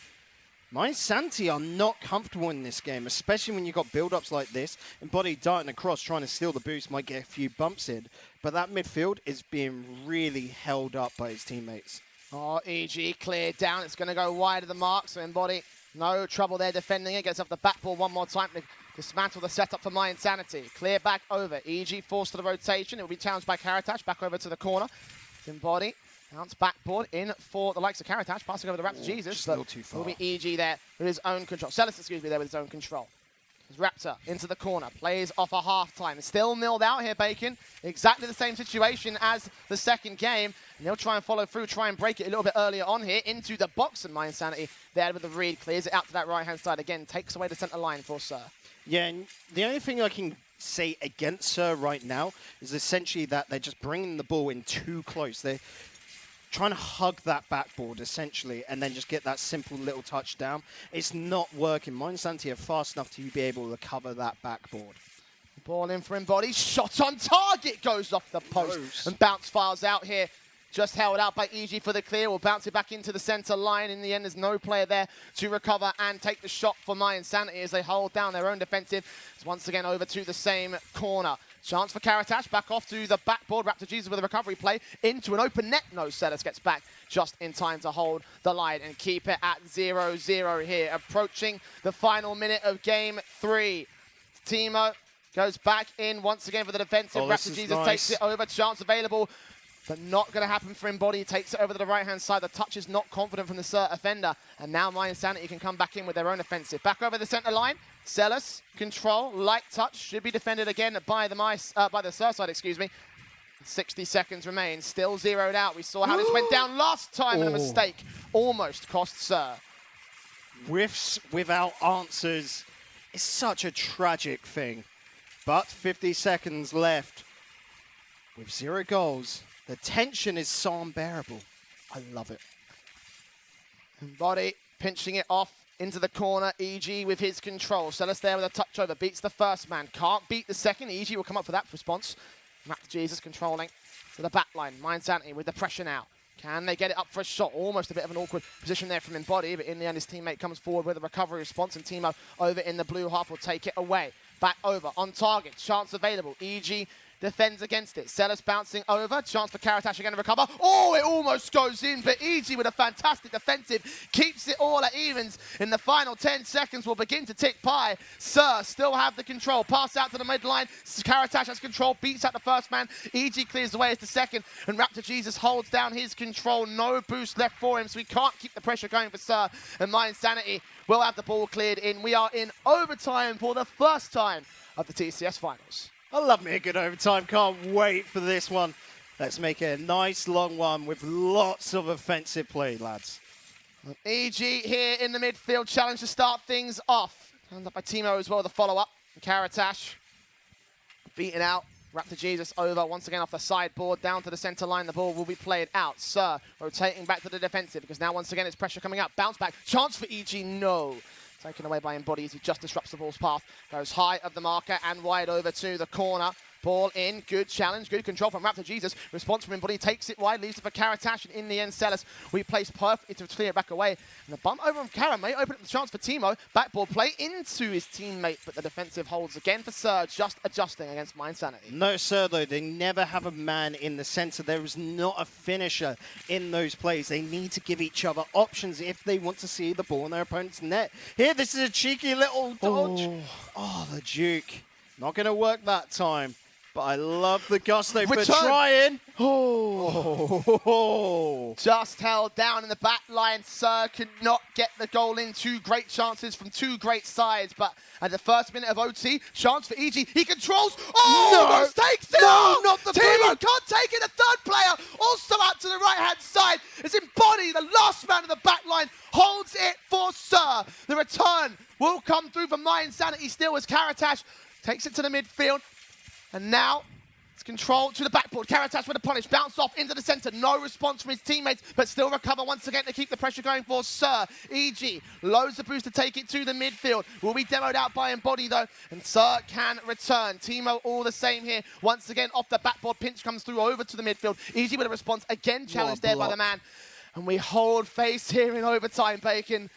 My Insanity are not comfortable in this game, especially when you've got build-ups like this. Embodied darting across, trying to steal the boost, might get a few bumps in. But that midfield is being really held up by his teammates. Oh, EG cleared down. It's going to go wide of the mark, so Embody, no trouble there defending it. Gets off the back ball one more time to dismantle the setup for My Insanity. Clear back over. EG forced to the rotation. It will be challenged by Karatash. Back over to the corner. Embody. Bounce backboard in for the likes of Karatash. Passing over the Raptor Jesus. Still too far. Will be EG there with his own control. Celis, excuse me, there with his own control. Raptor into the corner, plays off a half-time. Still milled out here, Bacon. Exactly the same situation as the second game. And they'll try and follow through, try and break it a little bit earlier on here into the box. And My Insanity there with the read, clears it out to that right-hand side again, takes away the center line for Sir. Yeah, and the only thing I can say against Sir right now is essentially that they're just bringing the ball in too close. They're trying to hug that backboard, essentially, and then just get that simple little touchdown. It's not working. My Insanity are fast enough to be able to cover that backboard. Ball in for Embody, shot on target, goes off the post. And bounce files out here. Just held out by EG for the clear. Will bounce it back into the center line. In the end, there's no player there to recover and take the shot for My Insanity as they hold down their own defensive. It's once again over to the same corner. Chance for Karatash, back off to the backboard. Raptor Jesus with a recovery play into an open net. No, Celis gets back just in time to hold the line and keep it at 0-0 here. Approaching the final minute of game 3. Timo goes back in once again for the defensive. Raptor Jesus takes it over. Chance available, but not going to happen for Embody. Takes it over to the right-hand side. The touch is not confident from the Sir offender. And now My Insanity can come back in with their own offensive. Back over the center line. Celis, control, light touch. Should be defended again by the Sir side, excuse me. 60 seconds remain. Still zeroed out. We saw how this went down last time and a mistake almost cost Sir. Whiffs without answers is such a tragic thing. But 50 seconds left. With 0 goals, the tension is so unbearable. I love it. Embody pinching it off into the corner. EG with his control. Celis there with a touch over. Beats the first man. Can't beat the second. EG will come up for that response. Raptor Jesus controlling to the back line. My Insanity with the pressure now. Can they get it up for a shot? Almost a bit of an awkward position there from Embody, but in the end his teammate comes forward with a recovery response and Timo over in the blue half will take it away. Back over, on target, chance available. EG defends against it. Celis bouncing over, chance for Karatash again to recover. Oh, it almost goes in, but EG with a fantastic defensive keeps it all at evens. In the final 10 seconds will begin to tick by. Sir still have the control. Pass out to the midline. Karatash has control, beats out the first man. EG clears away as the second, and Raptor Jesus holds down his control. No boost left for him, so he can't keep the pressure going for Sir. And My Insanity will have the ball cleared in. We are in overtime for the first time of the TCS finals. I love me a good overtime. Can't wait for this one. Let's make it a nice long one with lots of offensive play, lads. EG here in the midfield, challenge to start things off. Hands up by Timo as well, the follow-up. Karatash beaten out. Raptor Jesus over once again off the sideboard, down to the center line. The ball will be played out. Sir rotating back to the defensive because now once again it's pressure coming up. Bounce back, chance for EG, no. Taken away by Embody as he just disrupts the ball's path. Goes high of the marker and wide over to the corner. Ball in, good challenge, good control from Raptor Jesus. Response from Embody, takes it wide, leaves it for Karatash, and in the end, Celis we place perfectly to clear it back away. And the bump over from Kara may open up the chance for Timo. Backboard play into his teammate, but the defensive holds again for Sir, just adjusting against My Insanity. No, Sir, though, they never have a man in the center. There is not a finisher in those plays. They need to give each other options if they want to see the ball in their opponent's net. Here, this is a cheeky little dodge. Oh, the Duke. Not going to work that time. But I love the gusto for trying. Just held down in the back line. Sir could not get the goal in. 2 great chances from 2 great sides. But at the first minute of OT, chance for EG. He controls. Oh, almost takes it out. Not the Timo can't take it. The third player also out to the right-hand side. It's Embody, the last man of the back line, holds it for Sir. The return will come through from My Insanity still as Karatash takes it to the midfield. And now it's control to the backboard. Karatash with a punish. Bounce off into the center. No response from his teammates, but still recover once again to keep the pressure going for Sir. EG loads the boost to take it to the midfield. Will be demoed out by Embody though, and Sir can return. Timo all the same here. Once again off the backboard. Pinch comes through over to the midfield. EG with a response. Again challenged there by the man. And we hold face here in overtime, Bacon.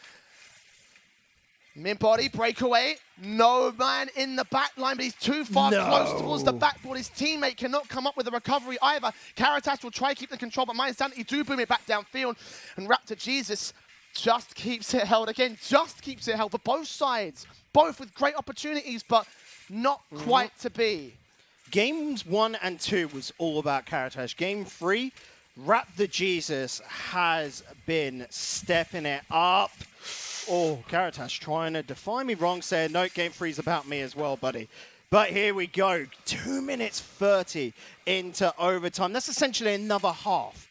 Embody, breakaway. No man in the back line, but he's too far close towards the backboard. His teammate cannot come up with a recovery either. Karatash will try to keep the control, but My Insanity do boom it back downfield. And Raptor Jesus just keeps it held again. Just keeps it held for both sides. Both with great opportunities, but not quite to be. Games 1 and 2 was all about Karatash. Game 3, Raptor Jesus has been stepping it up. Oh, Karatash trying to define me wrong, saying, no, game 3's about me as well, buddy. But here we go. 2 minutes 30 into overtime. That's essentially another half.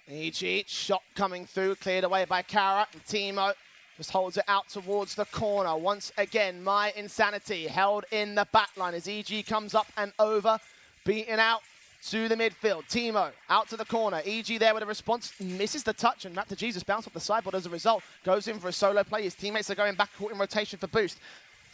EG, shot coming through, cleared away by Kara, and Timo just holds it out towards the corner. Once again, My Insanity held in the back line as EG comes up and over, beaten out to the midfield. Timo out to the corner. EG there with a response, misses the touch, and Raptor Jesus bounce off the sideboard as a result. Goes in for a solo play. His teammates are going back in rotation for boost.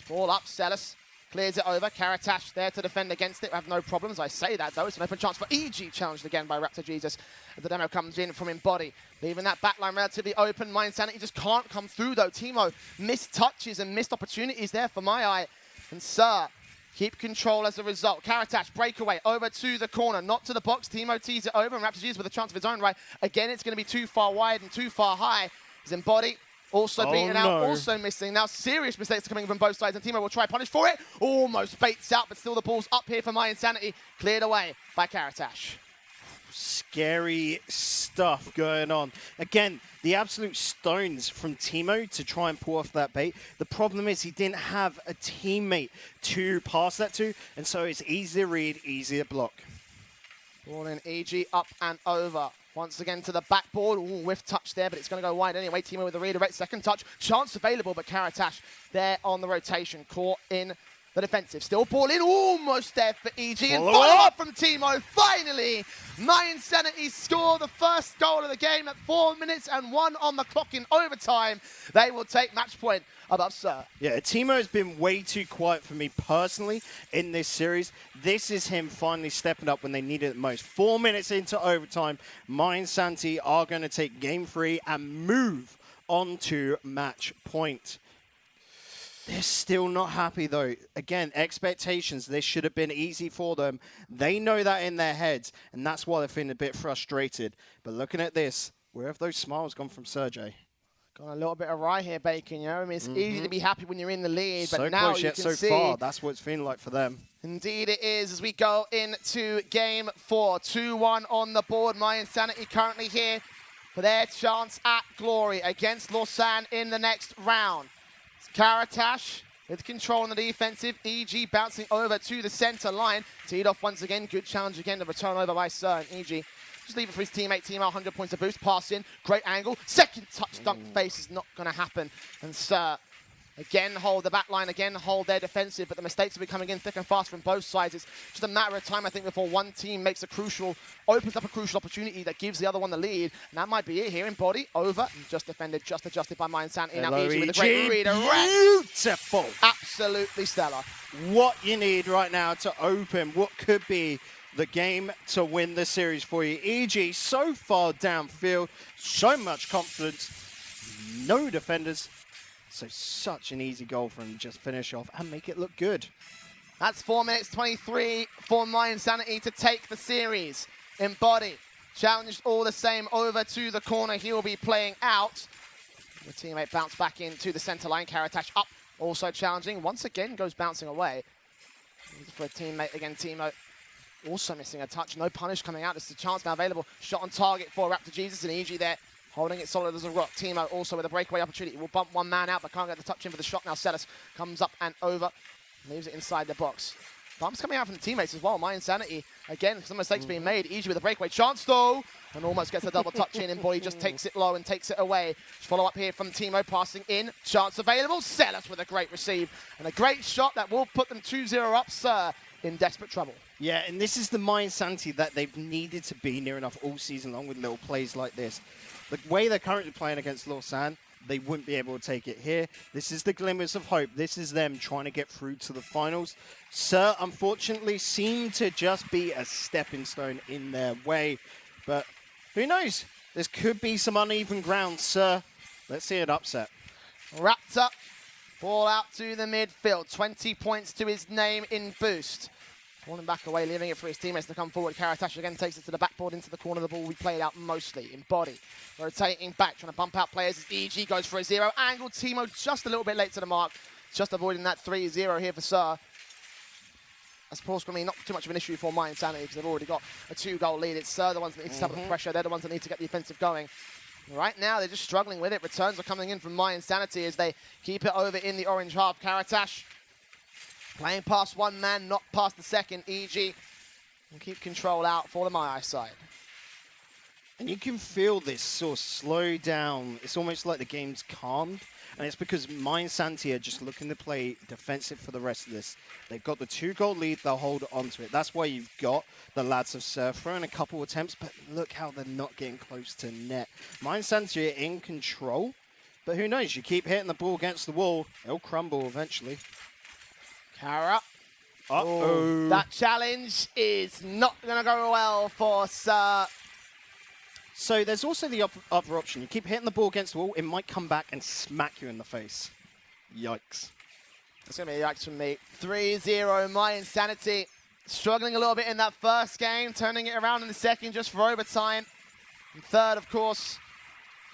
Ball up, Celis clears it over. Karatash there to defend against it. Have no problems. I say that, though. It's an open chance for EG, challenged again by Raptor Jesus. As the demo comes in from Embody, leaving that backline relatively open. My Insanity just can't come through, though. Timo missed touches and missed opportunities there for my eye. And Sir keep control as a result. Karatash breakaway over to the corner, not to the box. Timo tees it over, and Raptor Jesus with a chance of his own right. Again, it's going to be too far wide and too far high. As Embody also beaten out, also missing. Now serious mistakes coming from both sides, and Timo will try punish for it. Almost baits out, but still the ball's up here for My Insanity. Cleared away by Karatash. Scary stuff going on. Again, the absolute stones from Timo to try and pull off that bait. The problem is he didn't have a teammate to pass that to, and so it's easy to read, easy to block. Ball in, EG up and over. Once again to the backboard. Ooh, whiff touch there, but it's going to go wide anyway. Timo with the redirect. Second touch. Chance available, but Karatash there on the rotation. Caught in the defensive. Still ball in. Almost there for EG. And follow up from Timo. Finally, My Insanity score the first goal of the game at 4 minutes and 1 on the clock in overtime. They will take match point above Sir. Yeah, Timo has been way too quiet for me personally in this series. This is him finally stepping up when they need it the most. 4 minutes into overtime, My Insanity are going to take game 3 and move on to match point. They're still not happy, though. Again, expectations. This should have been easy for them. They know that in their heads, and that's why they're feeling a bit frustrated. But looking at this, where have those smiles gone from Sergey? Gone a little bit awry here, Bacon, you know? I mean, it's easy to be happy when you're in the lead, So but now close you yet can so see. far. That's what it's feeling like for them. Indeed it is, as we go into game 4. 2-1 on the board. My Insanity currently here for their chance at glory against Lausanne in the next round. Karatash with control on the defensive. EG bouncing over to the center line. Teed off once again. Good challenge again to return over by Sir. And EG just leave it for his teammate. Team out 100 points of boost. Pass in. Great angle. Second touch dunk face is not going to happen. And Sir again hold the back line. Again hold their defensive. But the mistakes will be coming in thick and fast from both sides. It's just a matter of time, I think, before one team makes a opens up a crucial opportunity that gives the other one the lead. And that might be it here in body. Over. And just defended, just adjusted by My Insanity. Now EG with a great redirect. Beautiful. Absolutely stellar. What you need right now to open what could be the game to win the series for you. EG so far downfield, so much confidence, no defenders. So such an easy goal for him to just finish off and make it look good. That's 4 minutes 23 for My Insanity to take the series. Embody challenged all the same over to the corner. He will be playing out. The teammate bounced back into the center line. Karatash up, also challenging. Once again goes bouncing away. For a teammate again, Timo also missing a touch. No punish coming out. There's a chance now available. Shot on target for Raptor Jesus and EG there. Holding it solid as a rock. Timo also with a breakaway opportunity. Will bump one man out, but can't get the touch in for the shot. Now Celis comes up and over. Leaves it inside the box. Bumps coming out from the teammates as well. My Insanity, again, some mistakes being made. EG with a breakaway chance though. And almost gets a double touch in. Embody just takes it low and takes it away. Follow up here from Timo, passing in. Chance available. Celis with a great receive. And a great shot that will put them 2-0 up, Sir, in desperate trouble. Yeah, and this is the My Insanity that they've needed to be near enough all season long with little plays like this. The way they're currently playing against Lausanne, they wouldn't be able to take it here. This is the glimmers of hope. This is them trying to get through to the finals. Sir, unfortunately, seem to just be a stepping stone in their way. But who knows? This could be some uneven ground, Sir. Let's see an upset. Wrapped up. Ball out to the midfield. 20 points to his name in boost. Pulling back away, leaving it for his teammates to come forward. Karatash again takes it to the backboard into the corner of the ball. We played out mostly in body. Rotating back, trying to bump out players as EG goes for a 0. Angle Timo just a little bit late to the mark. Just avoiding that 3-0 here for Sir. That's of course going to be not too much of an issue for My Insanity because they've already got a 2-goal lead. It's Sir the ones that need to step up the pressure. They're the ones that need to get the offensive going. Right now, they're just struggling with it. Returns are coming in from My Insanity as they keep it over in the orange half. Karatash playing past one man, not past the second. EG will keep control out for the My side. And you can feel this sort of slow down. It's almost like the game's calmed. And it's because My Insanity are just looking to play defensive for the rest of this. They've got the 2-goal lead. They'll hold on to it. That's why you've got the lads of Surf throwing a couple attempts. But look how they're not getting close to net. My Insanity are in control. But who knows? You keep hitting the ball against the wall. It'll crumble eventually. Kara. Uh-oh. That challenge is not going to go well for Sir. So there's also the other option. You keep hitting the ball against the wall, it might come back and smack you in the face. Yikes. It's going to be a yikes from me. 3-0, My Insanity. Struggling a little bit in that first game, turning it around in the second just for overtime. And third, of course,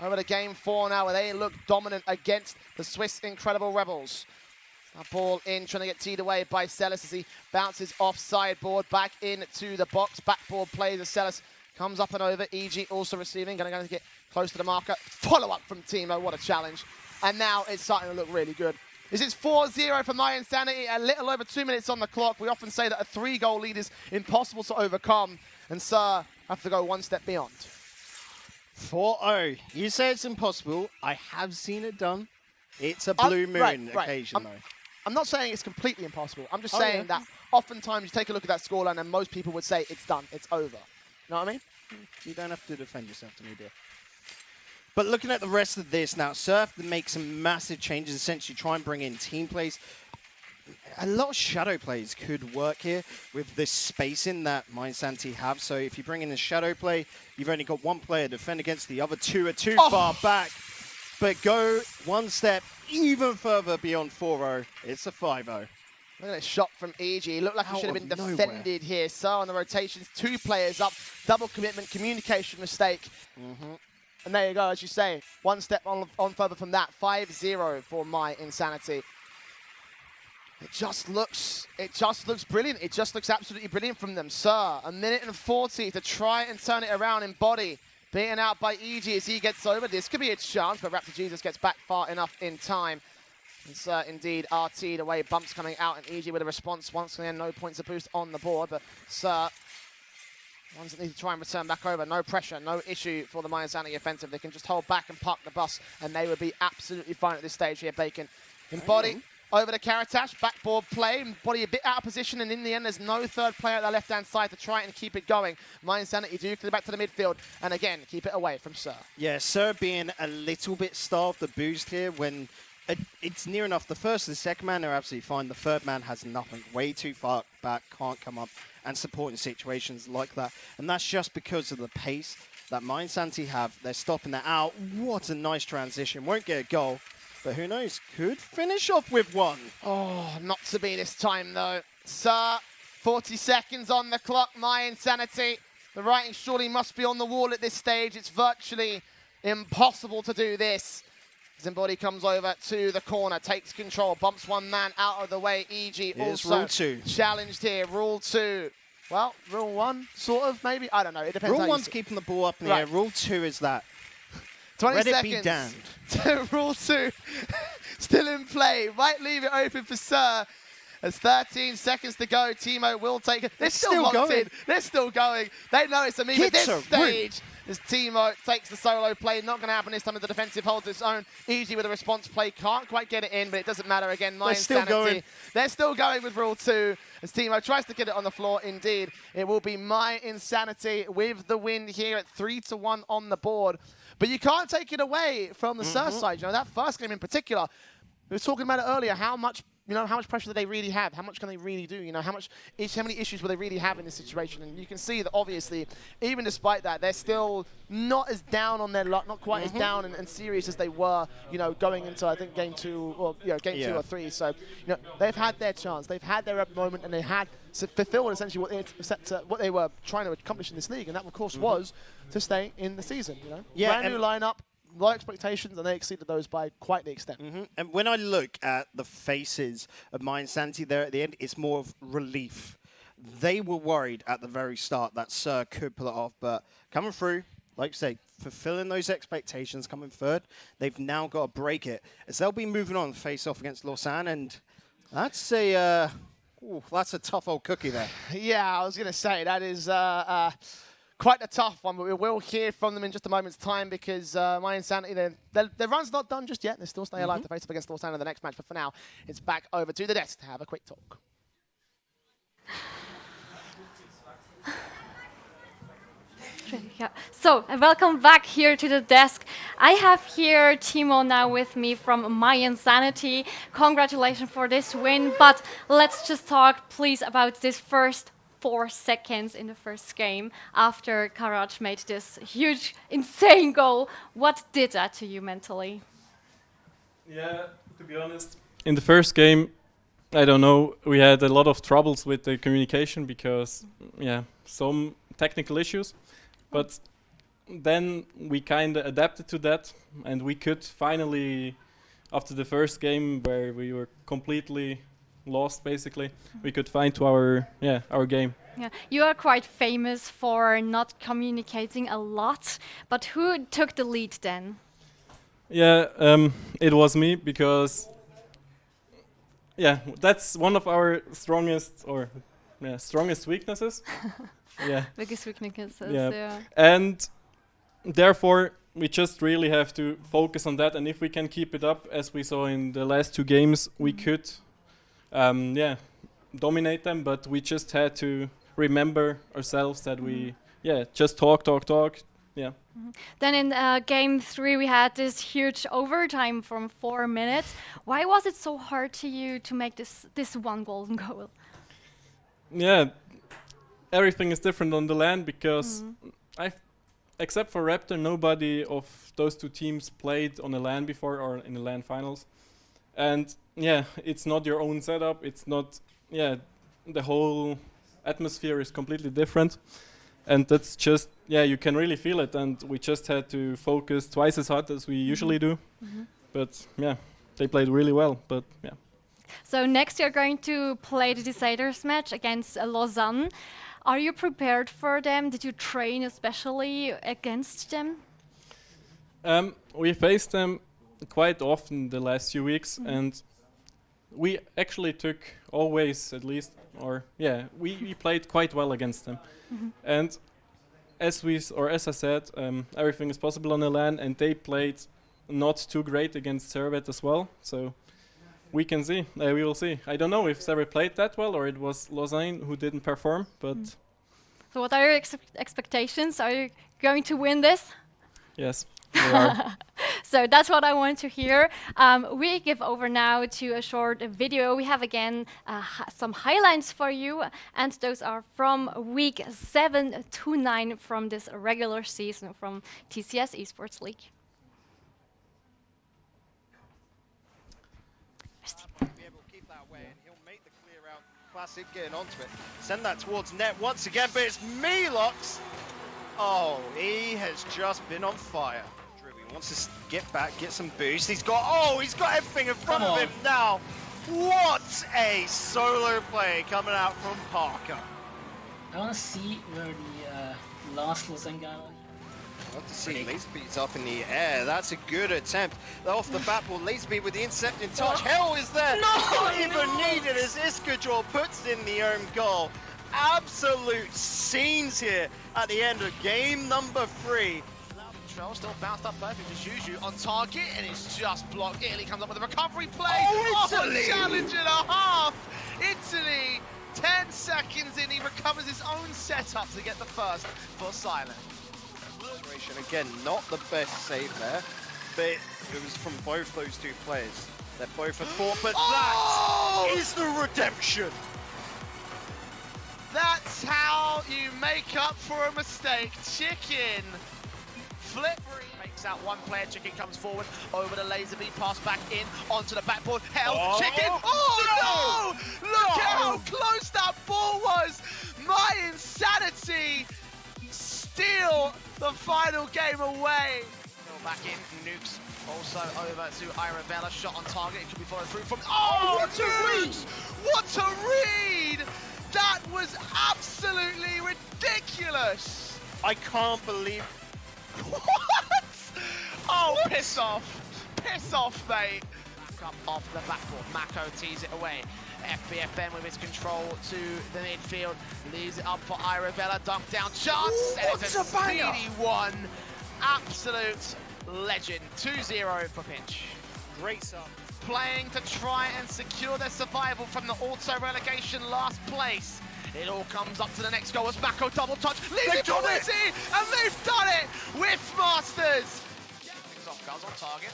over to game 4 now, where they look dominant against the Swiss Incredible Rebels. That ball in, trying to get teed away by Celis as he bounces off sideboard, back into the box. Backboard plays as Celis comes up and over. EG also receiving, going to get close to the marker. Follow-up from Timo, what a challenge. And now it's starting to look really good. This is 4-0 for My Insanity, a little over 2 minutes on the clock. We often say that a 3-goal lead is impossible to overcome, and Sir have to go one step beyond. 4-0. You say it's impossible. I have seen it done. It's a blue moon occasion, though. I'm not saying it's completely impossible. I'm just saying that oftentimes you take a look at that scoreline and most people would say it's done, it's over. You know what I mean? You don't have to defend yourself to me, dear. But looking at the rest of this now, Surf make some massive changes, essentially try and bring in team plays. A lot of shadow plays could work here with this spacing that My Insanity have. So if you bring in a shadow play, you've only got one player to defend against. The other two are too far back. But go one step even further beyond 4-0. It's a 5-0. Look at that shot from EG. It looked like he should have been defended here. So on the rotations, 2 players up, double commitment, communication mistake. And there you go, as you say, one step on further from that. 5-0 for My Insanity. It just looks brilliant. It just looks absolutely brilliant from them. Sir, 1:40 to try and turn it around in body. Beaten out by EG as he gets over. This could be a chance, but Raptor Jesus gets back far enough in time. And Sir, indeed, RT'd away. Bumps coming out, and EG with a response. Once again, no points of boost on the board, but Sir, ones that need to try and return back over. No pressure, no issue for the My Insanity offensive. They can just hold back and park the bus, and they would be absolutely fine at this stage here, Bacon. In body, over to Karatash, backboard play, body a bit out of position, and in the end, there's no third player at the left-hand side to try and keep it going. My Insanity do clear back to the midfield, and again, keep it away from Sir. Yeah, Sir being a little bit starved the boost here when it's near enough. The first and the second man are absolutely fine. The third man has nothing. Way too far back, can't come up and support in situations like that. And that's just because of the pace that My Insanity have. They're stopping that out. What a nice transition. Won't get a goal, but who knows? Could finish off with one. Oh, not to be this time, though. Sir, 40 seconds on the clock. My Insanity. The writing surely must be on the wall at this stage. It's virtually impossible to do this. Zimbody comes over to the corner, takes control, bumps one man out of the way. EG also Rule 2. challenged here. Rule 2. Well, Rule 1, sort of, maybe? I don't know. It depends. Rule 1's keeping the ball up in the air. Rule 2 is that. 20 Let seconds. it be damned. To Rule 2. Still in play. Might leave it open for Sir. There's 13 seconds to go. Timo will take it. They're still locked in. They're still going. They know it's a meme at this stage. As Timo takes the solo play. Not going to happen this time as the defensive holds its own. Easy with a response play. Can't quite get it in, but it doesn't matter again. My Insanity. They're still going with Rule 2. As Timo tries to get it on the floor. Indeed, it will be My Insanity with the win here at 3-1 on the board. But you can't take it away from the Sir side. You know, that first game in particular, we were talking about it earlier, how much pressure do they really have? How much can they really do? You know, how many issues will they really have in this situation? And you can see that obviously, even despite that, they're still not as down on their luck, not quite as down and serious as they were, you know, going into, I think, game 2 or, you know, game 2 or 3. So, you know, they've had their chance. They've had their moment, and they had fulfilled essentially what they were trying to accomplish in this league. And that, of course, was to stay in the season, you know. Yeah, brand new lineup. Low expectations, and they exceeded those by quite the extent. And when I look at the faces of My Insanity there at the end, it's more of relief. They were worried at the very start that Sir could pull it off, but coming through, like you say, fulfilling those expectations, coming third. They've now got to break it, as they'll be moving on to face off against Lausanne, and that's a tough old cookie there. Yeah, I was going to say, that is quite a tough one, but we will hear from them in just a moment's time because My Insanity, their run's not done just yet. They still stay alive to face up against Lausanne in the next match, but for now, it's back over to the desk to have a quick talk. Yeah. So, welcome back here to the desk. I have here Timo now with me from My Insanity. Congratulations for this win, but let's just talk, please, about this first 4 seconds in the first game after Karaj made this huge, insane goal. What did that to you mentally? Yeah, to be honest, in the first game, I don't know, we had a lot of troubles with the communication because, yeah, some technical issues. But then we kind of adapted to that, and we could finally, after the first game where we were completely lost, basically, we could find to our game. Yeah, you are quite famous for not communicating a lot, but who took the lead then? Yeah, it was me because, yeah, that's one of our strongest weaknesses. Yeah. Biggest weaknesses, Yeah. yeah. And therefore, we just really have to focus on that. And if we can keep it up, as we saw in the last 2 games, we could, dominate them. But we just had to remember ourselves that we, just talk. Yeah. Then in game 3, we had this huge overtime from 4 minutes. Why was it so hard to you to make this one golden goal? Yeah. Everything is different on the LAN because except for Raptor, nobody of those 2 teams played on a LAN before or in the LAN finals. And yeah, it's not your own setup. It's not, the whole atmosphere is completely different. And that's just, you can really feel it. And we just had to focus twice as hard as we usually do. But yeah, they played really well, but yeah. So next you're going to play the Deciders match against Lausanne. Are you prepared for them? Did you train especially against them? We faced them quite often the last few weeks, and we actually took always at least, we played quite well against them. And as I said, everything is possible on the LAN, and they played not too great against Servet as well. So we can see. We will see. I don't know if Servet played that well or it was Lausanne who didn't perform, but... So what are your expectations? Are you going to win this? Yes, we are. So that's what I want to hear. We give over now to a short video. We have again some highlights for you, and those are from week 7 to 9 from this regular season from TCS eSports League. Be able to keep that away, and he'll make the clear out. Classic getting onto it. Send that towards net once again, but it's Leauge. Oh, he has just been on fire. He wants to get back, get some boost. He's got everything in front of him now. What a solo play coming out from Parker. I want to see where the last Lausanne guy was. I want to see Leauge's up in the air. That's a good attempt. Off the bat ball, Leauge with the intercepting touch. Hell is there. Not even needed as Iskador puts in the own goal. Absolute scenes here at the end of game number 3. Still bounced up perfect as Juju on target, and it's just blocked. Italy comes up with a recovery play. Italy! Challenge and a half. Italy, 10 seconds in, he recovers his own setup to get the first for Silent. Again, not the best save there, but it was from both those 2 players. They're both at fault, but that is the redemption. That's how you make up for a mistake. Chicken. Flip makes out one player. Chicken comes forward over the laser beam, pass back in onto the backboard. Chicken! Oh no! Look at how close that ball was! My Insanity steal the final game away. Back in, Nukes also over to Iravella. Shot on target. It could be followed through from. Oh, what a read! What a read! That was absolutely ridiculous. I can't believe What? Oh, piss off. Piss off, mate. Up off the backboard. Mako tees it away. FBFM with his control to the midfield. Leaves it up for Irabella. Dunk down chance. And it's a speedy one. Absolute legend. 2-0 for Pinch. Great start. Playing to try and secure their survival from the auto-relegation last place. It all comes up to the next goal as Mako double touch. Leaves it to Wizzy, and they've done it with Masters. Things off, Guz on target.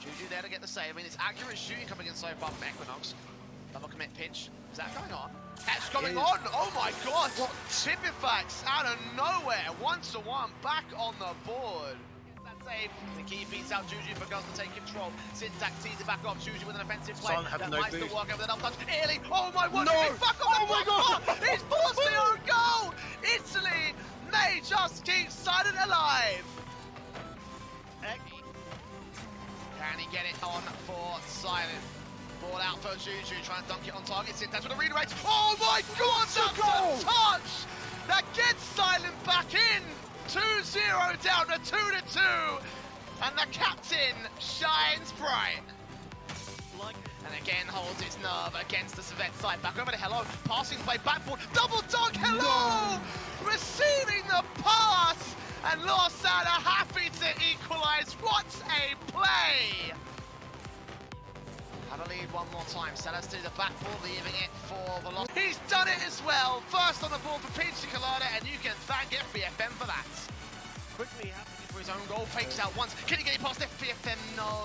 Juju there to get the save. I mean, it's accurate shooting coming in so far from Equinox. Double commit Pinch. Is that going on? That's going on. Oh my god. What Tipifax out of nowhere. 1-1 back on the board. That save. The key beats out Juju for Guz to take control. Syntax tees it back off. Juju with an offensive play. That might still work over the double touch. Italy. Oh my word. No. He's back on the god. He's forced the own goal. Italy may just keep Silent alive. Can he get it on for Silent? Ball out for Juju, trying to dunk it on target. Syntax with a redirect. Oh my god, that's a touch! That gets Silent back in! 2-0 down to 2-2. And the captain shines bright. And again holds its nerve against the Svet side. Back over to Hello. Passing play backboard. Double dunk, Hello! Receiving the pass! And Lausanne are happy to equalise. What a play! Have a lead one more time. Sellers to the backboard, leaving it for the loss. He's done it as well. First on the board for Pizza Colada, and you can thank FBFM for that. Quickly happening for his own goal. Fakes out once. Can he get it past FBFM? No.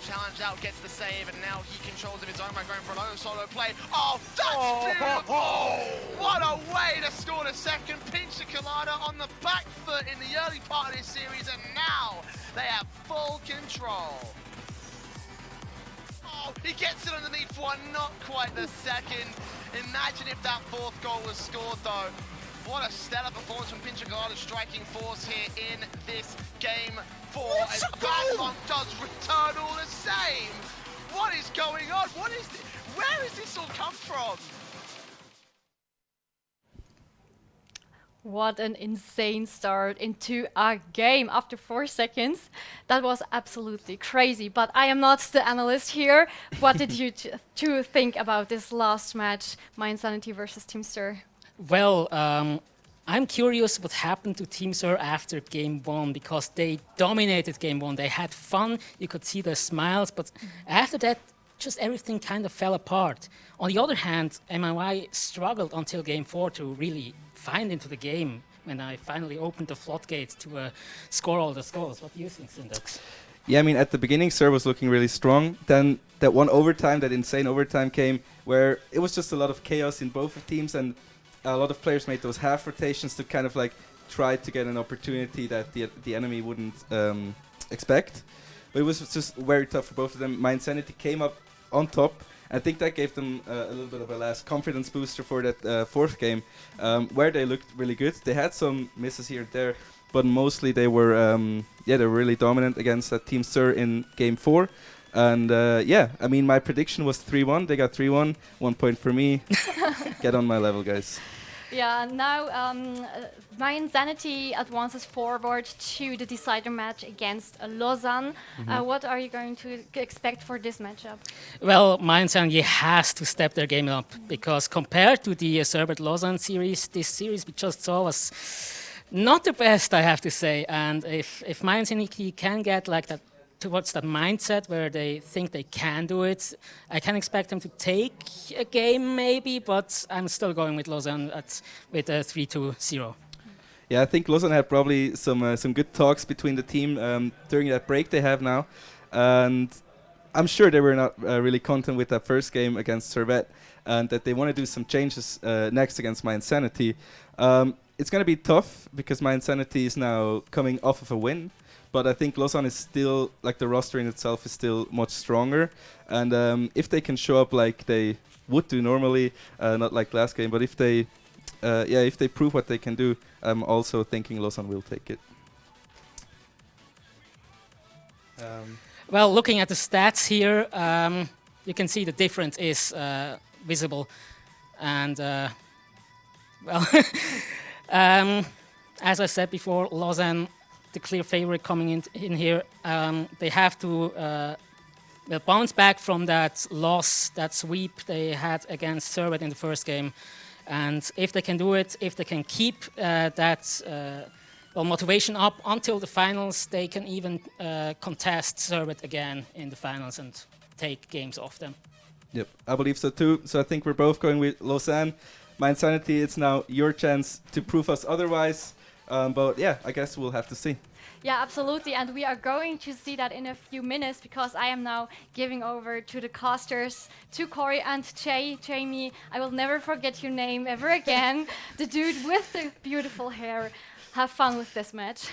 Challenge out, gets the save, and now he controls of his own by going for a low solo play. Oh, that's beautiful! What a way to score the second. Pinch Colada on the back foot in the early part of this series, and now they have full control. Oh, he gets it underneath one, not quite the second. Imagine if that fourth goal was scored, though. What a stellar performance from Pinch Colada, striking force here in this game 4. As Badmonk does return all the same. What is going on? What is this? Where has this all come from? What an insane start into a game after 4 seconds. That was absolutely crazy, but I am not the analyst here. What did you two think about this last match, Mindsanity versus Teamster? Well, I'm curious what happened to Team Sir after game 1, because they dominated game 1. They had fun, you could see their smiles, but after that, just everything kind of fell apart. On the other hand, MIY struggled until game 4 to really find into the game when I finally opened the floodgates to score all the scores. What do you think, Syntax? Yeah, I mean, at the beginning, Sir was looking really strong. Then that one overtime, that insane overtime came, where it was just a lot of chaos in both of teams, and a lot of players made those half rotations to kind of like try to get an opportunity that the enemy wouldn't expect. But it was just very tough for both of them. Mindsanity came up on top. I think that gave them a little bit of a last confidence booster for that fourth game, where they looked really good. They had some misses here and there, but mostly they were they were really dominant against that Team Sir in game 4. And yeah, I mean, my prediction was 3-1. They got 3-1. 1 point for me. Get on my level, guys. Yeah, now Mindsanity advances forward to the decider match against Lausanne. What are you going to expect for this matchup? Well, Mindsanity has to step their game up, because compared to the Serbert-Lausanne series, this series we just saw was not the best, I have to say. And if Mindsanity can get like that towards that mindset where they think they can do it, I can expect them to take a game maybe, but I'm still going with Lausanne with a 3-2-0. Yeah, I think Lausanne had probably some good talks between the team during that break they have now, and I'm sure they were not really content with that first game against Servette, and that they want to do some changes next against Mindsanity. It's going to be tough because Mindsanity is now coming off of a win. But I think Lausanne is still, like, the roster in itself is still much stronger. And if they can show up like they would do normally, not like last game, but if they prove what they can do, I'm also thinking Lausanne will take it. Well, looking at the stats here, you can see the difference is visible. And, well, as I said before, Lausanne the clear favorite coming in here. They have to bounce back from that loss, that sweep they had against Servet in the first game. And if they can do it, if they can keep that motivation up until the finals, they can even contest Servet again in the finals and take games off them. Yep, I believe so too. So I think we're both going with Lausanne. Mindsanity, it's now your chance to prove us otherwise. But yeah, I guess we'll have to see. Yeah, absolutely. And we are going to see that in a few minutes because I am now giving over to the casters, to Corey and Jamie. I will never forget your name ever again. The dude with the beautiful hair. Have fun with this match.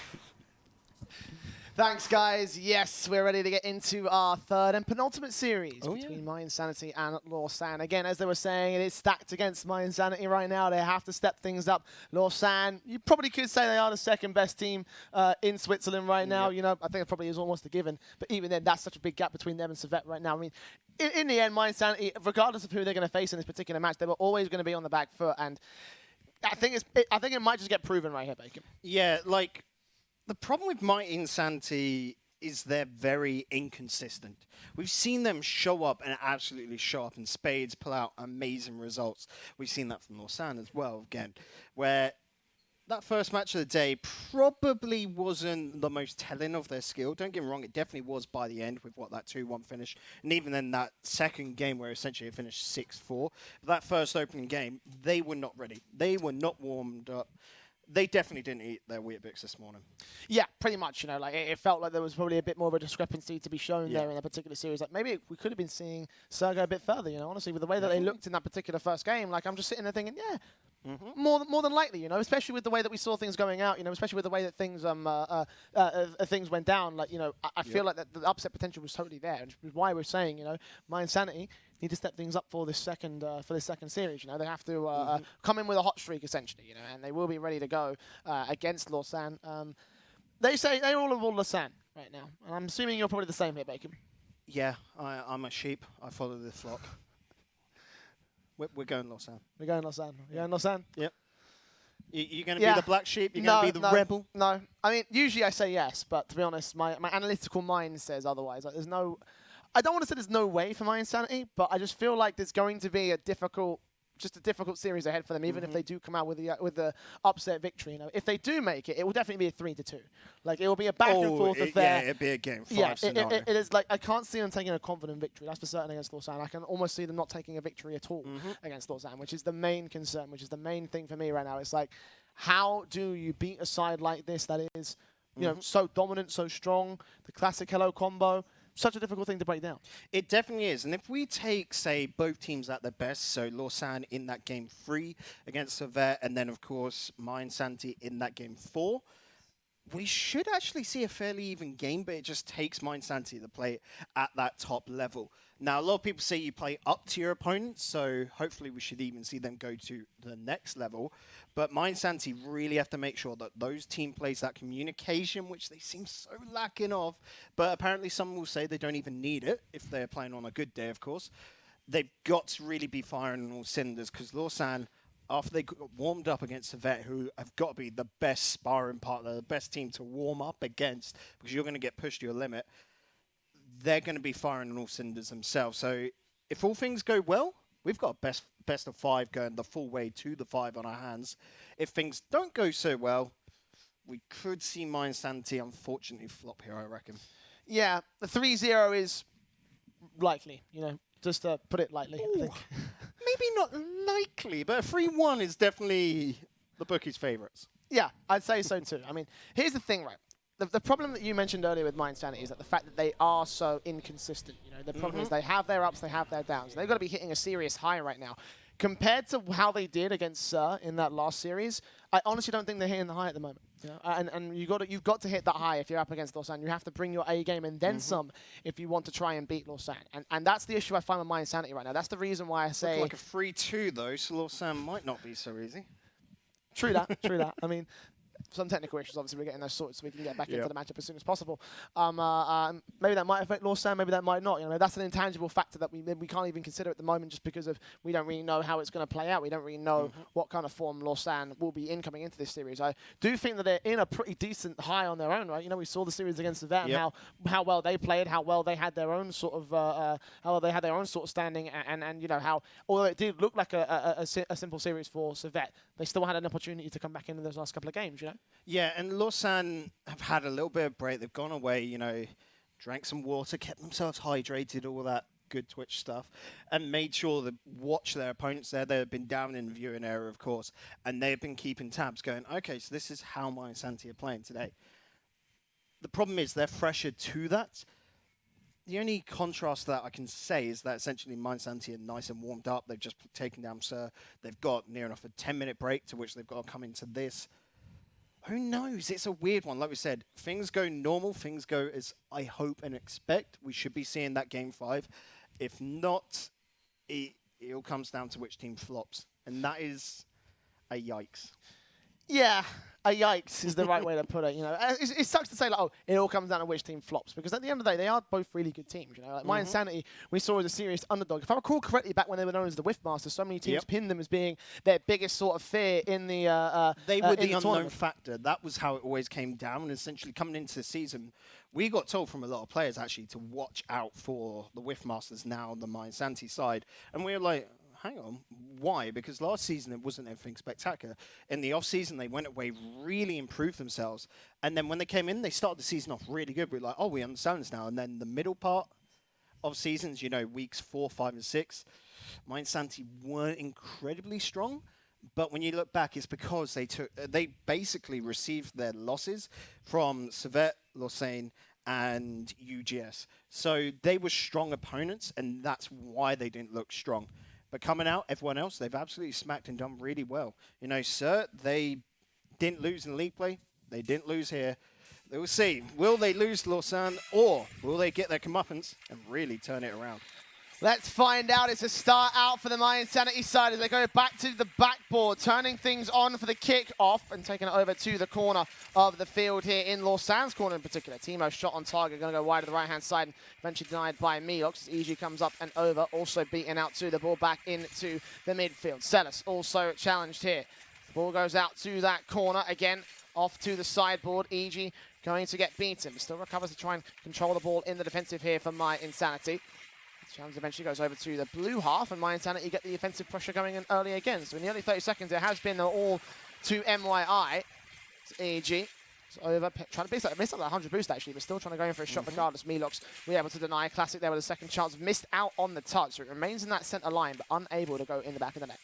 Thanks, guys. Yes, we're ready to get into our third and penultimate series between Mindsanity and Lausanne. Again, as they were saying, it is stacked against Mindsanity right now. They have to step things up. Lausanne, you probably could say they are the second best team in Switzerland right now. You know, I think it probably is almost a given. But even then, that's such a big gap between them and Servet right now. I mean, in the end, Mindsanity, regardless of who they're going to face in this particular match, they were always going to be on the back foot. And I think it might just get proven right here, Bacon. Yeah, like, the problem with Mindsanity is they're very inconsistent. We've seen them show up and absolutely show up in spades, pull out amazing results. We've seen that from Lausanne as well, again, where that first match of the day probably wasn't the most telling of their skill. Don't get me wrong, it definitely was by the end with that 2-1 finish. And even then that second game where essentially it finished 6-4. That first opening game, they were not ready. They were not warmed up. They definitely didn't eat their Weetabix this morning. Yeah, pretty much. You know, like it felt like there was probably a bit more of a discrepancy to be shown there in a particular series. Like maybe we could have been seeing Sergo a bit further. You know, honestly, with the way that they looked in that particular first game, like I'm just sitting there thinking, more than likely. You know, especially with the way that we saw things going out. You know, especially with the way that things things went down. Like I feel like that the upset potential was totally there, which is why we're saying Mindsanity need to step things up for this second series. You know, they have to come in with a hot streak essentially. You know, and they will be ready to go against Lausanne. They say they're all aboard Lausanne right now, and I'm assuming you're probably the same here, Bacon. Yeah, I'm a sheep. I follow the flock. We're going Lausanne. We're going Lausanne. You're going Lausanne? Yep. You're going to be the black sheep? You're going to be the rebel? No. I mean, usually I say yes, but to be honest, my analytical mind says otherwise. Like, I don't want to say there's no way for Mindsanity, but I just feel like there's going to be a difficult series ahead for them, even if they do come out with the upset victory. You know, if they do make it, it will definitely be a 3-2. Like it will be a back and forth affair. Yeah, it'll be a game 5 scenario. It is like I can't see them taking a confident victory. That's for certain against Lausanne. I can almost see them not taking a victory at all against Lausanne, which is the main concern, which is the main thing for me right now. It's like, how do you beat a side like this that is, so dominant, so strong, the classic Hello combo? Such a difficult thing to break down. It definitely is. And if we take, say, both teams at their best, so Lausanne in that game 3 against Servet, and then, of course, Mindsanity in that game 4, we should actually see a fairly even game, but it just takes Mindsanity to play at that top level. Now, a lot of people say you play up to your opponents, so hopefully we should even see them go to the next level. But Mindsanity really have to make sure that those team plays, that communication, which they seem so lacking of, but apparently some will say they don't even need it, if they're playing on a good day, of course. They've got to really be firing on all cylinders, because Lausanne, after they got warmed up against Servet, who have got to be the best sparring partner, the best team to warm up against, because you're going to get pushed to your limit, they're going to be firing on all cylinders themselves. So if all things go well, we've got a best of 5 going the full way to the 5 on our hands. If things don't go so well, we could see Mindsanity unfortunately flop here, I reckon. Yeah, the 3-0 is likely, just to put it lightly. I think. Maybe not likely, but a 3-1 is definitely the bookies' favourites. Yeah, I'd say so too. I mean, here's the thing, right? The problem that you mentioned earlier with Mindsanity is that the fact that they are so inconsistent. The problem is they have their ups, they have their downs. They've got to be hitting a serious high right now. Compared to how they did against Sir in that last series, I honestly don't think they're hitting the high at the moment. And you've got to hit that high if you're up against Lausanne. You have to bring your A game and then some if you want to try and beat Lausanne. And that's the issue I find with Mindsanity right now. That's the reason why I say... Look like a 3-2 though, so Lausanne might not be so easy. True that, true that. I mean... some technical issues. Obviously, we're getting those sorted so we can get back into the matchup as soon as possible. Maybe that might affect Lausanne, maybe that might not. You know, that's an intangible factor that we can't even consider at the moment, just because of we don't really know how it's going to play out. We don't really know what kind of form Lausanne will be in coming into this series. I do think that they're in a pretty decent high on their own, right? You know, we saw the series against Savannah and how well they played, how well they had their own sort of standing, and you know how although it did look like a simple series for Savet, they still had an opportunity to come back in those last couple of games, you know? Yeah, and Lausanne have had a little bit of break. They've gone away, you know, drank some water, kept themselves hydrated, all that good Twitch stuff, and made sure to watch their opponents there. They've been down in viewing area, of course, and they've been keeping tabs going, okay, so this is how my Santi are playing today. The problem is they're fresher to that. The only contrast that I can say is that essentially Mind Santi are nice and warmed up. They've just taken down Sir. They've got near enough a 10-minute break to which they've got to come into this. Who knows? It's a weird one. Like we said, things go normal. Things go as I hope and expect. We should be seeing that Game 5. If not, it all comes down to which team flops. And that is a yikes. Yeah, a yikes is the right way to put it. You know, it sucks to say like, oh, it all comes down to which team flops, because at the end of the day, they are both really good teams. You know, like My Insanity, we saw as a serious underdog. If I recall correctly, back when they were known as the Whiff Masters, so many teams pinned them as being their biggest sort of fear in the. They were the unknown tournament. factor. That was how it always came down. And essentially, coming into the season, we got told from a lot of players actually to watch out for the Whiff Masters now on the My Insanity side, and we were like, hang on, why? Because last season it wasn't anything spectacular. In the off-season, they went away, really improved themselves. And then when they came in, they started the season off really good. We're like, oh, we understand this now. And then the middle part of seasons, you know, weeks 4, 5, and 6, Mind Santi weren't incredibly strong. But when you look back, it's because they basically received their losses from Savet, Lausanne, and UGS. So they were strong opponents, and that's why they didn't look strong. But coming out, everyone else, they've absolutely smacked and done really well. You know, Sir, they didn't lose in league play. They didn't lose here. They will see. Will they lose to Lausanne, or will they get their comeuppance and really turn it around? Let's find out. It's a start out for the My Insanity side as they go back to the backboard, turning things on for the kick-off and taking it over to the corner of the field here in Lausanne's corner in particular. Timo shot on target, going to go wide to the right-hand side, eventually denied by Leauge. Leauge comes up and over, also beaten out to the ball back into the midfield. Celis also challenged here. Ball goes out to that corner again, off to the sideboard. Leauge going to get beaten, but still recovers to try and control the ball in the defensive here for My Insanity. Challenge eventually goes over to the blue half, and My Insanity get the offensive pressure going in early again. So in the early 30 seconds, it has been all to MYI. It's EG. It's over, trying to miss up that 100 boost actually, but still trying to go in for a shot regardless. Leauge, we're able to deny. Classic there with a second chance. Missed out on the touch, so it remains in that centre line, but unable to go in the back of the net.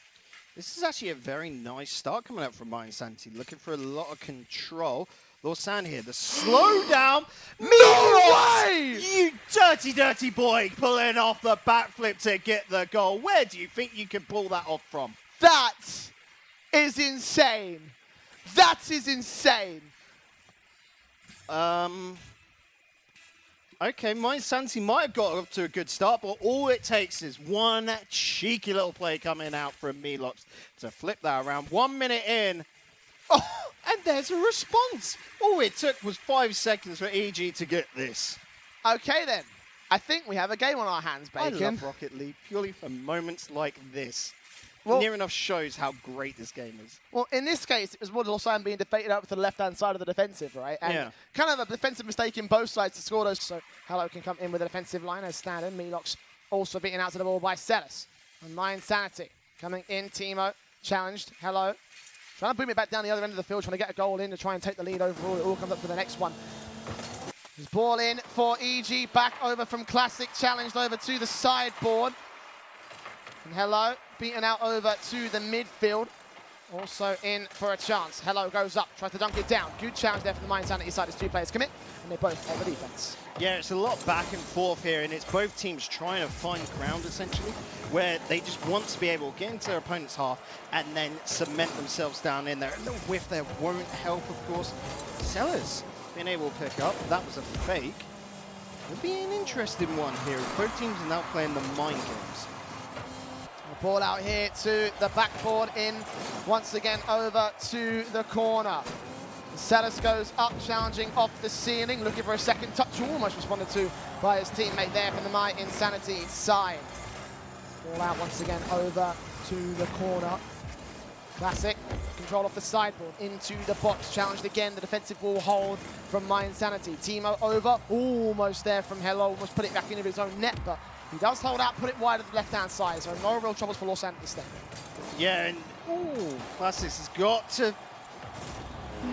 This is actually a very nice start coming out from My Insanity, looking for a lot of control. Lausanne here, the slow down. No way! You dirty, dirty boy, pulling off the backflip to get the goal. Where do you think you can pull that off from? That is insane. That is insane. Okay, My Insanity might have got up to a good start, but all it takes is one cheeky little play coming out from Leauge to flip that around. 1 minute in. Oh, and there's a response. All it took was 5 seconds for EG to get this. Okay, then. I think we have a game on our hands, Bacon. I love Rocket League purely for moments like this. Well, Near enough shows how great this game is. Well, in this case, it was more Lausanne being defeated up to the left-hand side of the defensive, right? And kind of a defensive mistake in both sides to score those. So Hello can come in with a defensive line as standard. Leauge also beaten out to the ball by Celis. And My Insanity coming in. Timo challenged. Hello. Trying to boom it back down the other end of the field, trying to get a goal in to try and take the lead overall. It all comes up to the next one. There's ball in for EG. Back over from Classic. Challenged over to the sideboard. And Hello beaten out over to the midfield. Also in for a chance. Hello goes up, tries to dunk it down. Good challenge there from the My Insanity side as two players commit, and they're both on the defense. Yeah, it's a lot back and forth here, and it's both teams trying to find ground, essentially, where they just want to be able to get into their opponent's half and then cement themselves down in there. A little whiff there won't help, of course. Sellers being able to pick up. That was a fake. It'll be an interesting one here. Both teams are now playing the mind games. Ball out here to the backboard in, once again over to the corner. Celis goes up, challenging off the ceiling, looking for a second touch, almost responded to by his teammate there from the My Insanity side. Ball out once again over to the corner. Classic, control off the sideboard, into the box, challenged again, the defensive ball hold from My Insanity. Teemo over, almost there from Hello, almost put it back into his own net, but he does hold out, put it wide at the left-hand side, so no real troubles for Leauge this time. Yeah, and Classics has got to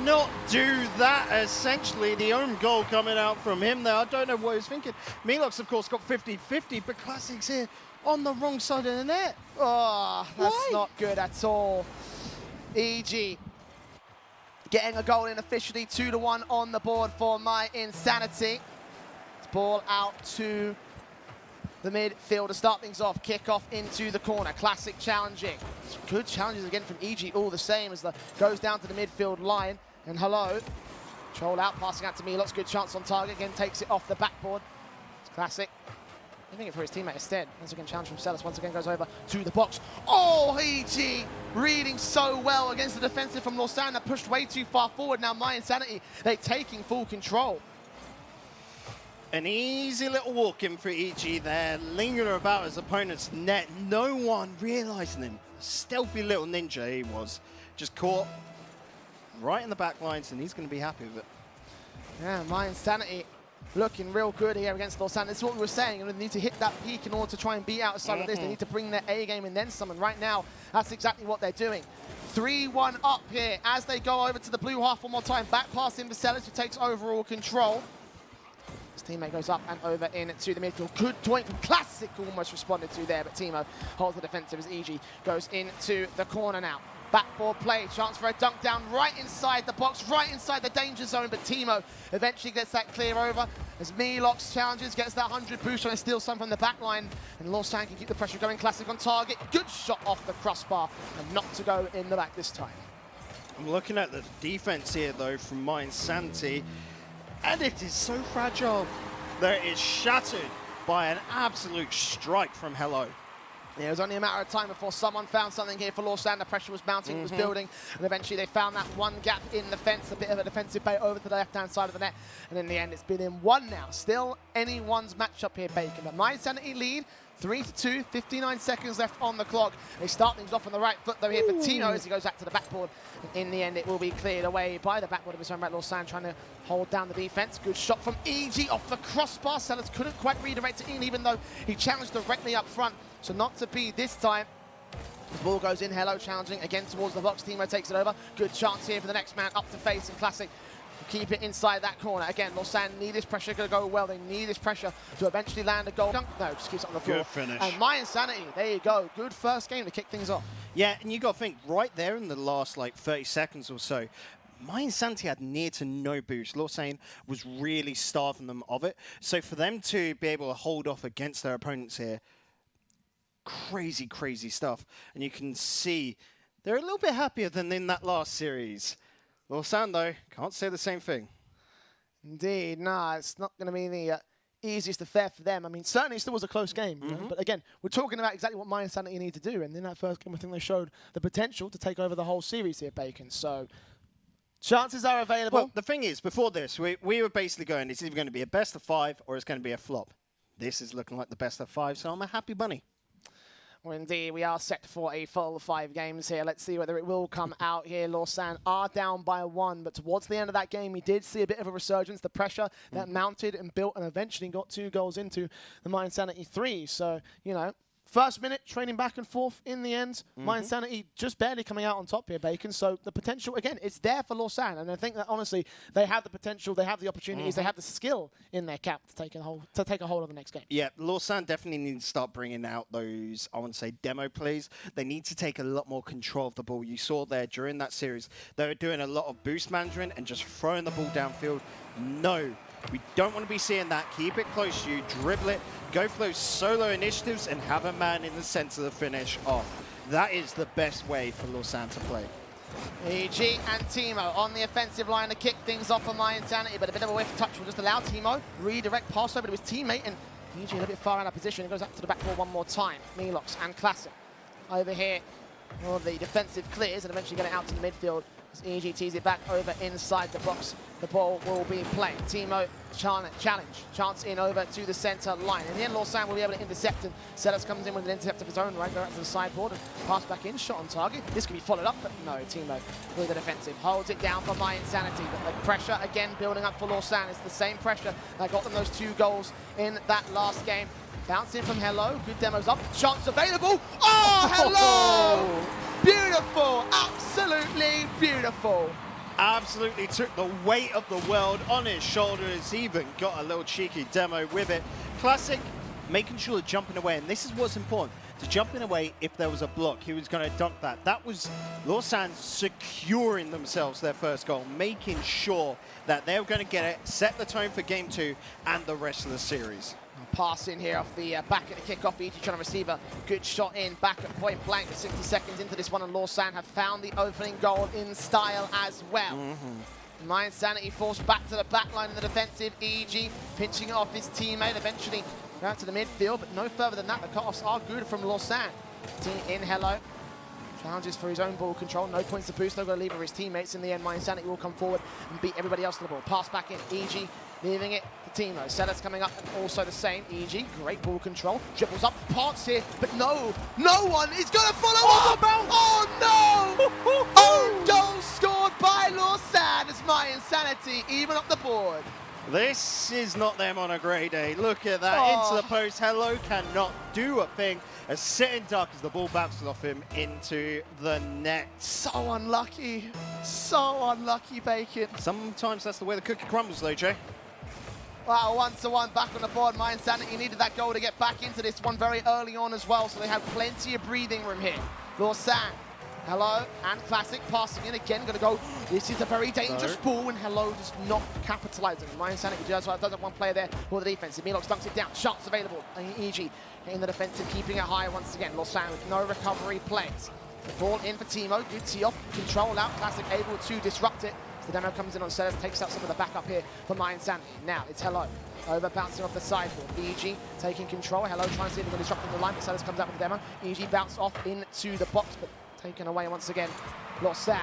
not do that, essentially. The own goal coming out from him there. I don't know what he was thinking. Leauge, of course, got 50-50, but Classics here on the wrong side of the net. Oh, that's not good at all. EG getting a goal in officially, 2-1 on the board for My Insanity. Ball out to the midfield to start things off. Kick off into the corner. Classic challenging. Good challenges again from EG, all the same as the goes down to the midfield line. And Hello, troll out, passing out to Leauge. Good chance on target. Again, takes it off the backboard. It's Classic. Leaving it for his teammate instead. Once again, challenge from Celis. Once again, goes over to the box. Oh, EG reading so well against the defensive from Lausanne that pushed way too far forward. Now, My Insanity, they're taking full control. An easy little walk in for EG there, lingering about his opponent's net. No one realizing him. Stealthy little ninja he was. Just caught right in the back lines, and he's going to be happy with it. Yeah, My Insanity looking real good here against Lausanne. This is what we were saying, and they need to hit that peak in order to try and beat out a side of this. They need to bring their A game and then some, and right now, that's exactly what they're doing. 3-1 up here as they go over to the blue half one more time. Back pass in for Celis, who takes overall control. His teammate goes up and over into the midfield. Good point from Classic, almost responded to there, but Teemo holds the defensive as EG goes into the corner now. Backboard play, chance for a dunk down right inside the box, right inside the danger zone, but Teemo eventually gets that clear over as Leauge challenges, gets that 100 boost, trying to steal some from the back line, and Lausanne can keep the pressure going. Classic on target, good shot off the crossbar, and not to go in the back this time. I'm looking at the defense here, though, from My Insanity, and it is so fragile that it is shattered by an absolute strike from Hello. Yeah, it was only a matter of time before someone found something here for Lausanne. The pressure was mounting, it was building, and eventually they found that one gap in the fence, a bit of a defensive bait over to the left-hand side of the net, and in the end, it's been in one now. Still anyone's matchup here, Bacon, but My Insanity lead, 3-2, 59 seconds left on the clock. They start things off on the right foot, though, here for Teemo as he goes back to the backboard. And in the end, it will be cleared away by the backboard of his own right. Lausanne trying to hold down the defense. Good shot from EG off the crossbar. Celis couldn't quite redirect it in, even though he challenged directly up front. So not to be this time. The ball goes in, Hello challenging again towards the box. Teemo takes it over. Good chance here for the next man up to face, and Classic keep it inside that corner. Again, Lausanne need this pressure to go well. They need this pressure to eventually land a goal. No, just keeps it on the floor. Good finish. And My Insanity, there you go. Good first game to kick things off. Yeah, and you got to think, right there in the last, 30 seconds or so, My Insanity had near to no boost. Lausanne was really starving them of it. So for them to be able to hold off against their opponents here, crazy, crazy stuff. And you can see they're a little bit happier than in that last series. Lausanne, though, can't say the same thing. Indeed, nah, it's not going to be the easiest affair for them. I mean, certainly it still was a close game. You know? But again, we're talking about exactly what My Insanity need to do. And in that first game, I think they showed the potential to take over the whole series here, Bacon. So chances are available. Well, the thing is, before this, we were basically going, it's either going to be a best of 5 or it's going to be a flop. This is looking like the best of 5, so I'm a happy bunny. Well, indeed, we are set for a full 5 games here. Let's see whether it will come out here. Lausanne are down by 1, but towards the end of that game, we did see a bit of a resurgence. The pressure that mounted and built and eventually got 2 goals into the My Insanity 3. So, you know, first minute, training back and forth in the end. My Insanity just barely coming out on top here, Bacon. So the potential, again, it's there for Lausanne. And I think that, honestly, they have the potential, they have the opportunities, they have the skill in their cap to take a hold of the next game. Yeah, Lausanne definitely need to start bringing out those, I want to say, demo plays. They need to take a lot more control of the ball. You saw there during that series, they were doing a lot of boost management and just throwing the ball downfield. No, we don't want to be seeing that. Keep it close to you, dribble it, go for those solo initiatives and have a man in the center to finish off. That is the best way for Lausanne to play. EG and Teemo on the offensive line to kick things off for My Insanity, but a bit of a whiff touch will just allow Teemo redirect pass over to his teammate, and EG a little bit far out of position. It goes up to the back wall one more time. Leauge and Classic over here. Well, the defensive clears and eventually get it out to the midfield As EG tees it back over inside the box. The ball will be played. Timo challenge. Chance in over to the center line. In the end, Lausanne will be able to intercept, and Sellers comes in with an intercept of his own right, go out to the sideboard and pass back in. Shot on target. This could be followed up, but no, Timo with the defensive. Holds it down for My Insanity, but the pressure again building up for Lausanne. It's the same pressure that got them those 2 goals in that last game. Bounce in from Hello. Good demos up. Chance available. Oh, Hello! Beautiful. Absolutely beautiful. Absolutely took the weight of the world on his shoulders, even got a little cheeky demo with it. Classic, making sure that jumping away, and this is what's important, to jumping away if there was a block, he was going to dunk that. That was Lausanne securing themselves their first goal, making sure that they were going to get it, set the tone for game 2 and the rest of the series. Pass in here off the back at the kickoff. EG trying to receive a good shot in back at point blank. 60 seconds into this one, and Lausanne have found the opening goal in style as well. My Insanity forced back to the back line in the defensive. EG pinching it off his teammate. Eventually out to the midfield, but no further than that. The cutoffs are good from Lausanne. Team in Hello. Challenges for his own ball control. No points to boost. No going to leave for his teammates. In the end, My Insanity will come forward and beat everybody else to the ball. Pass back in. EG leaving it to Timo. Sellers coming up and also the same. EG, great ball control. Dribbles up, parts here, but no one is going to follow up. Oh no! Oh, goal scored by Lausanne as My Insanity even up the board. This is not them on a great day. Look at that, into the post. Hello cannot do a thing. A sitting duck as the ball bounces off him into the net. So unlucky. So unlucky, Bacon. Sometimes that's the way the cookie crumbles, though, Jay. Wow, 1-1 back on the board. My Insanity needed that goal to get back into this one very early on as well, so they have plenty of breathing room here. Lausanne, Hello, and Classic passing in again, gonna go. This is a very dangerous ball, and Hello just not capitalizing. My Insanity does have one player there for the defense. Leauge dunks it down, shots available. EG in the defensive, keeping it high once again. Lausanne with no recovery plays. The ball in for Timo, good tee off, control out. Classic able to disrupt it. The demo comes in on Sellers, takes out some of the backup here for My Insanity. Now it's Hello. Over bouncing off the sideboard. EG taking control. Hello trying to see if they can disrupt the line, but Sellers comes out with the demo. EG bounce off into the box, but taken away once again. Lausanne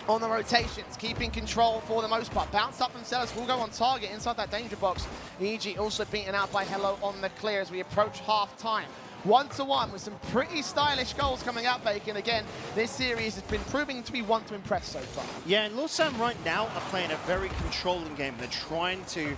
on the rotations, keeping control for the most part. Bounce up from Sellers, will go on target inside that danger box. EG also beaten out by Hello on the clear as we approach half time. 1-1 with some pretty stylish goals coming out, Bacon. Again, this series has been proving to be one to impress so far. Yeah, and Lausanne right now are playing a very controlling game. They're trying to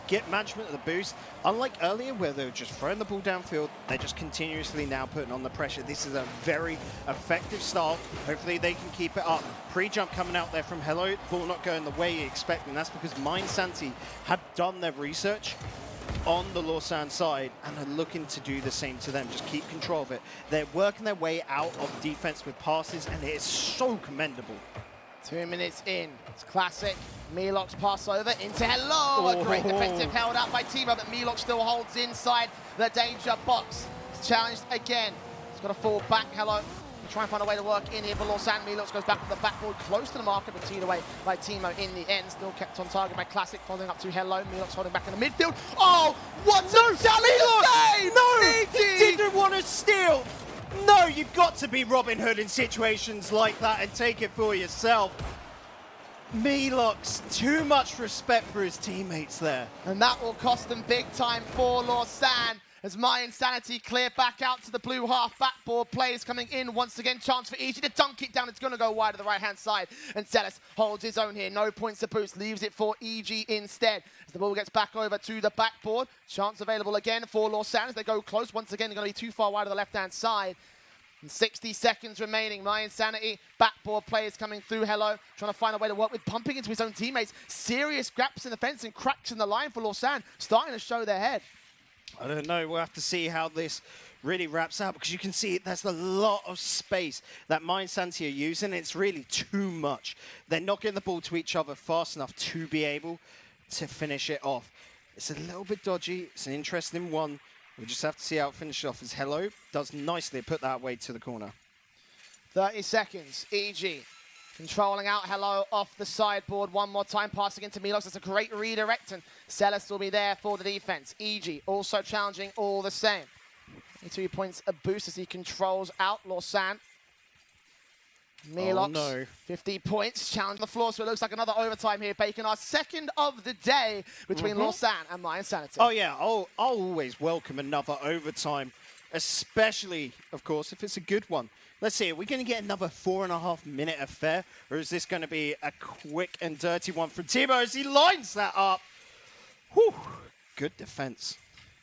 get management of the boost. Unlike earlier where they were just throwing the ball downfield, they're just continuously now putting on the pressure. This is a very effective style. Hopefully they can keep it up. Pre-jump coming out there from Hello, ball not going the way you expect, and that's because My Insanity have done their research on the Lausanne side and are looking to do the same to them. Just keep control of it. They're working their way out of defense with passes, and it is so commendable. 2 minutes in. It's Classic. Leauge pass over into Hello. A great defensive held out by Timo, but Leauge still holds inside the danger box. It's challenged again. It's got to fall back. Hello. Try and find a way to work in here for Lausanne. Leauge goes back to the backboard, close to the marker, but teed away by Timo in the end. Still kept on target by Classic, following up to Hello. Leauge holding back in the midfield. Oh, what a challenge! No, he didn't want to steal. No, you've got to be Robin Hood in situations like that and take it for yourself. Leauge, too much respect for his teammates there. And that will cost them big time for Lausanne. As My Insanity clear back out to the blue half backboard. Players coming in once again. Chance for EG to dunk it down. It's going to go wide to the right-hand side. And Sellers holds his own here. No points to boost. Leaves it for EG instead. As the ball gets back over to the backboard. Chance available again for Lausanne as they go close. Once again, they're going to be too far wide to the left-hand side. And 60 seconds remaining. My Insanity, backboard players coming through. Hello, trying to find a way to work with, bumping into his own teammates. Serious gaps in the fence and cracks in the line for Lausanne. Starting to show their head. I don't know. We'll have to see how this really wraps up, because you can see there's a lot of space that My Insanity are using. It's really too much. They're not getting the ball to each other fast enough to be able to finish it off. It's a little bit dodgy. It's an interesting one. We'll just have to see how it finishes off, as Hello does nicely put that way to the corner. 30 seconds. EG controlling out Hello off the sideboard one more time, passing into Leauge. That's a great redirect, and Sellers will be there for the defense. EG also challenging all the same. 2 points a boost as he controls out Lausanne. Leauge, no. 50 points, challenge on the floor, so it looks like another overtime here, Bacon. Our second of the day between Lausanne and My Insanity. Oh yeah, I'll always welcome another overtime, especially, of course, if it's a good one. Let's see, are we going to get another 4.5-minute affair, or is this going to be a quick and dirty one from Timo as he lines that up? Whew, good defense.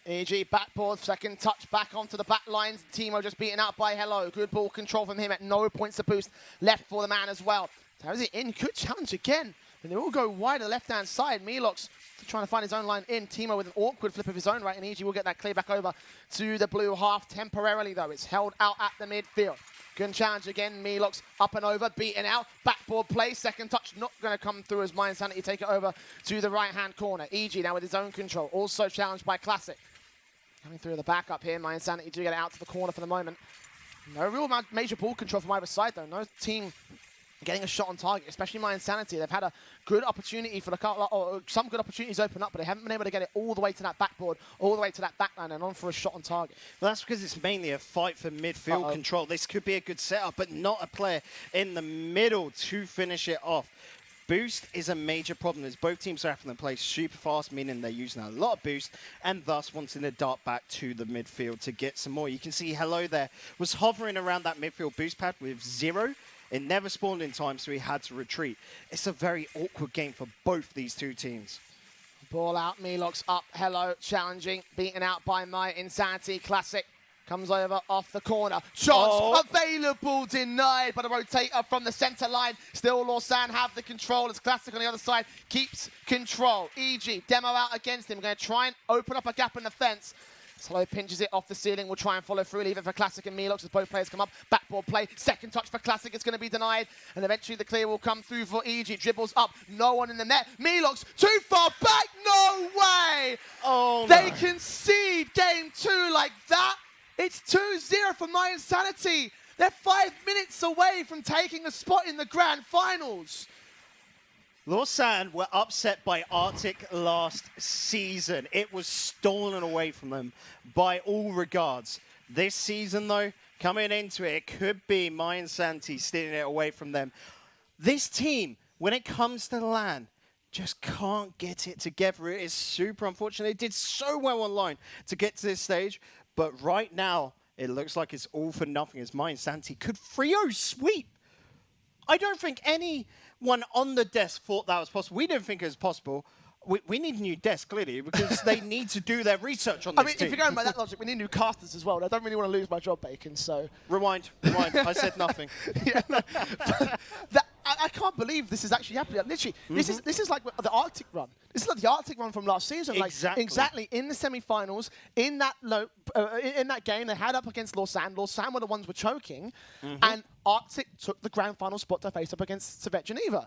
EG backboard, second touch back onto the back lines. Timo just beaten out by Hello. Good ball control from him at no points to boost. Left for the man as well. Has it in, good challenge again. And they all go wide to the left-hand side. Leauge trying to find his own line in. Timo with an awkward flip of his own right, and EG will get that clear back over to the blue half temporarily, though. It's held out at the midfield. Good challenge again. Leauge up and over, beaten out. Backboard play, second touch not going to come through as My Insanity take it over to the right-hand corner. EG now with his own control, also challenged by Classic. Coming through the backup here, My Insanity do get it out to the corner for the moment. No real major ball control from either side, though. No team getting a shot on target, especially My Insanity. They've had a good opportunity for or some good opportunities open up, but they haven't been able to get it all the way to that backboard, all the way to that backline, and on for a shot on target. Well, that's because it's mainly a fight for midfield control. This could be a good setup, but not a player in the middle to finish it off. Boost is a major problem as both teams are having to play super fast, meaning they're using a lot of boost and thus wanting to dart back to the midfield to get some more. You can see Hello there was hovering around that midfield boost pad with 0. It never spawned in time, so he had to retreat. It's a very awkward game for both these two teams. Ball out, Leauge up, Hello challenging, beaten out by My Insanity. Classic comes over off the corner. Chance available, denied by the rotator from the center line. Still Lausanne have the control as Classic on the other side keeps control. EG, demo out against him. Going to try and open up a gap in the fence. Hello pinches it off the ceiling. We'll try and follow through, leave it for Classic and Leauge as both players come up. Backboard play, second touch for Classic. It's going to be denied. And eventually the clear will come through for EG. Dribbles up, no one in the net. Leauge too far back, no way! Oh, they concede game 2 like that. It's 2-0 for My Insanity. They're 5 minutes away from taking a spot in the grand finals. Lausanne were upset by Arctic last season. It was stolen away from them by all regards. This season, though, coming into it, it could be My Insanity stealing it away from them. This team, when it comes to LAN, just can't get it together. It is super unfortunate. They did so well online to get to this stage, but right now, it looks like it's all for nothing as My Insanity could 3-0 sweep. I don't think anyone on the desk thought that was possible. We didn't think it was possible. We need a new desk, clearly, because they need to do their research on this team. If you're going by that logic, we need new casters as well. I don't really want to lose my job, Bacon, so... Rewind. I said nothing. Yeah, no. I can't believe this is actually happening. Literally, this is like the Arctic run. This is like the Arctic run from last season. Exactly. In the semi-finals, in that game, they had up against Lausanne. Lausanne were the ones who were choking, and Arctic took the grand final spot to face up against Servette Geneva.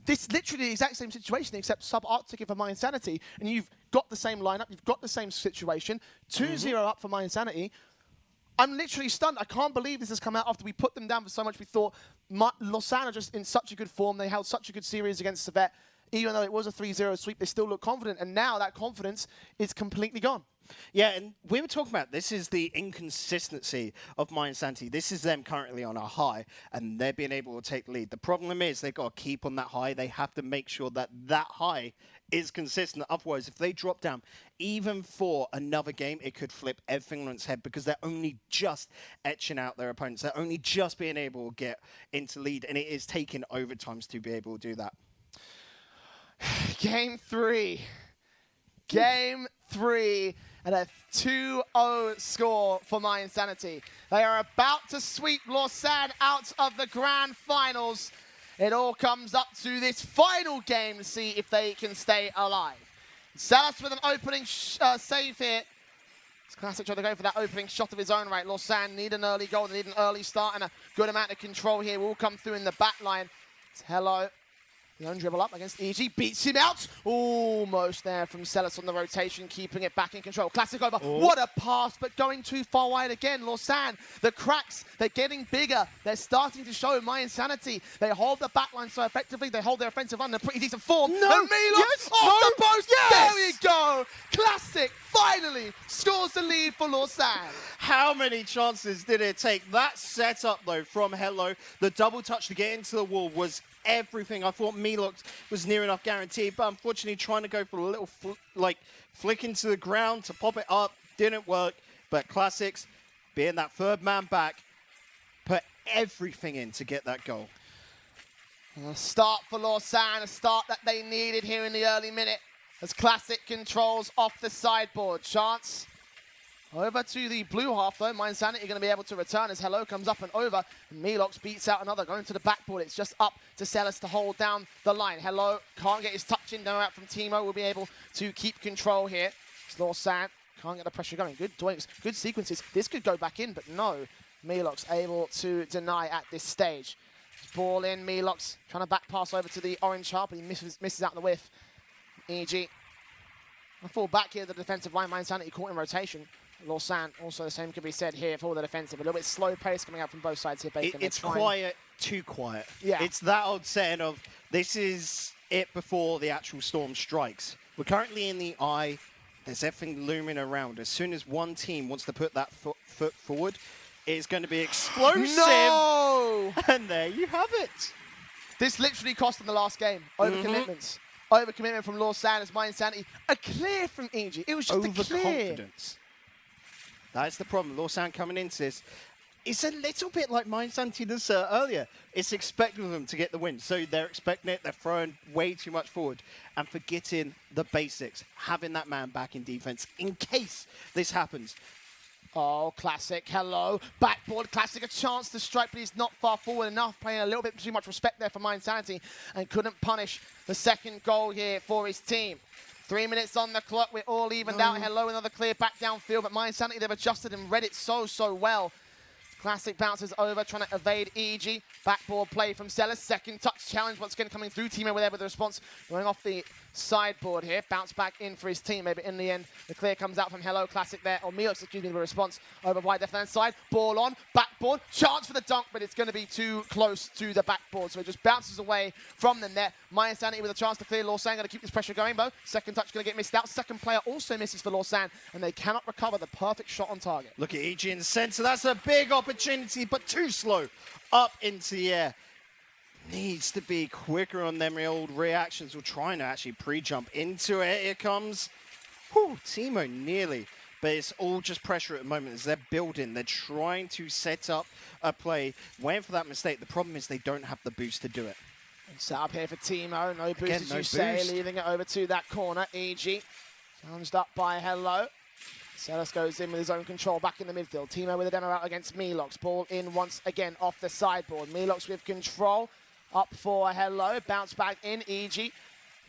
This is literally the exact same situation, except sub-Arctic for My Insanity, and you've got the same lineup, you've got the same situation. 2-0 up for My Insanity. I'm literally stunned. I can't believe this has come out after we put them down for so much. We thought Lausanne are just in such a good form. They held such a good series against Servette. Even though it was a 3-0 sweep, they still look confident. And now that confidence is completely gone. Yeah, and we were talking about this is the inconsistency of My Insanity. This is them currently on a high, and they're being able to take the lead. The problem is they've got to keep on that high. They have to make sure that that high is consistent. Otherwise, if they drop down even for another game, it could flip everything on its head because they're only just etching out their opponents. They're only just being able to get into lead, and it is taking overtimes to be able to do that. Game 3. Game 3. And a 2-0 score for My Insanity. They are about to sweep Lausanne out of the grand finals. It all comes up to this final game to see if they can stay alive. Salas with an opening save here. It's Classic trying to go for that opening shot of his own right. Lausanne need an early goal. They need an early start, and a good amount of control here will come through in the back line. It's Hello. The own dribble up against EG, beats him out. Almost there from Celis on the rotation, keeping it back in control. Classic over. What a pass, but going too far wide again. Lausanne, the cracks, they're getting bigger. They're starting to show My Insanity. They hold the back line so effectively. They hold their offensive line in a pretty decent form. No, and Leauge off the post. There we go. Classic, finally scores the lead for Lausanne. How many chances did it take? That setup, though, from Hello, the double touch to get into the wall was everything. I thought Leauge was near enough guaranteed, but unfortunately trying to go for a little flick into the ground to pop it up didn't work. But Classics, being that third man back, put everything in to get that goal. A start for Lausanne, a start that they needed here in the early minute as Classic controls off the sideboard. Chance over to the blue half though. Mind Sanity going to be able to return as Hello comes up and over. And Leauge beats out another, going to the backboard. It's just up to Celis to hold down the line. Hello can't get his touch in, no out from Timo. Will be able to keep control here. It's Lausanne can't get the pressure going. Good doinks, good sequences. This could go back in, but no. Leauge able to deny at this stage. Ball in, Leauge trying to back pass over to the orange harp, but he misses out the whiff. EG. I fall back here, the defensive line. Mind Sanity caught in rotation. Lausanne, also the same could be said here for the defensive. A little bit slow pace coming out from both sides here, Bacon. It's quiet, too quiet. Yeah. It's that old saying of, this is it before the actual storm strikes. We're currently in the eye. There's everything looming around. As soon as one team wants to put that foot forward, it's going to be explosive. No! And there you have it. This literally cost them the last game. Overcommitments. Overcommitment from Lausanne as Mind Sanity. A clear from EG. It was just a clear. Overconfidence. That's the problem. Lausanne coming into this. It's a little bit like Mind Sanity did earlier. It's expecting them to get the win. So they're expecting it. They're throwing way too much forward and forgetting the basics. Having that man back in defense in case this happens. Oh, Classic, Hello. Backboard, Classic, a chance to strike, but he's not far forward enough. Playing a little bit too much respect there for Mind Sanity and couldn't punish the second goal here for his team. 3 minutes on the clock. We're all evened out. Hello, another clear back downfield, but Mind Sanity, they've adjusted and read it so well. Classic bounces over, trying to evade EG. Backboard play from Celis. Second touch challenge once again coming through. Timo there with the response. Going off the sideboard here. Bounce back in for his team. Maybe in the end, the clear comes out from Hello Classic there. Or Leauge, excuse me, the response over wide left-hand side. Ball on. Backboard. Chance for the dunk, but it's going to be too close to the backboard. So it just bounces away from the net. Mind Sanity with a chance to clear. Lausanne going to keep this pressure going, though. Second touch going to get missed out. Second player also misses for Lausanne, and they cannot recover the perfect shot on target. Look at EG in the centre. That's a big opportunity, but too slow. Up into the air. Needs to be quicker on them old reactions. We're trying to actually pre-jump into it. Here comes Timo nearly. But it's all just pressure at the moment as they're building. They're trying to set up a play. Waiting for that mistake. The problem is they don't have the boost to do it. Set up here for Timo. No boost, Again, as no you say, boost. leaving it over to that corner. EG challenged up by Hello. Celis goes in with his own control back in the midfield. Timo with a demo out against Leauge. Ball in once again off the sideboard. Leauge with control. Up for Hello. Bounce back in. EG.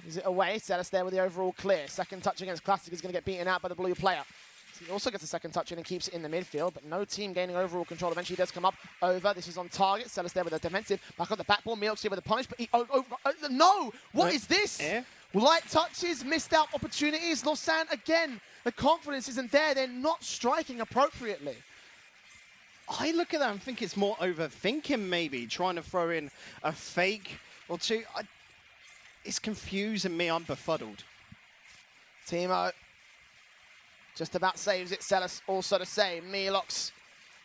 Is it away? Celis there with the overall clear. Second touch against Classic is going to get beaten out by the blue player. So he also gets a second touch in and keeps it in the midfield, but no team gaining overall control. Eventually he does come up over. This is on target. Celis there with a defensive. Back on the back ball. Leauge here with a punish, but he... no! What is this? Yeah. Light touches, missed out opportunities. Lausanne, again, the confidence isn't there. They're not striking appropriately. I look at that and think it's more overthinking, maybe, trying to throw in a fake or two. It's confusing me. I'm befuddled. Timo just about saves it. Celis also the same. Leauge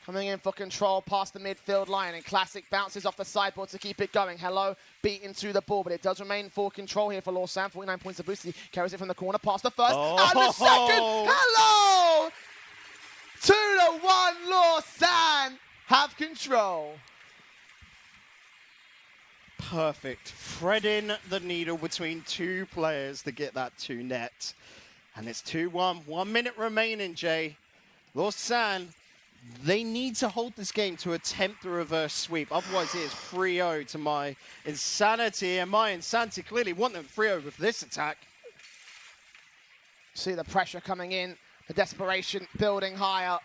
coming in for control past the midfield line, and Classic bounces off the sideboard to keep it going. Hello beat into the ball, but it does remain for control here for Lausanne. 49 points of boost. He carries it from the corner past the first and the second. Hello! 2-1 Lausanne have control. Perfect. Threading the needle between two players to get that 2 net. And it's 2-1. 1 minute remaining, Jay. Lausanne, they need to hold this game to attempt the reverse sweep. Otherwise, it is 3-0 to my Insanity. And my Insanity clearly want them 3-0 with this attack. See the pressure coming in. The desperation building higher.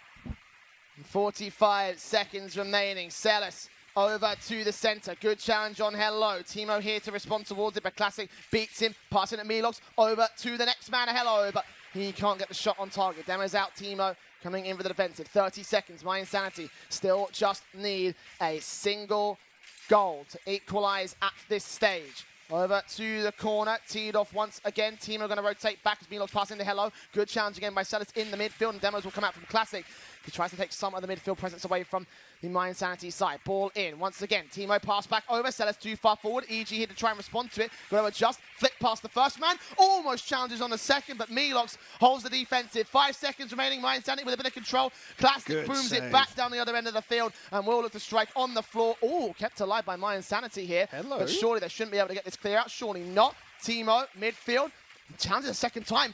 45 seconds remaining. Celis over to the center. Good challenge on Hello. Timo here to respond towards it, but Classic beats him. Passing at Leauge. Over to the next man, Hello, but he can't get the shot on target. Demo's out. Timo coming in for the defensive. 30 seconds. My Insanity still just need a single goal to equalize at this stage. Over to the corner, teed off once again. Team are going to rotate back as Leauge passing to Hello. Good challenge again by Celis in the midfield, and demos will come out from Classic. He tries to take some of the midfield presence away from the My Insanity side. Ball in once again. Teemo pass back over. Celis too far forward. EG here to try and respond to it. Got to adjust. Flick past the first man. Almost challenges on the second, but Leauge holds the defensive. 5 seconds remaining. My Insanity with a bit of control. Classic booms it back down the other end of the field and will look to strike on the floor. Oh, kept alive by My Insanity here. Hello. But surely they shouldn't be able to get this clear out. Surely not. Teemo, midfield. Challenges a second time.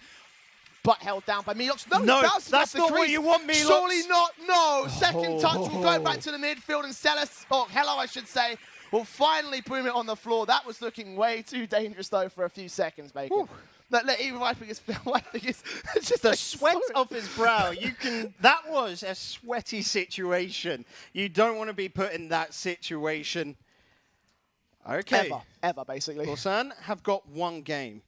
But held down by Leauge. No, that's not what you want, Leauge. Surely not. No. Second touch will go back to the midfield, and Celis, or Hello, I should say, will finally boom it on the floor. That was looking way too dangerous, though, for a few seconds, Bacon. Look, even wiping his just the sweat off his brow. That was a sweaty situation. You don't want to be put in that situation. Okay. Ever, basically. Lausanne have got one game.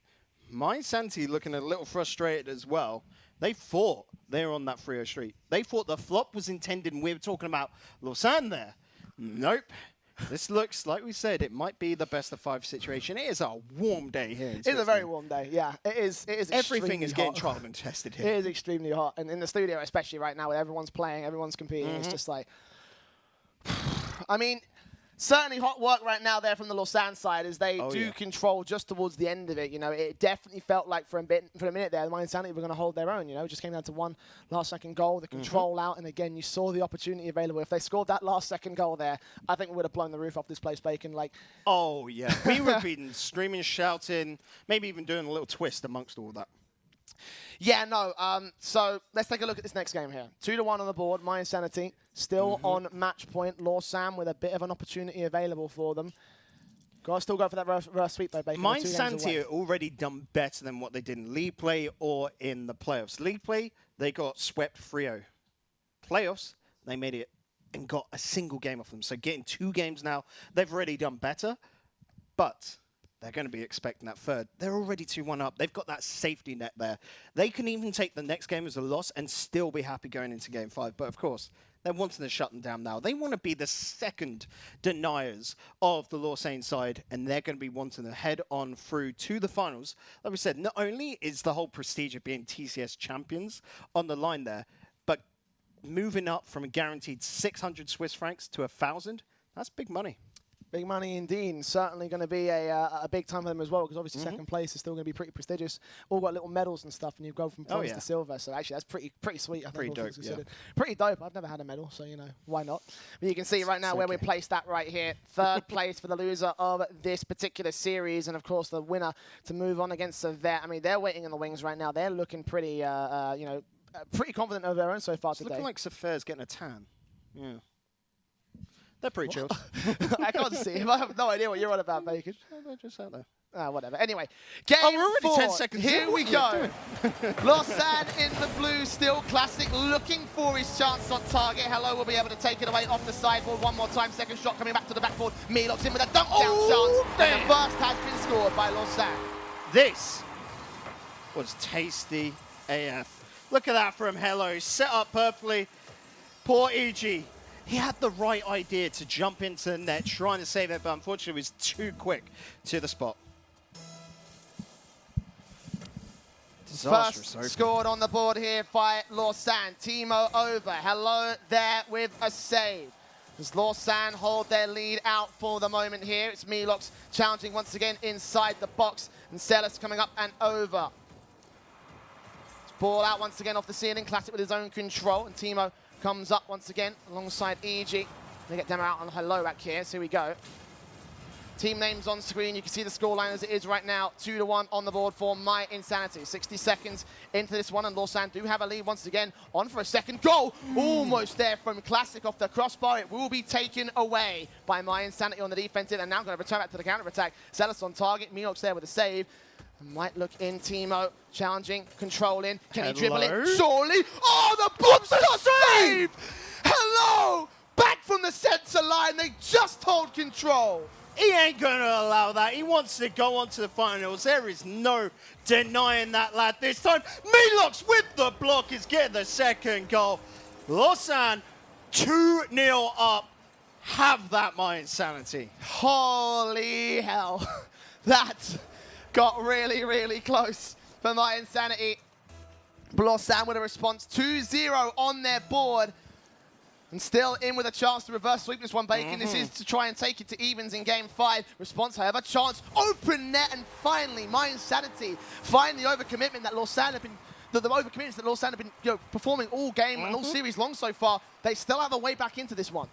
My Insanity looking a little frustrated as well. They thought they were on that 3-0 streak. They thought the flop was intended, and we were talking about Lausanne there. Nope. This looks, like we said, it might be the best of 5 situation. It is a warm day here in It's a very warm day, yeah. It is Everything is getting hot. tried and tested here. It is extremely hot. And in the studio, especially right now, where everyone's playing, everyone's competing, it's just like... I mean... Certainly hot work right now there from the Lausanne side as they control just towards the end of it. You know, it definitely felt like for a minute there, the My Insanity were going to hold their own. You know, it just came down to one last-second goal, the control out, and again, you saw the opportunity available. If they scored that last-second goal there, I think we would have blown the roof off this place, Bacon. Like, oh yeah, we would have been screaming, shouting, maybe even doing a little twist amongst all that. Yeah, no. So let's take a look at this next game here. 2-1 on the board. My Insanity still on match point. Lausanne with a bit of an opportunity available for them. Got to still go for that reverse sweep though, Bacon. My Insanity are already done better than what they did in league play or in the playoffs. League play, they got swept 3-0. Playoffs, they made it and got a single game off them. So getting 2 games now, they've already done better. But... they're going to be expecting that third. They're already 2-1 up. They've got that safety net there. They can even take the next game as a loss and still be happy going into Game 5. But, of course, they're wanting to shut them down now. They want to be the second deniers of the Lausanne side, and they're going to be wanting to head on through to the finals. Like we said, not only is the whole prestige of being TCS champions on the line there, but moving up from a guaranteed 600 Swiss francs to 1,000, that's big money. Big money indeed. Certainly going to be a big time for them as well, because obviously second place is still going to be pretty prestigious. All got little medals and stuff, and you go from bronze to silver. So actually, that's pretty sweet. I think pretty dope. Yeah. Pretty dope. I've never had a medal, so you know why not. But you can see right now where we're placed at right here. 3rd place for the loser of this particular series, and of course the winner to move on against Servette. I mean, they're waiting in the wings right now. They're looking pretty, pretty confident of their own so far It's today. looking like Servette's getting a tan. Yeah. They're pretty chilled. I can't see him. I have no idea what you're on about, Bacon. They're just out there. Whatever. Anyway, game we're already 4. 10 seconds Here in. we go. Lausanne in the blue, still Classic, looking for his chance on target. Hello will be able to take it away off the sideboard one more time. Second shot coming back to the backboard. Leauge in with a dunk down chance. And the first has been scored by Lausanne. This was tasty AF. Look at that from Hello. Set up perfectly. Poor EG. He had the right idea to jump into the net, trying to save it, but unfortunately was too quick to the spot. Disastrous. First scored on the board here by Lausanne. Teemo over. Hello there with a save. As Lausanne hold their lead out for the moment here. It's Leauge challenging once again inside the box. And Celis coming up and over. Ball out once again off the ceiling. Classic with his own control. And Teemo comes up once again alongside EG. They get Demo out on Hello back here, so here we go. Team names on screen. You can see the scoreline as it is right now. 2-1 on the board for My Insanity. 60 seconds into this one, and Lausanne do have a lead once again. On for a second goal. Almost there from Classic off the crossbar. It will be taken away by My Insanity on the defensive, and now going to return back to the counter-attack. Celis on target. Leauge there with a save. Might look in, Teemo, challenging, controlling. Can he dribble it? Surely. Oh, the monster save! Hello! Back from the centre line. They just hold control. He ain't going to allow that. He wants to go on to the finals. There is no denying that lad this time. Leauge with the block is getting the second goal. Lausanne 2-0 up. Have that, My Insanity. Holy hell. That got really, really close for my Insanity. Lausanne with a response 2-0 on their board. And still in with a chance to reverse sweep this one, Bacon. This is to try and take it to evens in game 5. Response, however, chance, open net, and finally, my Insanity find the overcommitment that Lausanne have been, the overcommitments that Lausanne have been performing all game and all series long so far. They still have a way back into this one.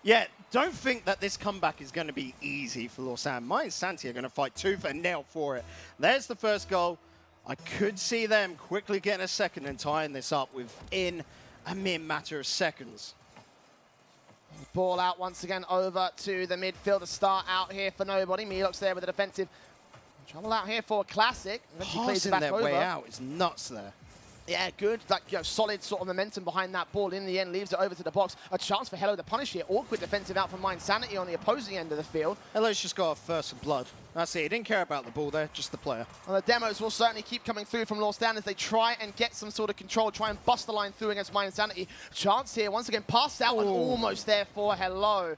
Yeah, don't think that this comeback is going to be easy for Lausanne. My Insanity are going to fight tooth and nail for it. There's the first goal. I could see them quickly getting a second and tying this up within a mere matter of seconds. Ball out once again over to the midfield. To start out here for nobody. Leauge there with a defensive trouble out here for a Classic. Passing their way out is nuts there. Yeah, good. Like, solid sort of momentum behind that ball. In the end, leaves it over to the box. A chance for Hello to punish here. Awkward defensive out from my Insanity on the opposing end of the field. Hello's just got a first of blood. That's it. He didn't care about the ball there, just the player. And the demos will certainly keep coming through from Lausanne as they try and get some sort of control, try and bust the line through against my Insanity. Chance here, once again, passed out and almost there for Hello.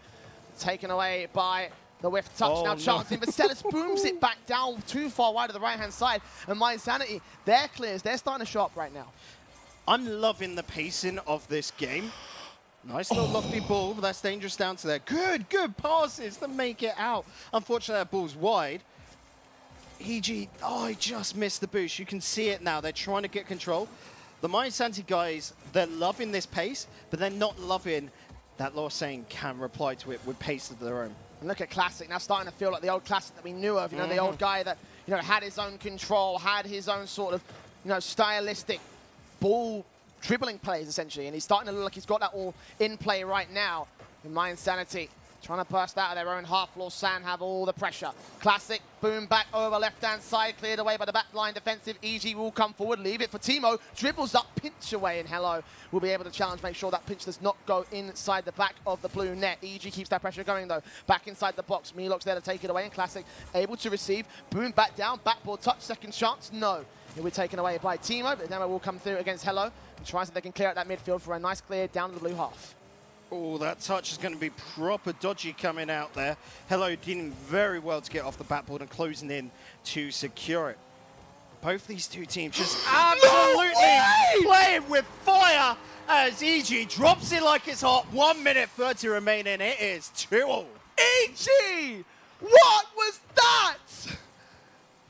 Taken away by the whiff touch. Now chance in, but Celis booms it back down too far wide to the right-hand side. And my Insanity, they're clears. They're starting to show up right now. I'm loving the pacing of this game. Nice little lofty ball, but that's dangerous down to there. Good passes to make it out. Unfortunately, that ball's wide. EG, he just missed the boost. You can see it now. They're trying to get control. The My Insanity guys, they're loving this pace, but they're not loving that Lausanne can reply to it with pace of their own. And look at Classic now starting to feel like the old Classic that we knew of. The old guy that had his own control, had his own sort of stylistic ball dribbling plays essentially, and he's starting to look like he's got that all in play right now. In my Insanity, trying to burst out of their own half. Lausanne have all the pressure. Classic, boom back over left-hand side, cleared away by the back line defensive. EG will come forward, leave it for Timo. Dribbles up, pinch away, and Hello will be able to challenge, make sure that pinch does not go inside the back of the blue net. EG keeps that pressure going though. Back inside the box. Leauge there to take it away, and Classic able to receive. Boom back down, backboard touch, second chance, no. He'll be taken away by Timo, but the demo will come through against Hello and tries so they can clear out that midfield for a nice clear down to the blue half. Oh, that touch is going to be proper dodgy coming out there. Hello doing very well to get off the backboard and closing in to secure it. Both these two teams just absolutely playing with fire as EG drops it like it's hot. 1 minute 30 remaining. It is 2-all. EG! What was that?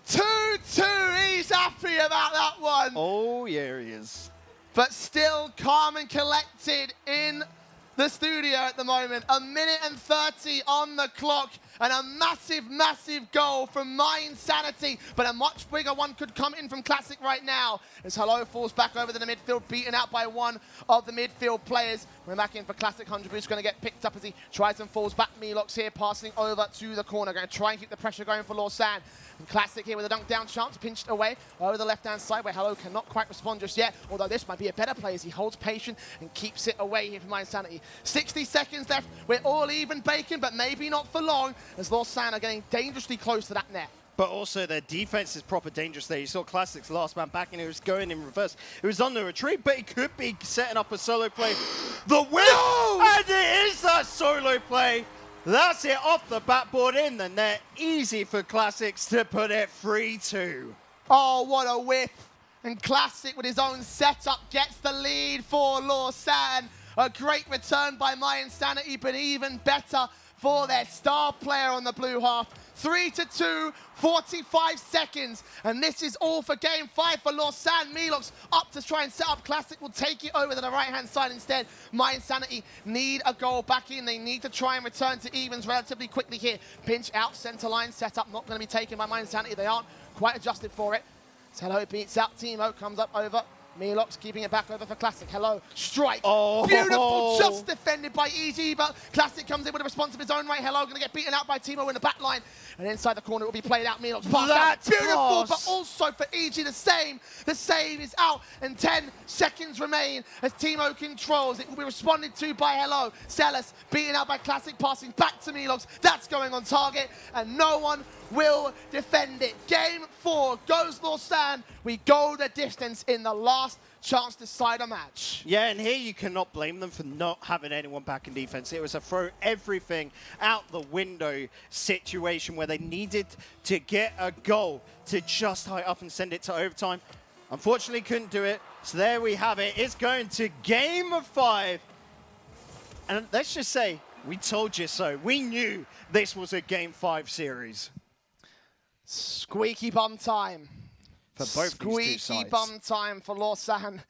2-2. He's happy about that one. Oh, yeah, he is. But still calm and collected in the studio at the moment. 1 minute and 30 on the clock, and a massive, massive goal from my Insanity. But a much bigger one could come in from Classic right now as Hello falls back over to the midfield, beaten out by one of the midfield players. We're back in for Classic. 100 Boost going to get picked up as he tries and falls back. Leauge here passing over to the corner. Going to try and keep the pressure going for Lausanne. And Classic here with a dunk down chance, pinched away over the left-hand side where Hello cannot quite respond just yet, although this might be a better play as he holds patient and keeps it away here for my Insanity. 60 seconds left. We're all even, Bacon, but maybe not for long as Lausanne are getting dangerously close to that net. But also their defense is proper dangerous there. You saw Classic's last man back and he was going in reverse. It was on the retreat, but he could be setting up a solo play. The win! No! And it is that solo play. That's it off the backboard in the net. Easy for Classics to put it 3-2. Oh, what a whiff. And Classic with his own setup gets the lead for Lausanne. A great return by my Insanity, but even better for their star player on the blue half. 3-2, 45 seconds. And this is all for game 5 for Lausanne. Leauge up to try and set up. Classic will take it over to the right-hand side instead. My Insanity need a goal back in. They need to try and return to evens relatively quickly here. Pinch out, center line set up. Not going to be taken by my Insanity. They aren't quite adjusted for it. Hello beats out. Timo comes up over. Leauge keeping it back over for Classic. Hello, strike. Oh. Beautiful, just defended by EG, but Classic comes in with a response of his own right. Hello, going to get beaten out by Timo in the back line. And inside the corner, it will be played out. Leauge pass out. Beautiful, but also for EG the same. The save is out, and 10 seconds remain as Timo controls. It will be responded to by Hello. Celis beaten out by Classic, passing back to Leauge. That's going on target, and no one will defend it. Game 4 goes Lausanne. We go the distance in the last chance to decide a match. Yeah, and here you cannot blame them for not having anyone back in defense. It was a throw everything out the window situation where they needed to get a goal to just tie up and send it to overtime. Unfortunately, couldn't do it. So there we have it. It's going to game 5. And let's just say, we told you so. We knew this was a game 5 series. Squeaky bum time. For both these two Squeaky sides. bum time for Lausanne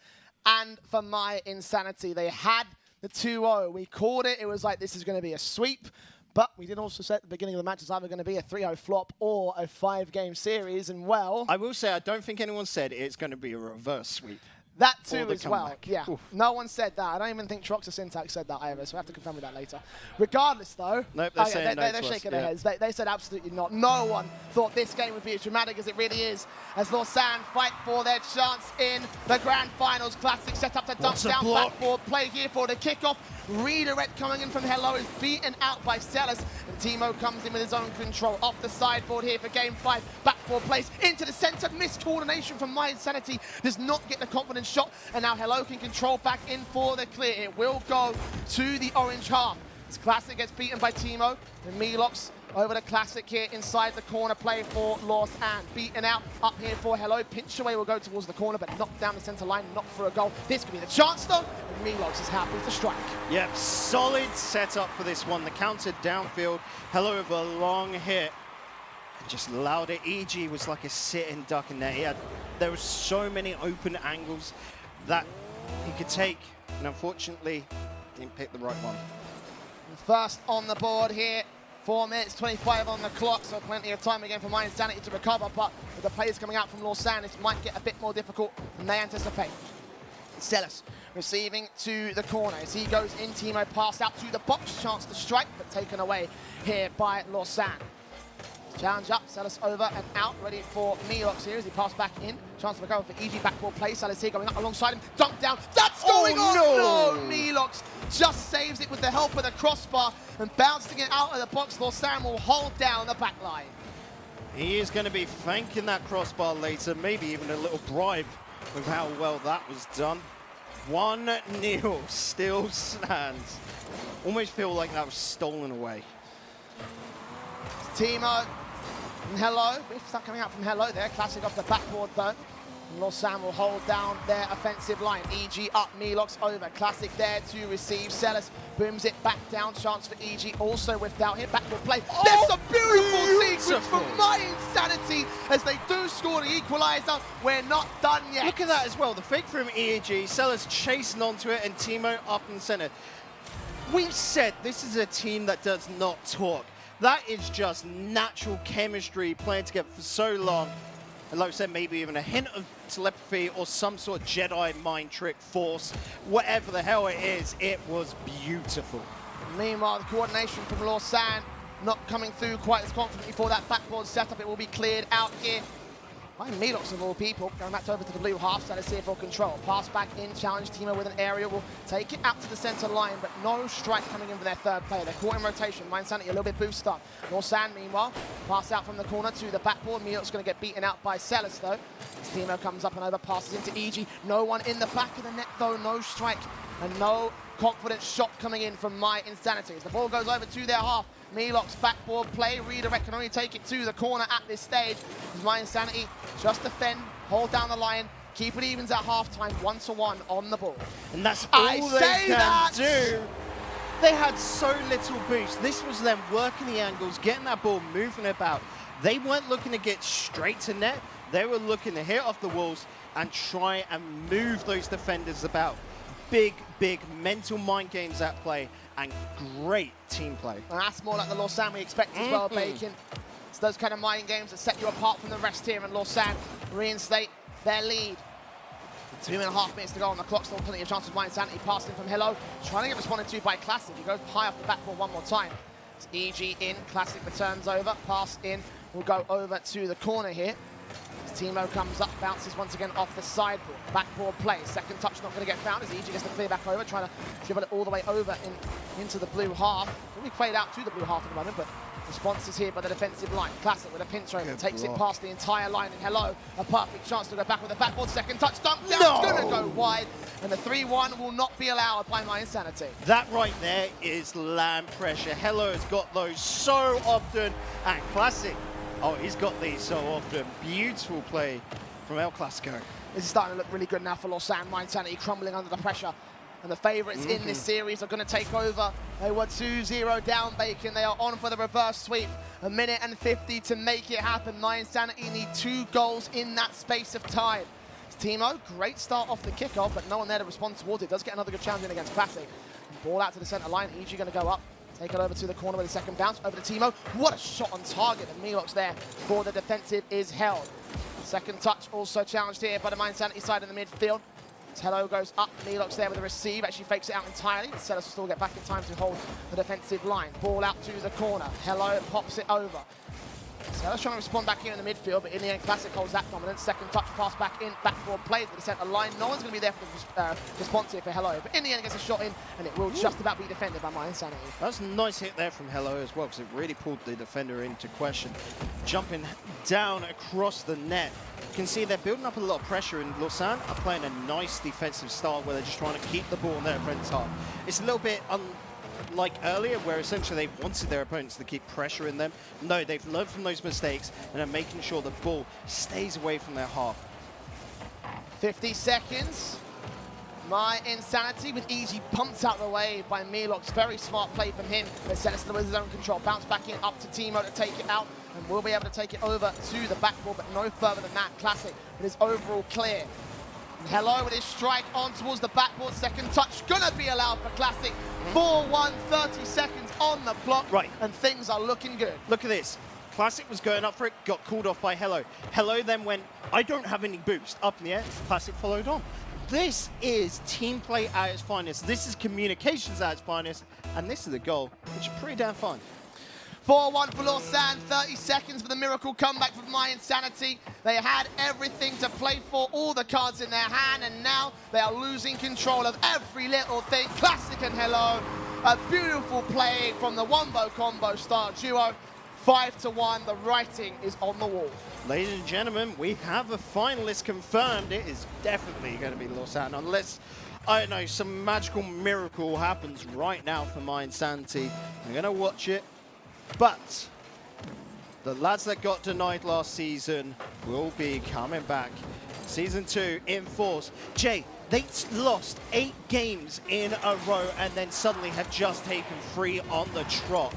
and for My Insanity. They had the 2-0. We called it. It was like, this is going to be a sweep. But we did also say at the beginning of the match it's either going to be a 3-0 flop or a 5-game series. And well, I will say, I don't think anyone said it's going to be a reverse sweep. that Or too the as well. comeback. Yeah, Oof. no one said that. I don't even think Troxa Syntax said that either, so I have to confirm with that later. Regardless, though, Nope, they're saying no they're to us, shaking their yeah. heads. They said absolutely not. No one thought this game would be as dramatic as it really is, as Lausanne fight for their chance in the Grand Finals. Classic set up to dunk What's a down block? backboard play here for the kickoff. Redirect coming in from Hello is beaten out by Celis, and Timo comes in with his own control. Off the sideboard here for game 5. Backboard plays into the center. Missed coordination from My Insanity. Does not get the confidence shot, and now Hello can control back in for the clear. It will go to the orange half. As Classic gets beaten by Timo, and Leauge over the Classic here inside the corner play for Lausanne. Beaten out up here for Hello. Pinch away will go towards the corner, but knocked down the center line, not for a goal. This could be the chance though, and Leauge is happy to strike. Yep, solid setup for this one. The counter downfield. Hello with a long hit. And just allowed it. EG was like a sitting duck in there. There were so many open angles that he could take, and unfortunately didn't pick the right one. First on the board here, 4 minutes 25 on the clock, so plenty of time again for My Insanity to recover, but with the players coming out from Lausanne, this might get a bit more difficult than they anticipate. Celis receiving to the corner as he goes in. Timo pass out to the box, chance to strike, but taken away here by Lausanne. Challenge up, Celis over and out, ready for Leauge here as he passed back in. Chance to recover for EG backboard play. Celis here going up alongside him, dunk down. That's going on! No! Leauge just saves it with the help of the crossbar and bouncing it out of the box. Lausanne will hold down the back line. He is going to be thanking that crossbar later, maybe even a little bribe with how well that was done. 1-0 still stands. Almost feel like that was stolen away. Timo and Hello. We've start coming out from Hello there. Classic off the backboard though. And Lausanne will hold down their offensive line. EG up, Leauge over. Classic there to receive. Celis booms it back down. Chance for EG also whiffed out here. Backboard play. There's a beautiful sequence from My Insanity as they do score the equaliser. We're not done yet. Look at that as well. The fake from EG. Sellers chasing onto it and Timo up in the center. We said this is a team that does not talk. That is just natural chemistry playing together for so long. And like I said, maybe even a hint of telepathy or some sort of Jedi mind trick force. Whatever the hell it is, it was beautiful. Meanwhile, the coordination from Lausanne not coming through quite as confidently for that backboard setup. It will be cleared out here by Leauge of all people. Going back over to the blue half, so let's see for control. Pass back in, challenge Timo with an area. Will take it out to the center line, but no strike coming in for their third player. They're caught in rotation. My Insanity a little bit boost up. Lausanne, meanwhile, pass out from the corner to the backboard. Leauge's going to get beaten out by Celis, though. As Timo comes up and over, passes into EG. No one in the back of the net, though. No strike and no confident shot coming in from My Insanity. As the ball goes over to their half, Leauge's backboard play. Redirect can only take it to the corner at this stage. As My Insanity just defend, hold down the line, keep it evens at halftime, 1-1 on the ball. And that's all they can do. They had so little boost. This was them working the angles, getting that ball moving about. They weren't looking to get straight to net. They were looking to hit off the walls and try and move those defenders about. Big, big mental mind games at play and great team play. And that's more like the Lausanne we expect as well, Bacon. It's those kind of mind games that set you apart from the rest here, and Lausanne reinstate their lead. 2.5 minutes to go on the clock, still plenty of chances. My Insanity passing from Hello, trying to get responded to by Classic. He goes high off the backboard one more time. It's EG in, Classic returns over, pass in, will go over to the corner here. Timo comes up, bounces once again off the sideboard. Backboard play, second touch not going to get found as EG gets to clear back over, trying to dribble it all the way over into the blue half. Really played out to the blue half at the moment, but Responses here by the defensive line. Classic with a pinch over, takes it past the entire line, and Hello, a perfect chance to go back with a backboard. Second touch, dunk down, it's going to go wide, and the 3-1 will not be allowed by My Insanity. That right there is land pressure. Hello has got those so often, and Classic, oh, he's got these so often. Beautiful play from El Clasico. This is starting to look really good now for Lausanne. My Insanity crumbling under the pressure. And the favourites in this series are going to take over. They were 2-0 down, Bacon. They are on for the reverse sweep. A minute and 50 to make it happen. My Insanity need 2 goals in that space of time. Timo, great start off the kickoff, but no one there to respond towards it. Does get another good challenge in against Classic. Ball out to the centre line. Leauge going to go up. Take it over to the corner with a second bounce. Over to Timo. What a shot on target. And Leauge there for the defensive is held. Second touch also challenged here by the My Insanity side in the midfield. Hello goes up, Leauge there with a receive, actually fakes it out entirely. Sellers will still get back in time to hold the defensive line. Ball out to the corner. Hello pops it over. Sellers trying to respond back here in the midfield, but in the end, Classic holds that dominance. Second touch pass back in, backboard plays with the centre line. No one's going to be there for the response here for Hello, but in the end, it gets a shot in, and it will just about be defended by My Insanity. That's a nice hit there from Hello as well, because it really pulled the defender into question. Jumping down across the net. You can see they're building up a lot of pressure, and Lausanne are playing a nice defensive style where they're just trying to keep the ball in their friend's half. It's a little bit like earlier, where essentially they wanted their opponents to keep pressure in them. No, they've learned from those mistakes and are making sure the ball stays away from their half. 50 seconds. My Insanity with easy pumped out the way by Leauge. Very smart play from him. They set us with his own control. Bounce back in up to Timo to take it out. And we'll be able to take it over to the backboard, but no further than that. Classic. It is overall clear. And Hello with his strike on towards the backboard. Second touch gonna be allowed for Classic. 4-1, 30 seconds on the clock. Right. And things are looking good. Look at this. Classic was going up for it, got called off by Hello. Hello then went, I don't have any boost, up in the air. Classic followed on. This is team play at its finest. This is communications at its finest. And this is a goal, which is pretty damn fun. 4-1 for Lausanne, 30 seconds for the miracle comeback from My Insanity. They had everything to play for, all the cards in their hand, and now they are losing control of every little thing. Classic and Hello, a beautiful play from the Wombo Combo star duo. 5-1, the writing is on the wall. Ladies and gentlemen, we have a finalist confirmed. It is definitely going to be Lausanne, unless, I don't know, some magical miracle happens right now for My Insanity. I'm going to watch it. But the lads that got denied last season will be coming back. Season 2 in force. Jay, they lost 8 games in a row and then suddenly have just taken 3 on the trot.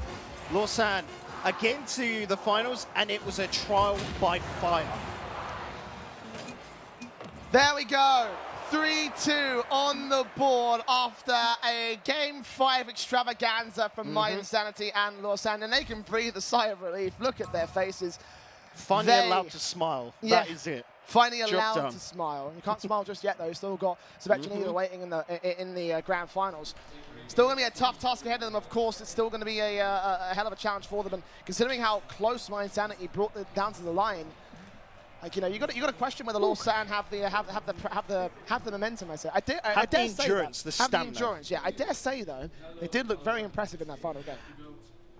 Lausanne again to the finals, and it was a trial by fire. There we go. 3-2 on the board after a Game 5 extravaganza from My Insanity and Lausanne, and they can breathe a sigh of relief. Look at their faces. Finally allowed to smile. Yeah. That is it. Finally Job allowed done. to smile. You can't smile just yet, though. You've still got Sebechenida waiting in the grand finals. Still going to be a tough task ahead of them, of course. It's still going to be a hell of a challenge for them. And considering how close My Insanity brought them down to the line, like, you know, you got to question whether Lausanne have the momentum. I say, I dare say endurance, that. the Have the stamina. endurance. Yeah, I dare say though, they did look very impressive in that final game.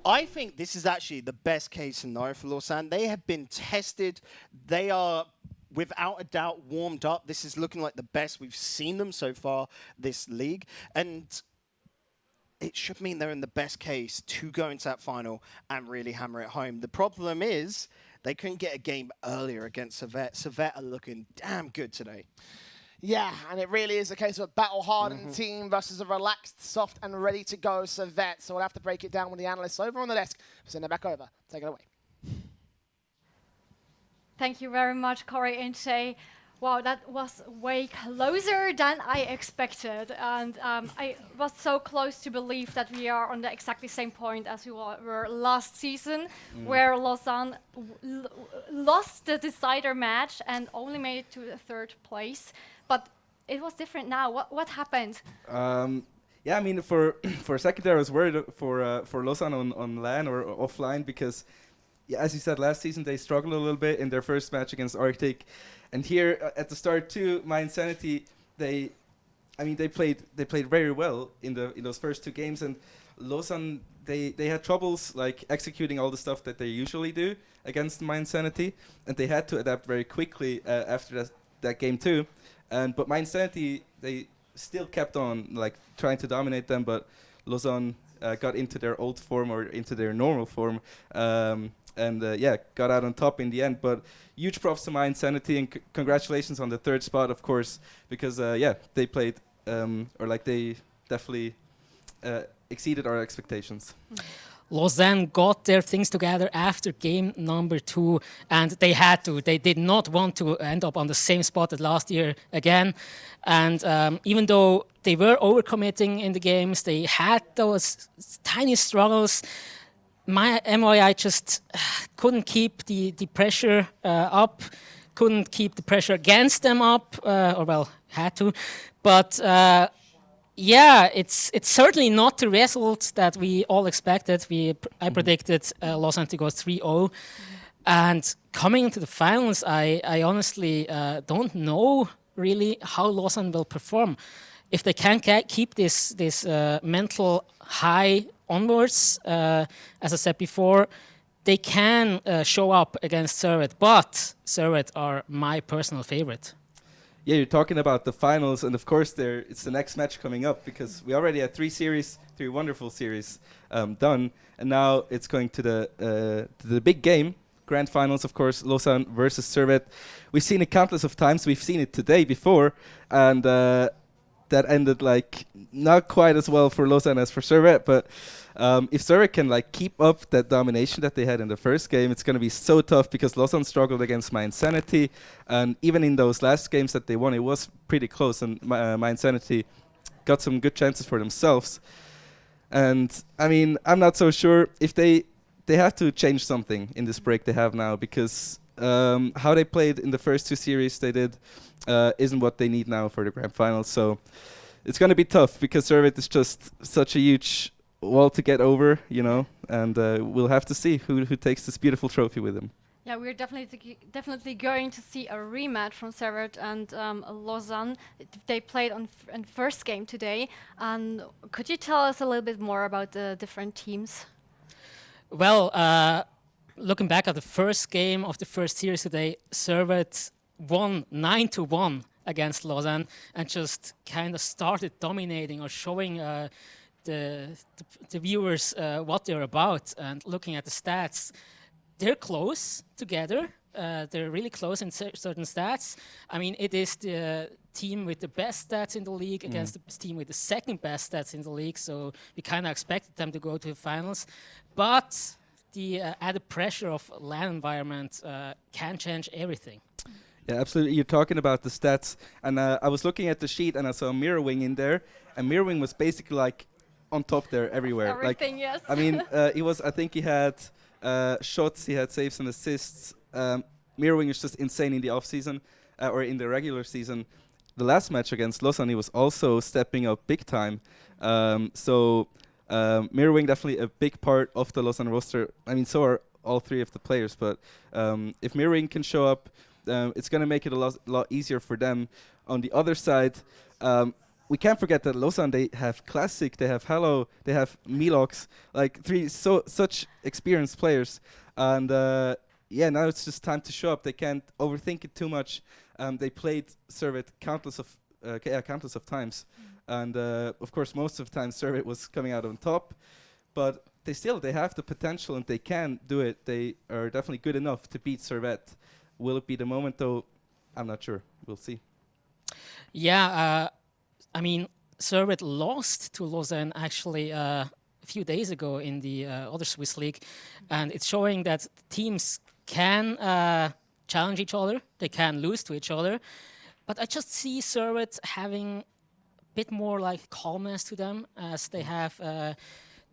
I think this is actually the best case scenario for Lausanne. They have been tested. They are, without a doubt, warmed up. This is looking like the best we've seen them so far this league, and it should mean they're in the best case to go into that final and really hammer it home. The problem is they couldn't get a game earlier against Servette. Servette are looking damn good today. Yeah, and it really is a case of a battle-hardened team versus a relaxed, soft, and ready-to-go Servette. So we'll have to break it down with the analysts over on the desk. Send it back over. Take it away. Thank you very much, Corey and Shay. Wow, that was way closer than I expected. And I was so close to believe that we are on the exactly same point as we were last season, where Lausanne lost the decider match and only made it to the 3rd place. But it was different now. What happened? Yeah, I mean, for a second there, I was worried for Lausanne on LAN or offline because, yeah, as you said, last season they struggled a little bit in their first match against Arctic. And here at the start too, My Insanity, they I mean, they played very well in those first 2 games, and Lausanne they had troubles like executing all the stuff that they usually do against Mind Sanity, and they had to adapt very quickly after that game too. But Mind Sanity, they still kept on like trying to dominate them, but Lausanne got into their old form or into their normal form, and got out on top in the end. But huge props to Mind Sanity, and congratulations on the 3rd spot, of course, because they played they definitely exceeded our expectations. Lausanne got their things together after game number 2, and they had to. They did not want to end up on the same spot as last year again. And even though they were overcommitting in the games, they had those tiny struggles. MYI just couldn't keep the pressure up, couldn't keep the pressure against them up, had to. But it's certainly not the result that we all expected. I predicted Lausanne to go 3-0. And coming into the finals, I honestly don't know really how Lausanne will perform. If they can keep this mental high onwards, as I said before, they can show up against Servet, but Servet are my personal favorite. Yeah, you're talking about the finals, and of course it's the next match coming up, because we already had 3 wonderful series done, and now it's going to the big game, grand finals, of course, Lausanne versus Servet. We've seen it countless of times. We've seen it today before, and that ended like not quite as well for Lausanne as for Servet, but if Servet can like keep up that domination that they had in the first game, it's going to be so tough, because Lausanne struggled against Mind Sanity, and even in those last games that they won, it was pretty close, and Mind Sanity got some good chances for themselves. And I mean, I'm not so sure if they have to change something in this break they have now, because how they played in the first 2 series they did isn't what they need now for the grand finals. So it's going to be tough, because Servet is just such a huge wall to get over, and we'll have to see who takes this beautiful trophy with them. Yeah, we're definitely going to see a rematch from Servet and Lausanne. They played on first game today. And could you tell us a little bit more about the different teams? Well, looking back at the first game of the first series today, Servet won 9-1 against Lausanne, and just kind of started dominating or showing the viewers what they're about. And looking at the stats, they're close together. They're really close in certain stats. I mean, it is the team with the best stats in the league against the team with the second best stats in the league. So we kind of expected them to go to the finals. But the added pressure of LAN environment can change everything. Yeah, absolutely. You're talking about the stats. And I was looking at the sheet, and I saw Mirror Wing in there. And Mirror Wing was basically like on top there everywhere. Everything, yes. I mean, I think he had shots, he had saves and assists. Mirror Wing is just insane in the off-season, or in the regular season. The last match against Lausanne, he was also stepping up big time. Mirror Wing definitely a big part of the Lausanne roster. I mean, so are all 3 of the players. But if Mirror Wing can show up, it's going to make it a lot easier for them. On the other side, we can't forget that Lausanne, they have Classic, they have Hello, they have Leauge, like 3 such experienced players. And now it's just time to show up. They can't overthink it too much. They played Servet countless of times. And of course, most of the time Servet was coming out on top. But they have the potential, and they can do it. They are definitely good enough to beat Servet. Will it be the moment, though? I'm not sure. We'll see. Yeah, I mean, Servet lost to Lausanne actually a few days ago in the other Swiss league, and it's showing that teams can challenge each other, they can lose to each other, but I just see Servet having a bit more like calmness to them, as they have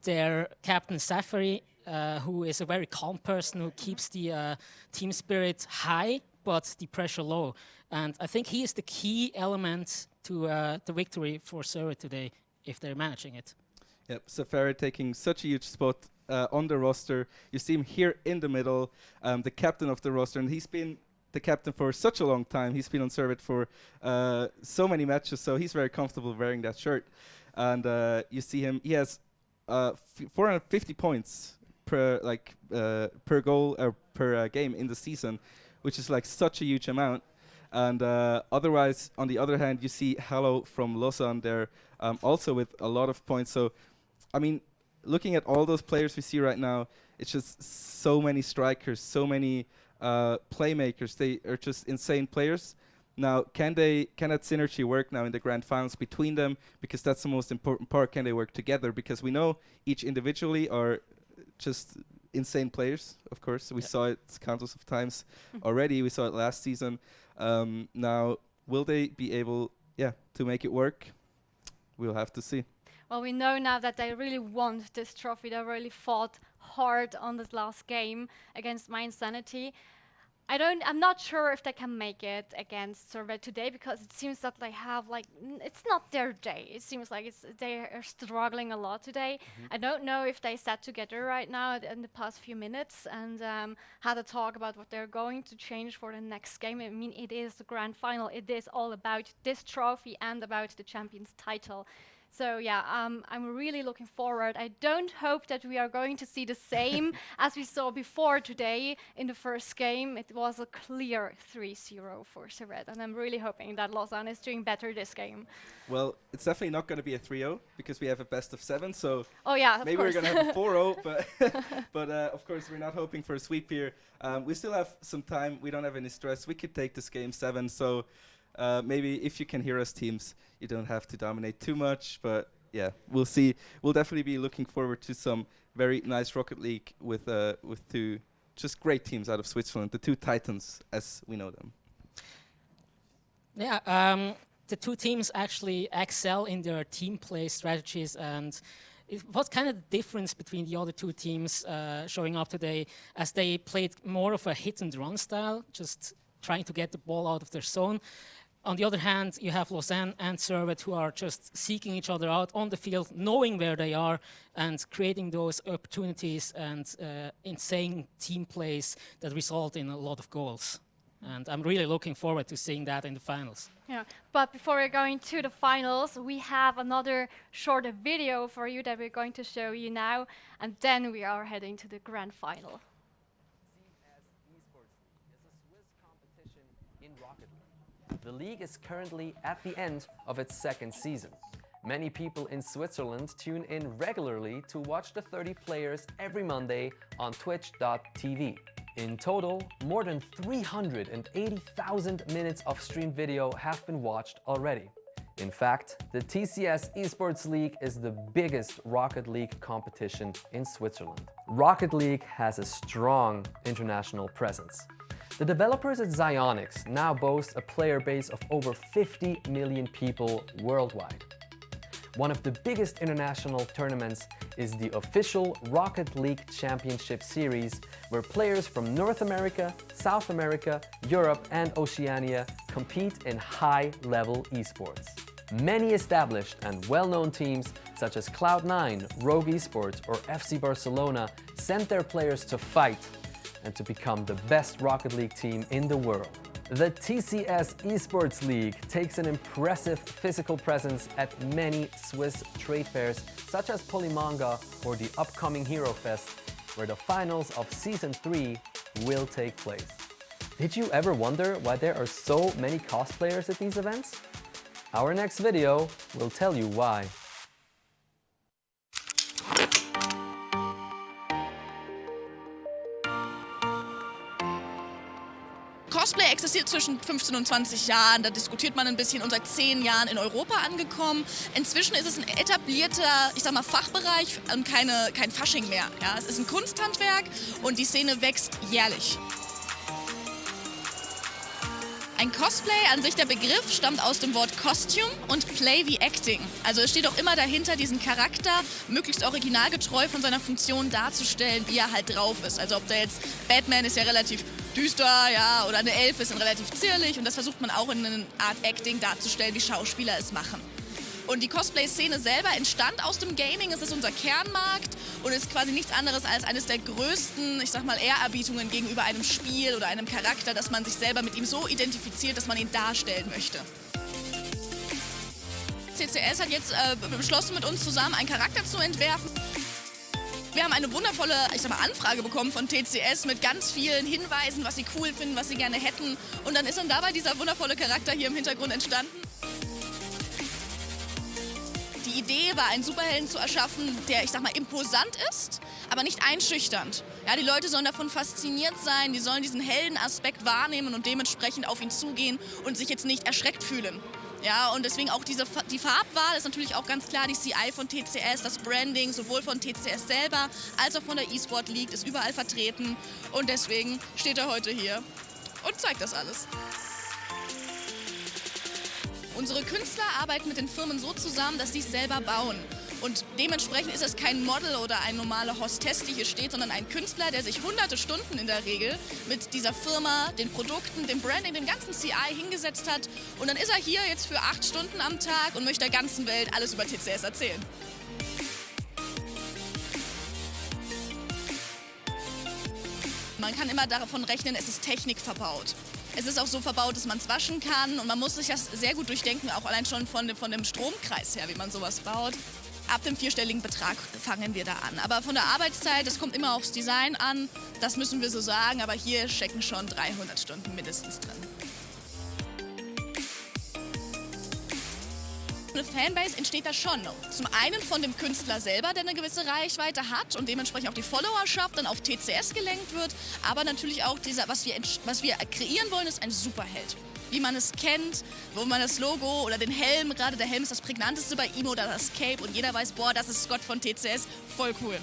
their captain Safari, who is a very calm person who keeps the team spirit high but the pressure low. And I think he is the key element to the victory for Servet today, if they're managing it. Yep, Safari taking such a huge spot on the roster. You see him here in the middle, the captain of the roster, and he's been the captain for such a long time. He's been on Servet for so many matches, so he's very comfortable wearing that shirt. And you see him, he has 450 points per goal or per game in the season, which is like such a huge amount. And otherwise, on the other hand, you see Hello from Lausanne there, also with a lot of points. So, I mean, looking at all those players we see right now, it's just so many strikers, so many playmakers. They are just insane players. Now, can that synergy work now in the grand finals between them? Because that's the most important part. Can they work together? Because we know each individually are just insane players, of course. We saw it countless of times already. We saw it last season. Now, will they be able, to make it work? We'll have to see. Well, we know now that they really want this trophy. They really fought hard on this last game against My Insanity. I'm not sure if they can make it against Servet today, because it seems that they have it's not their day. It seems like they are struggling a lot today. I don't know if they sat together right now in the past few minutes and had a talk about what they're going to change for the next game. I mean, it is the grand final. It is all about this trophy and about the champion's title. So yeah, I'm really looking forward. I don't hope that we are going to see the same as we saw before today in the first game. It was a clear 3-0 for Servet, and I'm really hoping that Lausanne is doing better this game. Well, it's definitely not going to be a 3-0 because we have a best of 7. So maybe we're going to have a 4-0, but of course we're not hoping for a sweep here. We still have some time. We don't have any stress. We could take this game 7. So. Maybe if you can hear us, teams, you don't have to dominate too much, but yeah, we'll see. We'll definitely be looking forward to some very nice Rocket League with 2 just great teams out of Switzerland, the 2 Titans as we know them. Yeah, the 2 teams actually excel in their team play strategies, and what's kind of the difference between the other 2 teams showing up today, as they played more of a hit and run style, just trying to get the ball out of their zone. On the other hand, you have Lausanne and Servet who are just seeking each other out on the field, knowing where they are and creating those opportunities and insane team plays that result in a lot of goals. And I'm really looking forward to seeing that in the finals. Yeah, but before we're going to the finals, we have another short video for you that we're going to show you now, and then we are heading to the grand final. The league is currently at the end of its 2nd season. Many people in Switzerland tune in regularly to watch the 30 players every Monday on twitch.tv. In total, more than 380,000 minutes of streamed video have been watched already. In fact, the TCS eSports League is the biggest Rocket League competition in Switzerland. Rocket League has a strong international presence. The developers at Psyonix now boast a player base of over 50 million people worldwide. One of the biggest international tournaments is the official Rocket League Championship Series, where players from North America, South America, Europe and Oceania compete in high-level esports. Many established and well-known teams such as Cloud9, Rogue Esports or FC Barcelona send their players to fight and to become the best Rocket League team in the world. The TCS eSports League takes an impressive physical presence at many Swiss trade fairs such as Polymanga or the upcoming Hero Fest, where the finals of Season 3 will take place. Did you ever wonder why there are so many cosplayers at these events? Our next video will tell you why. Cosplay existiert zwischen 15 und 20 Jahren, da diskutiert man ein bisschen, und seit 10 Jahren in Europa angekommen. Inzwischen ist es ein etablierter, ich sag mal, Fachbereich und kein Fasching mehr. Ja, es ist ein Kunsthandwerk und die Szene wächst jährlich. Ein Cosplay, an sich der Begriff, stammt aus dem Wort Costume und Play wie Acting. Also es steht auch immer dahinter, diesen Charakter möglichst originalgetreu von seiner Funktion darzustellen, wie er halt drauf ist. Also ob der jetzt, Batman ist ja relativ düster, ja, oder eine Elfe ist dann relativ zierlich, und das versucht man auch in einer Art Acting darzustellen, wie Schauspieler es machen. Und die Cosplay-Szene selber entstand aus dem Gaming, es ist unser Kernmarkt und ist quasi nichts anderes als eines der größten, ich sag mal, Ehrerbietungen gegenüber einem Spiel oder einem Charakter, dass man sich selber mit ihm so identifiziert, dass man ihn darstellen möchte. TCS hat jetzt beschlossen, mit uns zusammen einen Charakter zu entwerfen. Wir haben eine wundervolle, ich sag mal, Anfrage bekommen von TCS mit ganz vielen Hinweisen, was sie cool finden, was sie gerne hätten. Und dann ist dann dabei dieser wundervolle Charakter hier im Hintergrund entstanden. Die Idee war, einen Superhelden zu erschaffen, der, ich sag mal, imposant ist, aber nicht einschüchternd. Ja, die Leute sollen davon fasziniert sein, die sollen diesen Heldenaspekt wahrnehmen und dementsprechend auf ihn zugehen und sich jetzt nicht erschreckt fühlen. Ja, und deswegen auch die Farbwahl ist natürlich auch ganz klar die CI von TCS, das Branding sowohl von TCS selber als auch von der eSport League ist überall vertreten und deswegen steht er heute hier und zeigt das alles. Unsere Künstler arbeiten mit den Firmen so zusammen, dass sie es selber bauen. Und dementsprechend ist es kein Model oder ein normaler Hostess, die hier steht, sondern ein Künstler, der sich hunderte Stunden in der Regel mit dieser Firma, den Produkten, dem Branding, dem ganzen CI hingesetzt hat. Und dann ist er hier jetzt für 8 Stunden am Tag und möchte der ganzen Welt alles über TCS erzählen. Man kann immer davon rechnen, es ist Technik verbaut. Es ist auch so verbaut, dass man es waschen kann und man muss sich das sehr gut durchdenken, auch allein schon von dem Stromkreis her, wie man sowas baut. Ab dem 4-stelligen Betrag fangen wir da an. Aber von der Arbeitszeit, das kommt immer aufs Design an, das müssen wir so sagen, aber hier stecken schon 300 Stunden mindestens drin. Eine Fanbase entsteht da schon. Zum einen von dem Künstler selber, der eine gewisse Reichweite hat und dementsprechend auch die Followerschaft dann auf TCS gelenkt wird, aber natürlich auch was wir kreieren wollen, ist ein Superheld. Wie man es kennt, wo man das Logo oder den Helm, gerade der Helm ist das prägnanteste bei ihm oder das Cape und jeder weiß, boah, das ist Scott von TCS, voll cool.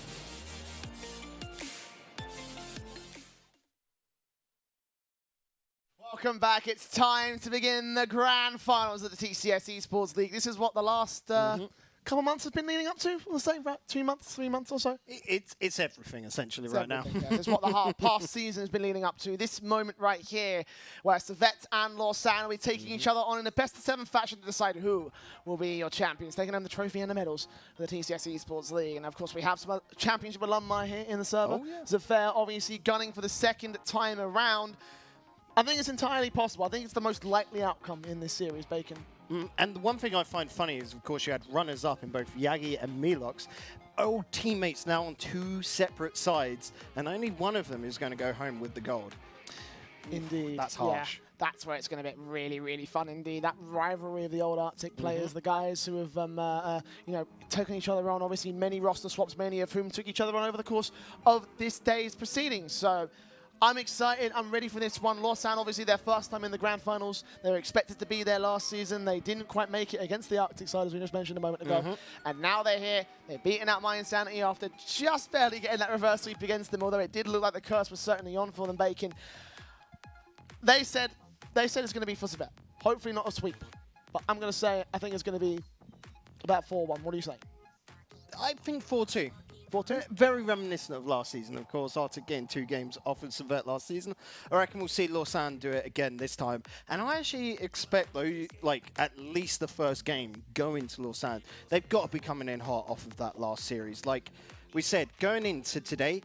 Welcome back. It's time to begin the grand finals of the TCS eSports League. This is what the last couple months have been leading up to. We'll say about 2 months, 3 months or so. It's everything essentially It's right everything, now. yeah. It's what the past season has been leading up to. This moment right here, where Savet and Lausanne will be taking each other on in a best-of-7 fashion to decide who will be your champions, taking home the trophy and the medals for the TCS eSports League. And of course, we have some championship alumni here in the server. Oh, yeah. Zafir obviously gunning for the second time around. I think it's entirely possible. I think it's the most likely outcome in this series, Bacon. And the one thing I find funny is, of course, you had runners-up in both Yagi and Leauge. Old teammates now on 2 separate sides, and only one of them is going to go home with the gold. Indeed. That's harsh. Yeah, that's where it's going to get really, really fun indeed. That rivalry of the old Arctic players, the guys who have, you know, taken each other on. Obviously, many roster swaps, many of whom took each other on over the course of this day's proceedings. So I'm excited. I'm ready for this one. Lausanne, obviously, their first time in the grand finals. They were expected to be there last season. They didn't quite make it against the Arctic side, as we just mentioned a moment ago. And now they're here. They're beating out My Insanity after just barely getting that reverse sweep against them, although it did look like the curse was certainly on for them, Bacon. They said it's going to be for Savet. Hopefully not a sweep. But I'm going to say I think it's going to be about 4-1. What do you say? I think 4-2. 4-2? Very reminiscent of last season, of course. Arctic getting 2 games off of Savet last season. I reckon we'll see Lausanne do it again this time. And I actually expect, though, like, at least the first game going to Lausanne. They've got to be coming in hot off of that last series. Like we said, going into today,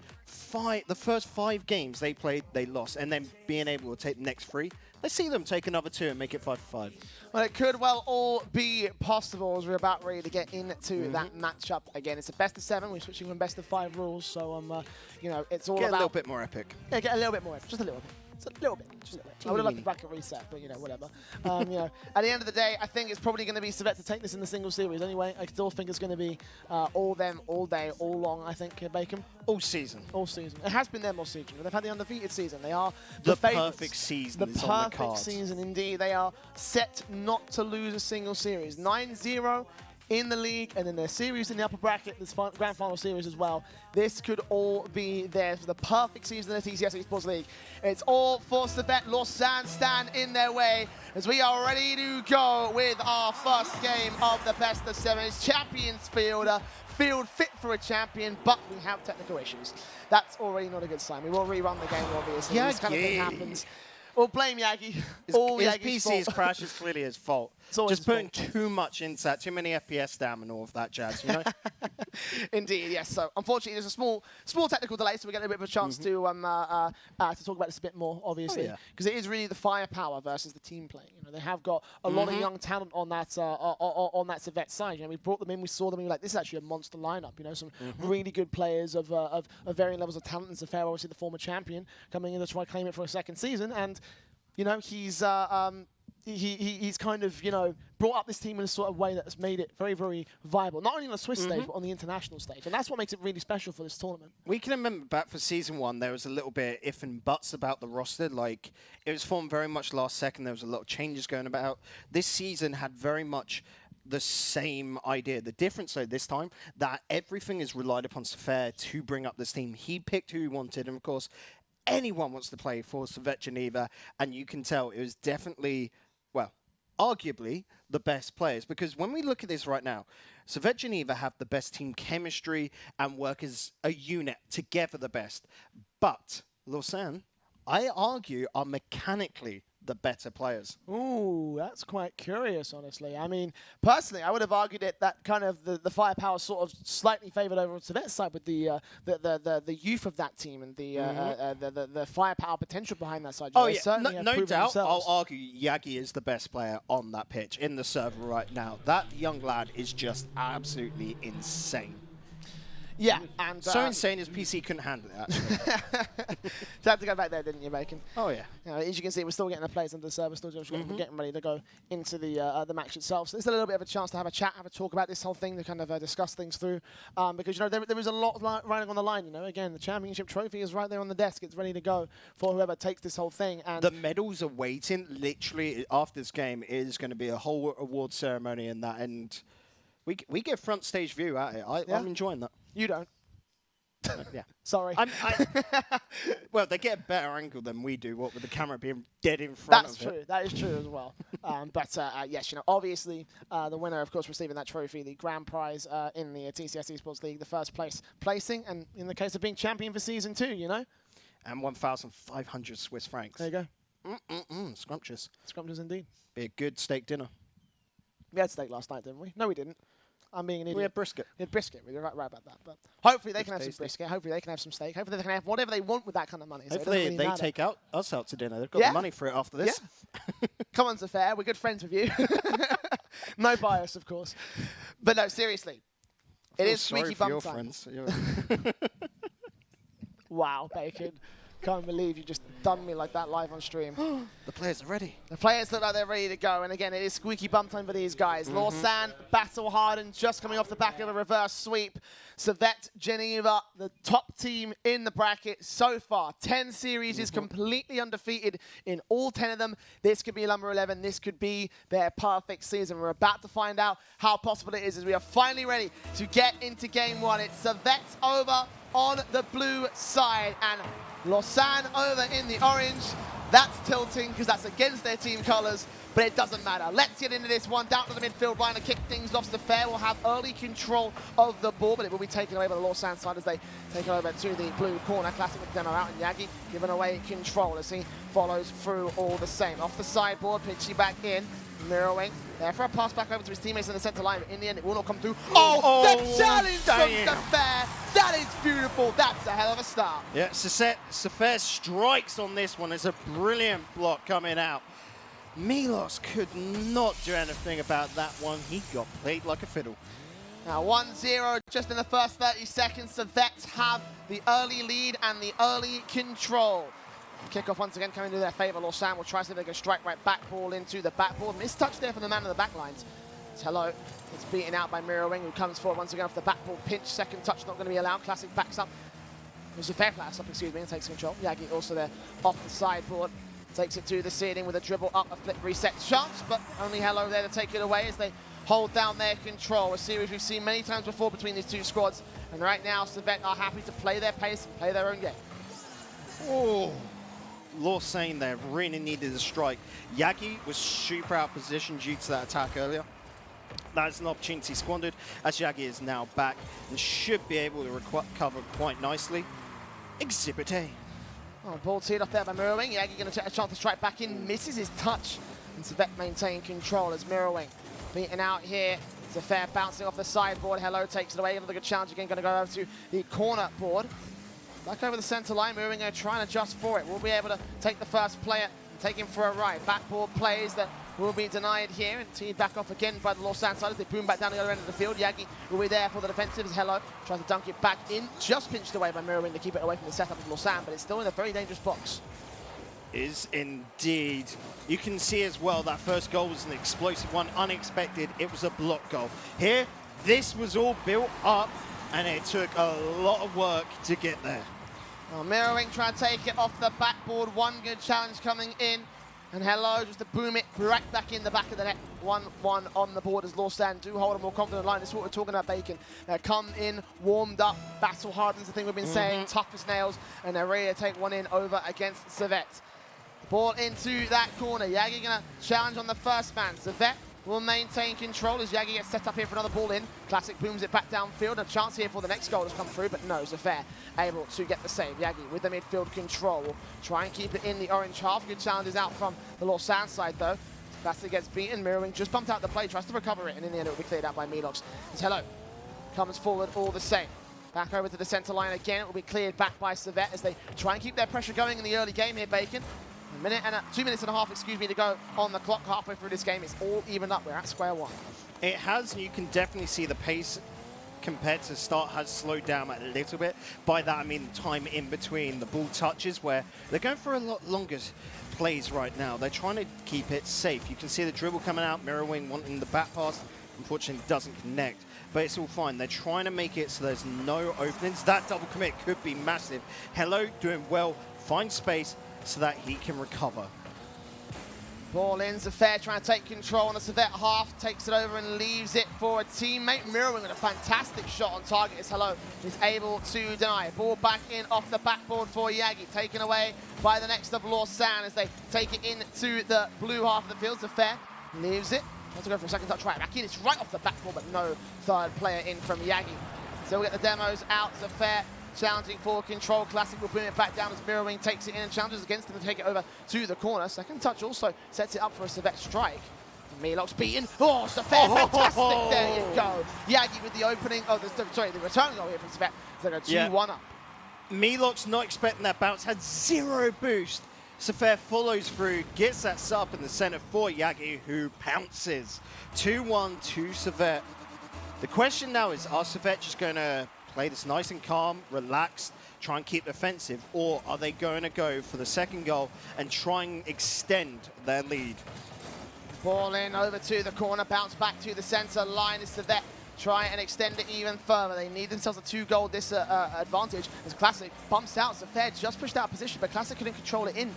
the first 5 games they played, they lost. And then being able to take the next 3, let's see them take another 2 and make it 5-5. Well, it could well all be possible as we're about ready to get into that matchup again. It's a best-of-7. We're switching from best-of-5 rules, so you know, it's all Get about a little bit more epic. Yeah, get a little bit more epic, just a little bit. Just a little bit. Just a little bit. I would have liked the bracket reset, but you know, whatever. You know, at the end of the day, I think it's probably going to be Savet to take this in the single series. Anyway, I still think it's going to be all them, all day, all long. I think Bacon. All season. All season. It has been them all season. They've had the undefeated season. They are the favourites. perfect season. The is on the perfect cards. season, indeed. They are set not to lose a single series. 9-0 in the league, and then their series in the upper bracket, this grand final series as well. This could all be there for the perfect season of the TCS eSports League. It's all for Savet. Lausanne stand in their way as we are ready to go with our first game of the best-of-7. It's Champions Field fit for a champion, but we have technical issues. That's already not a good sign. We will rerun the game, obviously. Yeah, this kind of thing happens. We'll blame Yagi. His Yagi's PC's fault. crash is clearly his fault. Just putting too much into that, too many FPS down and all of that jazz, you know? Indeed, yes. So unfortunately, there's a small technical delay, so we get a bit of a chance to talk about this a bit more, obviously, because it is really the firepower versus the team play. You know, they have got a lot of young talent on that Civet side. You know, we brought them in, we saw them, and we were like, this is actually a monster lineup. You know, some really good players of varying levels of talent. And Zafair, obviously the former champion, coming in to try to claim it for a second season, and you know, he's kind of, you know, brought up this team in a sort of way that's made it very, very viable, not only on the Swiss stage, but on the international stage. And that's what makes it really special for this tournament. We can remember back for Season 1, there was a little bit if and buts about the roster. Like, it was formed very much last second. There was a lot of changes going about. This season had very much the same idea. The difference, though, this time, that everything is relied upon Zafair to bring up this team. He picked who he wanted, and of course, anyone wants to play for Civet Geneva, and you can tell it was definitely, well, arguably the best players, because when we look at this right now, Civet Geneva have the best team chemistry and work as a unit together the best, but Lausanne, I argue, are mechanically the better players. Ooh, that's quite curious, honestly. I mean, personally, I would have argued it that kind of the firepower sort of slightly favoured over to that side with the youth of that team and the firepower potential behind that side. Oh yeah, no doubt. I'll argue Yagi is the best player on that pitch in the server right now. That young lad is just absolutely insane. Yeah, and so insane his PC couldn't handle it, actually. You had to go back there, didn't you, Bacon? Oh, yeah. You know, as you can see, we're still getting the players into the server, still getting ready to go into the match itself. So it's a little bit of a chance to have a chat, have a talk about this whole thing, to kind of discuss things through. Because, you know, there is a lot riding on the line, you know. Again, the championship trophy is right there on the desk. It's ready to go for whoever takes this whole thing. And the medals are waiting. Literally, after this game, it is going to be a whole award ceremony and that. And we get front stage view at it. I'm enjoying that. You don't. Yeah. Sorry. Well, they get a better angle than we do, what with the camera being dead in front of it. That's true. That is true as well. But yes, you know, obviously the winner, of course, receiving that trophy, the grand prize in the TCS Esports League, the first placing, and in the case of being champion for Season 2, you know. And 1,500 Swiss francs. There you go. Scrumptious. Scrumptious indeed. Be a good steak dinner. We had steak last night, didn't we? No, we didn't. I'm being an idiot. We had brisket. We had brisket. We're right about that. But hopefully they can have some brisket. Hopefully they can have some steak. Hopefully they can have whatever they want with that kind of money. Hopefully so they take us out to dinner. They've got the money for it after this. Yeah. Come on, Zafair. We're good friends with you. No bias, of course. But no, seriously. It is squeaky bum time. Friends. Wow, Bacon. Can't believe you just done me like that live on stream. The players are ready. The players look like they're ready to go. And again, it is squeaky bum time for these guys. Lausanne, battle hardened, just coming off the back of a reverse sweep. Civet Geneva, the top team in the bracket so far. 10 series is completely undefeated in all 10 of them. This could be number 11. This could be their perfect season. We're about to find out how possible it is as we are finally ready to get into game one. It's Civet over on the blue side and Lausanne over in the orange. That's tilting because that's against their team colours, but it doesn't matter. Let's get into this one. Down to the midfield line to kick things off. Zafair will have early control of the ball, but it will be taken away by the Lausanne side as they take it over to the blue corner. Classic with demo out, and Yagi giving away control as he follows through all the same. Off the sideboard, pitchy back in. Mirrorwing there for a pass back over to his teammates in the centre line, but in the end it will not come through. The challenge from Zafair! That is beautiful. That's a hell of a start. Yeah, Zafair strikes on this one. It's a brilliant block coming out. Milos could not do anything about that one. He got played like a fiddle. Now 1-0 just in the first 30 seconds. Civet have the early lead and the early control. Kickoff once again coming to their favour. Lausanne will try to see if they can strike right back ball into the backboard. Missed touch there from the man of the back lines. Tello is beaten out by Mirrorwing, who comes forward once again off the backboard. Pinch, second touch not going to be allowed. Classic backs up. It was a fair pass up, excuse me, and takes control. Yagi also there off the sideboard. Takes it to the ceiling with a dribble up, a flip reset chance, but only Hello there to take it away as they hold down their control. A series we've seen many times before between these two squads. And right now, Civet are happy to play their pace and play their own game. Oh. Lausanne there really needed a strike. Yagi was super out of position due to that attack earlier. That is an opportunity squandered as Yagi is now back and should be able to recover quite nicely. Exhibit A. Oh, ball teed off there by Mirrorwing. Yagi going to take a chance to strike back in, misses his touch. And Savet maintain control as Mirrorwing beaten out here. Zafir bouncing off the sideboard. Hello takes it away. Another good challenge again. Going to go over to the corner board. Back over the center line. Mirrorwing going to try and adjust for it. We'll be able to take the first player and take him for a ride. Backboard plays that will be denied here and teed back off again by the Lausanne side as they boom back down the other end of the field. Yagi will be there for the defensive as Hello tries to dunk it back in. Just pinched away by Mirrorwing to keep it away from the setup of Lausanne, but it's still in a very dangerous box. Is indeed. You can see as well that first goal was an explosive one, unexpected. It was a block goal. Here, this was all built up and it took a lot of work to get there. Well, Mirrorwing trying to take it off the backboard. One good challenge coming in. And Hello just to boom it right back in the back of the net. 1-1 on the board as Lausanne do hold a more confident line. This is what we're talking about, Bacon. They come in, warmed up, battle hardened is the thing we've been saying, tough as nails, and they're ready to take one in over against Savet. Ball into that corner. Yagi going to challenge on the first man. Savet will maintain control as Yagi gets set up here for another ball in. Classic booms it back downfield. A chance here for the next goal to come through, but no, Zafir able to get the save. Yagi with the midfield control. Will try and keep it in the orange half. Good challenges out from the Lausanne side though. Classic gets beaten. Mirrorwing just bumped out the play, tries to recover it, and in the end it will be cleared out by Leauge. As Hello comes forward all the same. Back over to the center line again. It will be cleared back by Savet as they try and keep their pressure going in the early game here, Bacon. 2 minutes and a half, excuse me, to go on the clock halfway through this game. It's all evened up. We're at square one. It has, and you can definitely see the pace compared to start has slowed down a little bit. By that, I mean time in between the ball touches, where they're going for a lot longer plays right now. They're trying to keep it safe. You can see the dribble coming out, Mirrorwing wanting the back pass. Unfortunately, doesn't connect, but it's all fine. They're trying to make it so there's no openings. That double commit could be massive. Hello doing well, find space so that he can recover. Ball in, Zafir trying to take control on the Savet half, takes it over and leaves it for a teammate. Mirrorwing with a fantastic shot on target as Hello is able to deny. Ball back in off the backboard for Yagi, taken away by the next of Lausanne as they take it into the blue half of the field. Zafir leaves it, wants to go for a second touch right back in. It's right off the backboard, but no third player in from Yagi. So we'll get the demos out. Zafir challenging for control. Classic will bring it back down as Mirrorwing takes it in and challenges against him to take it over to the corner. Second touch also sets it up for a Savet strike. Leauge beaten. Oh, Zafir, fantastic. There you go. Yagi with the opening. Oh, the return goal here from Savet. So they're 2-1 up. Leauge not expecting that bounce, had zero boost. Zafir follows through, gets that set up in the center for Yagi, who pounces. 2-1 to Savet. The question now is, are Savet just going to play this nice and calm, relaxed, try and keep defensive, or are they going to go for the second goal and try and extend their lead? Ball in over to the corner, bounce back to the center line as Savet try and extend it even further. They need themselves a 2-goal advantage as Classic bumps out. Zafir just pushed out of position, but Classic couldn't control it in.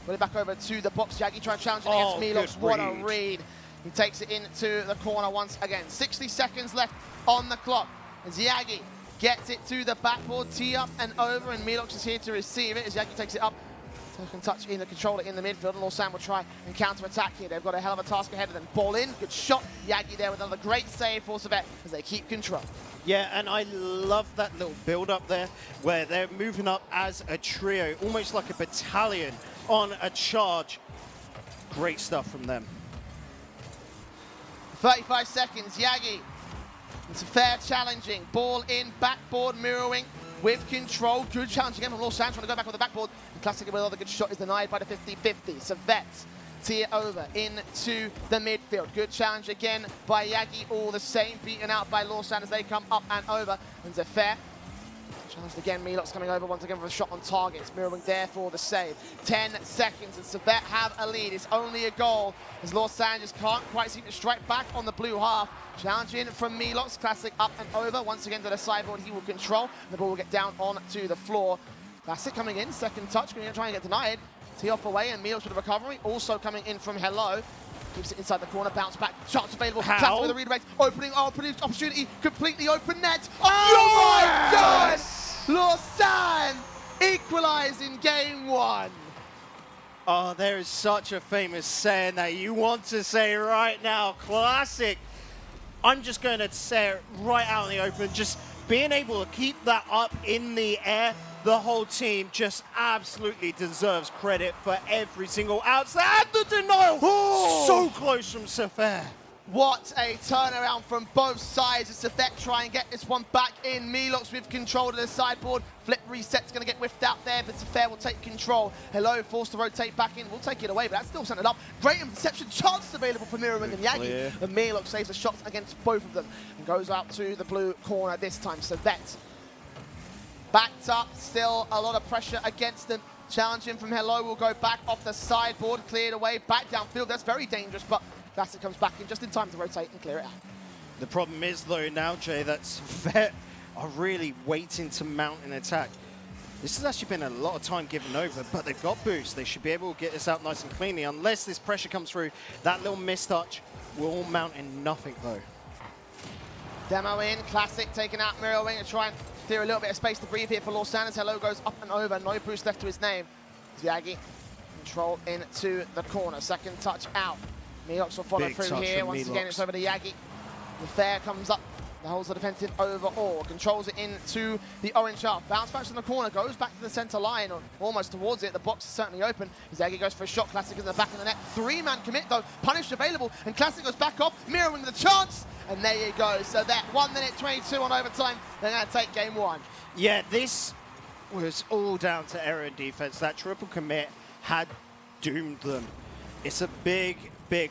Put it back over to the box. Yagi trying to challenge it against Leauge. What a read. He takes it into the corner once again. 60 seconds left on the clock as Yagi gets it to the backboard, tee up and over, and Leauge is here to receive it as Yagi takes it up. Second touch in the controller in the midfield, and Lausanne will try and counter-attack here. They've got a hell of a task ahead of them. Ball in, good shot. Yagi there with another great save for Savet as they keep control. Yeah, and I love that little build-up there where they're moving up as a trio, almost like a battalion on a charge. Great stuff from them. 35 seconds, Yagi. It's a fair challenging. Ball in, backboard, Mirrorwing with control. Good challenge again from Lausanne, trying to go back on the backboard. And Classic with another good shot is denied by the 50-50. Savet tee it over into the midfield. Good challenge again by Yagi, all the same. Beaten out by Lausanne as they come up and over. And Zafir challenged again. Leauge coming over once again for a shot on target. It's Mirrorwing there for the save. 10 seconds and Savet have a lead. It's only a goal as Lausanne just can't quite seem to strike back on the blue half. Challenging from Leauge. Classic up and over. Once again to the sideboard, he will control. The ball will get down onto the floor. Classic coming in. Second touch. Going to try and get denied. Tee off away and Leauge with a recovery. Also coming in from Hello. Keeps it inside the corner. Bounce back. Chance available. Classic with a redirect. Opening opportunity. Completely open net. Oh my God! Lausanne equalise in game one. Oh, there is such a famous saying that you want to say right now. Classic. I'm just going to say it right out in the open. Just being able to keep that up in the air, the whole team just absolutely deserves credit for every single outside. And the denial, so close from Safair. What a turnaround from both sides as Safek try and get this one back in. Leauge with control of the sideboard. Flip reset's going to get whiffed out there, but Safek will take control. Hello, forced to rotate back in. We'll take it away, but that's still sent it up. Great interception, chance available for Mirrorwing and Yagi. And Leauge saves the shots against both of them and goes out to the blue corner this time. Safek backed up, still a lot of pressure against them. Challenging from Hello will go back off the sideboard, cleared away, back downfield. That's very dangerous, but Classic comes back in just in time to rotate and clear it out. The problem is, though, now, Jay, that Vet are really waiting to mount an attack. This has actually been a lot of time given over, but they've got boost. They should be able to get this out nice and cleanly. Unless this pressure comes through, that little mistouch will mount in nothing, though. Demo in, Classic taking out Mirrorwing to try and clear a little bit of space to breathe here for Lausanne. Hello goes up and over, no boost left to his name. Yagi, control into the corner, second touch out. Leauge will follow through here. Once again, it's over to Yagi. The fair comes up, the holds the defensive overall, controls it into the orange half. Bounce back from the corner, goes back to the center line, or almost towards it. The box is certainly open. As Yagi goes for a shot, Classic in the back of the net. Three-man commit though, punish available, and Classic goes back off, Mirrorwing the chance, and there you go. So that 1 minute 22 on overtime, they're going to take game one. Yeah, this was all down to error in defense. That triple commit had doomed them. It's a big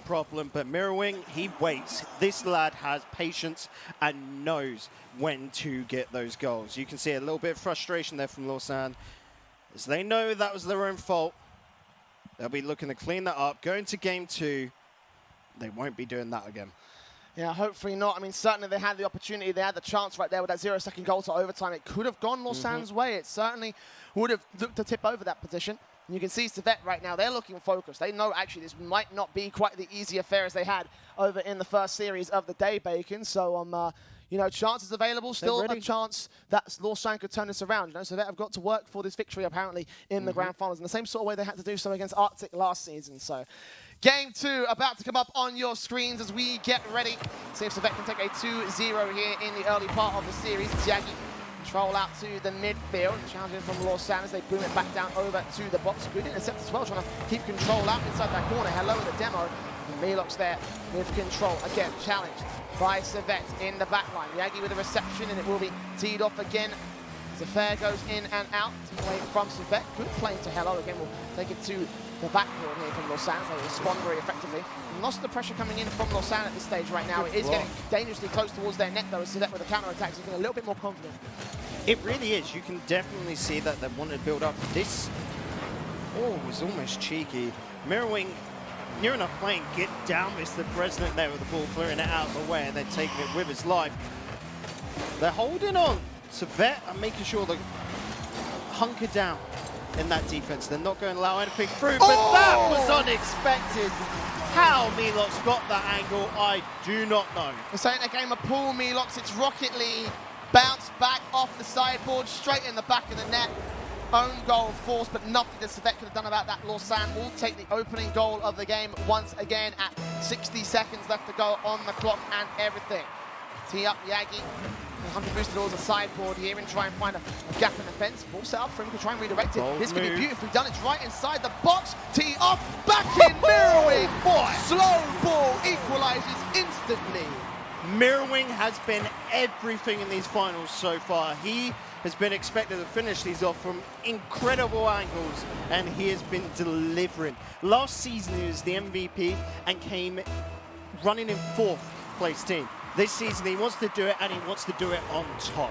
problem, but Mirrorwing, he waits. This lad has patience and knows when to get those goals. You can see a little bit of frustration there from Lausanne, as they know that was their own fault. They'll be looking to clean that up. Going to game two, they won't be doing that again. Yeah, hopefully not. I mean, certainly they had the opportunity. They had the chance right there with that 0-second goal to overtime. It could have gone Lausanne's way. It certainly would have looked to tip over that position. And you can see Civet right now, they're looking focused. They know actually this might not be quite the easy affair as they had over in the first series of the day, Bacon. So, you know, chances available, still a chance that Lausanne could turn this around. You know, Civet have got to work for this victory apparently in the grand finals in the same sort of way they had to do so against Arctic last season. So, game two about to come up on your screens as we get ready. See if Civet can take a 2-0 here in the early part of the series. Yagi control out to the midfield, challenging from Lausanne as they boom it back down over to the box. Good intercept as well, trying to keep control out inside that corner. Hello in the demo. And Leauge there with control. Again, challenged by Civet in the back line. Yagi with a reception, and it will be teed off again. Zafair goes in and out, away from Civet. Good play to Hello. Again, we'll take it to the backboard here from Lausanne. They respond very effectively. Lost the pressure coming in from Lausanne at this stage right now. It is getting dangerously close towards their net, though, as Civet with the counter-attacks is getting a little bit more confident. It really is. You can definitely see that they want to build up. This was almost cheeky. Mirrorwing near enough playing, get down Mr. President there with the ball, clearing it out of the way and then taking it with his life. They're holding on to Vet and making sure they hunker down in that defense. They're not going to allow anything through, but that was unexpected. How Leauge got that angle, I do not know. This ain't a game of pool, Leauge. It's Rocket League. Bounce back off the sideboard, straight in the back of the net. Own goal forced, but nothing that Civet could have done about that. Lausanne will take the opening goal of the game once again at 60 seconds left to go on the clock and everything. Tee up Yagi. 100 boost towards the sideboard here and try and find a gap in the fence. Ball set up for him to try and redirect it. This could be beautifully done. It's right inside the box. Tee off, back in Mirrorwing. Slow ball equalizes instantly. Mirrorwing has been everything in these finals so far. He has been expected to finish these off from incredible angles, and he has been delivering. Last season he was the MVP and came running in 4th place team. This season he wants to do it, and he wants to do it on top.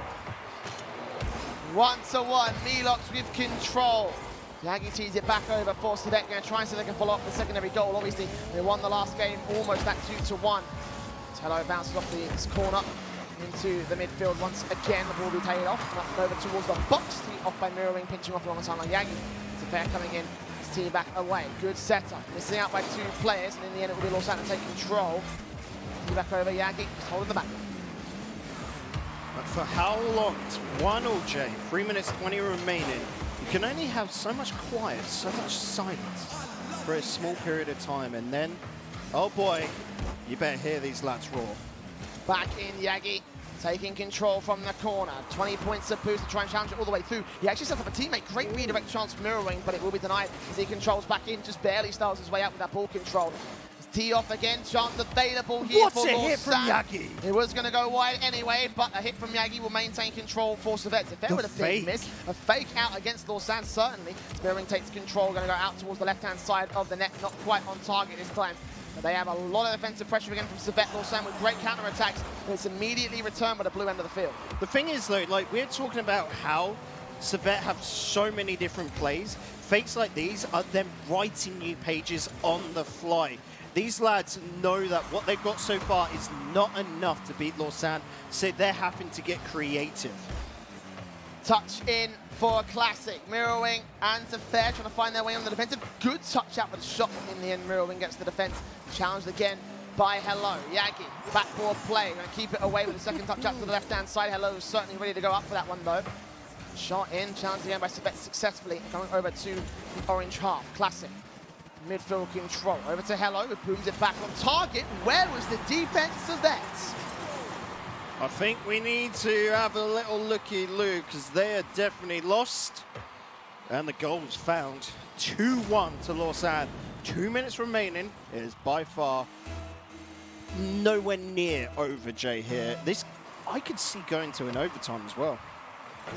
1-1, Leauge with control. Yagi tees it back over for Civet, going to try and see if they can follow up the secondary goal. Obviously, they won the last game, almost at 2-1. Hello bounces off the corner into the midfield once again. The ball will be taken off and up over towards the box. Tee off by Mirrorwing, pinching off along the sideline. Yagi. Zafair coming in. Tee back away. Good setup. Missing out by 2 players, and in the end it will be Lausanne to take control. Tee back over Yagi. Just holding the back. But for how long? It's 1-0, Jay. 3 minutes 20 remaining. You can only have so much quiet, so much silence for a small period of time, and then, oh boy, you better hear these lads roar. Back in Yagi. taking control from the corner. 20 points of boost to try and challenge it all the way through. He actually sets up a teammate. Great redirect chance for mirroring, but it will be denied as he controls back in. Just barely styles his way out with that ball control. Tee off again, chance available here What's for a hit from Lausanne. Yagi? It was going to go wide anyway, but a hit from Yagi will maintain control for Servette. If there would have been miss, a fake out against Lausanne, certainly. Spearing takes control, going to go out towards the left-hand side of the net, not quite on target this time. But they have a lot of defensive pressure again from Servette. Lausanne with great counter-attacks, and it's immediately returned by the blue end of the field. The thing is, though, like, we're talking about how Servette have so many different plays. Fakes like these are them writing new pages on the fly. These lads know that what they've got so far is not enough to beat Lausanne, so they're having to get creative. Touch in for Classic. Mirrorwing and Zaffair trying to find their way on the defensive. Good touch out, but the shot in the end. Mirrorwing gets the defense. Challenged again by Hello. Yagi, backboard play. Going to keep it away with the second touch out to the left-hand side. Hello is certainly ready to go up for that one, though. Shot in, challenged again by Servette successfully. Going over to the orange half. Classic. Midfield control. Over to Hello, who booms it back on target. Where was the defense of that? I think we need to have a little looky-loo, because they are definitely lost. And the goal was found. 2-1 to Lausanne. 2 minutes remaining. It is by far nowhere near over, Jay, here. This, I could see going to an overtime as well.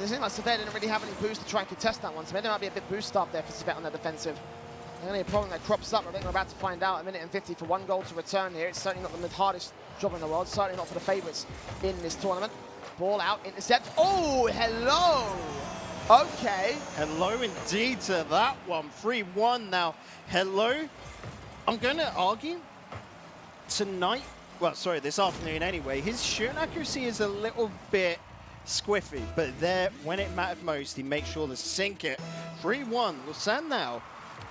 It seems like Servette didn't really have any boost to try and contest that one, so maybe there might be a bit boost up there for Servette on their defensive. The only problem that crops up, I think we're about to find out, a minute and 50 for 1 goal to return here. It's certainly not the hardest job in the world, certainly not for the favourites in this tournament. Ball out, intercept. Oh, Hello! Okay. Hello indeed to that one. 3-1 now. Hello, I'm going to argue tonight, well, sorry, this afternoon anyway, his shooting accuracy is a little bit squiffy, but there, when it mattered most, he makes sure to sink it. 3-1, Lausanne now.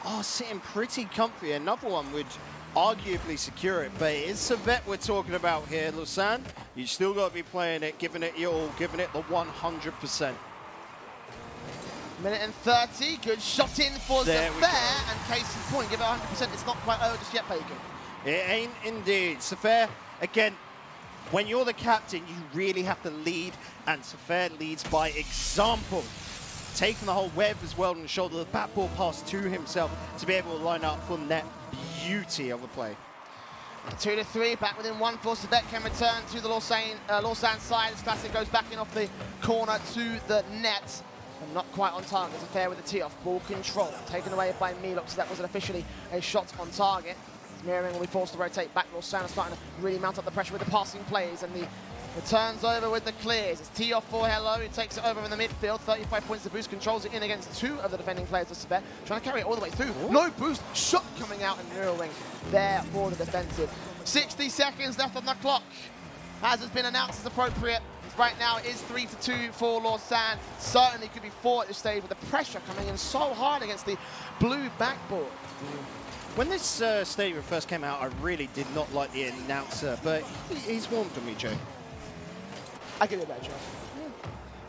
Oh, sitting pretty comfy. Another one would arguably secure it, but it is Servette we're talking about here. Lausanne, you still got to be playing it, giving it your all, giving it the 100%. Minute and 30, good shot in for Zaffair, and case in point, give it 100%. It's not quite over just yet, Bacon. It ain't indeed. Zaffair, again, when you're the captain, you really have to lead, and Zaffair leads by example. Taking the whole web as well on the shoulder, the back ball pass to himself to be able to line up for net. Beauty of a play. 2-3, back within 1 for Servette can return to the Lausanne side. This Classic goes back in off the corner to the net. And not quite on target. Zaffair with the tee off. Ball control taken away by Leauge, so that wasn't officially a shot on target. Mirroring will be forced to rotate back. Lausanne are starting to really mount up the pressure with the passing plays, and the returns over with the clears. It's tee off for Hello, who takes it over in the midfield. 35 points to boost, controls it in against 2 of the defending players of Servette. Trying to carry it all the way through. No boost, shot coming out and mirroring there for the defensive. 60 seconds left on the clock. As has been announced as appropriate, right now it is 3-2 for Lausanne. Certainly could be 4 at this stage with the pressure coming in so hard against the blue backboard. When this stadium first came out, I really did not like the announcer, but he's warmed on me, Joe. I give it a better try.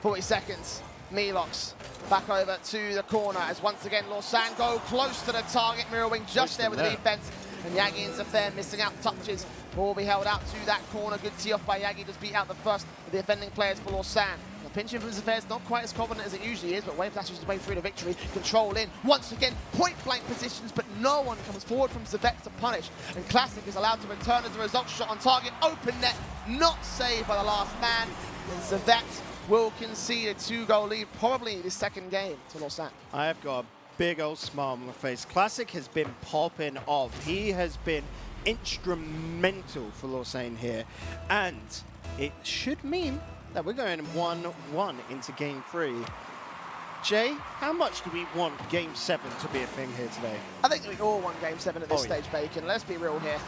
40 seconds. Leauge back over to the corner as once again Lausanne go close to the target. Mirrorwing just there with the defense. And Yagi and Zaffair missing out touches. Ball will be held out to that corner. Good tee off by Yagi. Just beat out the first of the offending players for Lausanne. The pinching from Zaffair is not quite as confident as it usually is, but Wave flashes his way through to victory. Control in. Once again, point-blank positions, but no one comes forward from Servette to punish. And Classic is allowed to return as a result. Shot on target. Open net. Not saved by the last man. And Servette will concede a 2-goal lead, probably the second game to Lausanne. I have got a big old smile on my face. Classic has been popping off. He has been instrumental for Lausanne here. And it should mean that we're going 1-1 into game 3. Jay, how much do we want game 7 to be a thing here today? I think we all want game 7 at this stage, Bacon. Let's be real here.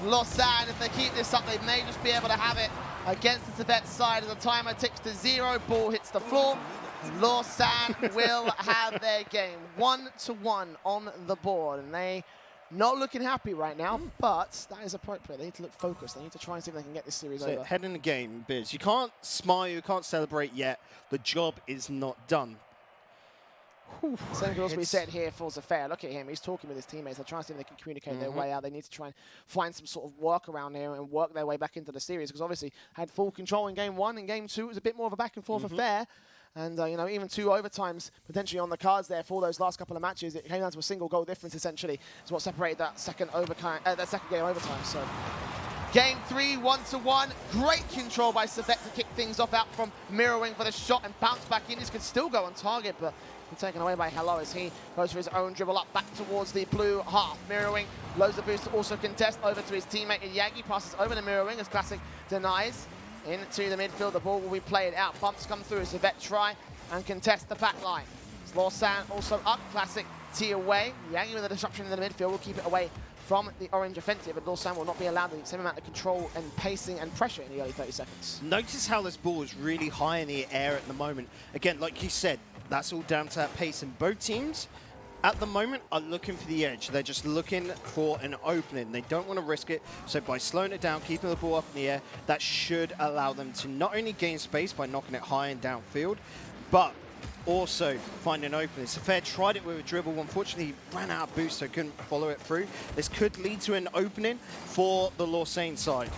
Lausanne, if they keep this up, they may just be able to have it against the Servette side as the timer ticks to 0, ball hits the floor. Lausanne will have their game 1-1 on the board, and they not looking happy right now, but that is appropriate. They need to look focused. They need to try and see if they can get this series over. Head in the game, Biz. You can't smile, you can't celebrate yet. The job is not done. Same could also be said here for Zafir. Look at him. He's talking with his teammates. They're trying to see if they can communicate their way out. They need to try and find some sort of workaround here and work their way back into the series, because obviously had full control in game 1. In game 2, it was a bit more of a back and forth affair. And, you know, even 2 overtimes potentially on the cards there for those last couple of matches. It came down to a single goal difference, essentially. Is what separated that second game overtime. So, game 3, 1-1. Great control by Savet to kick things off out from Mirrorwing for the shot and bounce back in. This could still go on target, but taken away by Hello as he goes for his own dribble up back towards the blue half. Mirrorwing loads the boost to also contest over to his teammate Yagi. Passes over to Mirrorwing as Classic denies. Into the midfield, the ball will be played out. Bumps come through as the vet try and contest the back line. Lausanne also up. Classic tee away. Yagi with a disruption in the midfield will keep it away from the orange offensive, but Lausanne will not be allowed the same amount of control and pacing and pressure in the early 30 seconds. Notice how this ball is really high in the air at the moment. Again, like you said, that's all down to that pace, and both teams at the moment are looking for the edge. They're just looking for an opening. They don't want to risk it, so by slowing it down, keeping the ball up in the air, that should allow them to not only gain space by knocking it high and downfield, but also find an opening. Safer tried it with a dribble. Unfortunately, he ran out of boost, so couldn't follow it through. This could lead to an opening for the Lausanne side.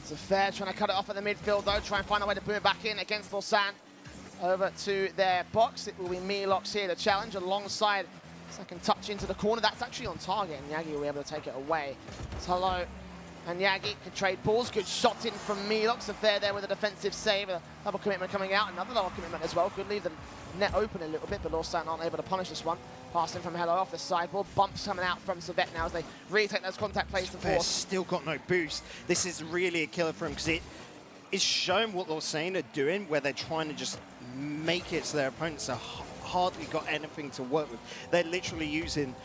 Safer trying to cut it off at the midfield, though, try and find a way to boot it back in against Lausanne. Over to their box. It will be Leauge here to challenge alongside second touch into the corner. That's actually on target, and Yagi will be able to take it away. It's Hello and Yagi can trade balls. Good shot in from Leauge. Safer there with a defensive save. A double commitment coming out. Another double commitment as well. Could leave the net open a little bit, but Lausanne aren't able to punish this one. Passing from Hello off the sideboard. Bumps coming out from Savet now as they retake those contact plays to force. Still got no boost. This is really a killer for him because it is showing what Lausanne are doing, where they're trying to just make it so their opponents are hardly got anything to work with. They're literally using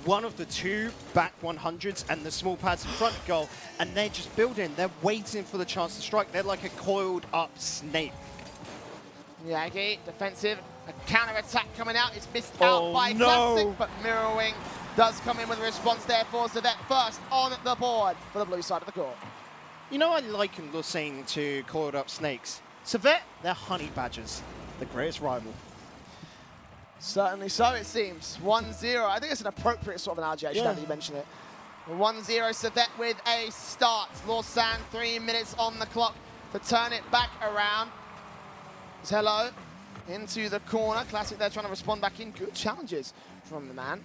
one of the 2 back 100s and the small pads in front of goal, and they're just building. They're waiting for the chance to strike. They're like a coiled up snake. Yagi, defensive, a counter-attack coming out. It's missed out by Classic, but Mirrorwing does come in with a response there for Savet first on the board for the blue side of the court. You know, I liken Lausanne to coiled up snakes. Savet, they're honey badgers, the greatest rival. Certainly so, it seems. 1-0. I think it's an appropriate sort of analogy, actually, now that you mention it. 1-0, Savet with a start. Lausanne, 3 minutes on the clock to turn it back around. It's Hello into the corner. Classic there trying to respond back in. Good challenges from the man.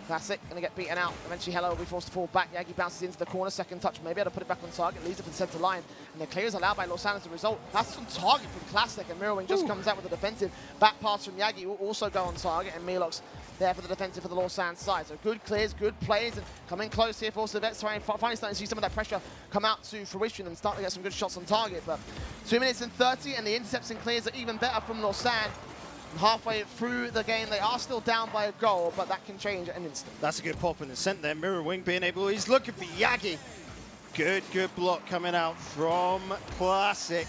Classic going to get beaten out. Eventually Hello will be forced to fall back. Yagi bounces into the corner. Second touch, maybe able to put it back on target. Leaves it for the center line. And the clear is allowed by Lausanne as a result. That's on target from Classic. And Mirrorwing just comes out with a defensive back pass from Yagi. Will also go on target. And Leauge there for the defensive for the Lausanne side. So good clears, good plays. And coming close here for Savet. Finally starting to see some of that pressure come out to fruition and start to get some good shots on target. But 2 minutes and 30. And the intercepts and clears are even better from Lausanne. Halfway through the game, they are still down by a goal, but that can change at an instant. That's a good pop in the centre there. Mirrorwing being able, he's looking for Yagi. Good block coming out from Classic.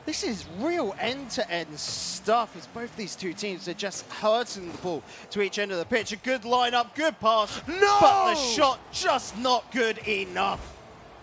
This is real end-to-end stuff as both these two teams are just hurting the ball to each end of the pitch. A good lineup, good pass, no! But the shot just not good enough.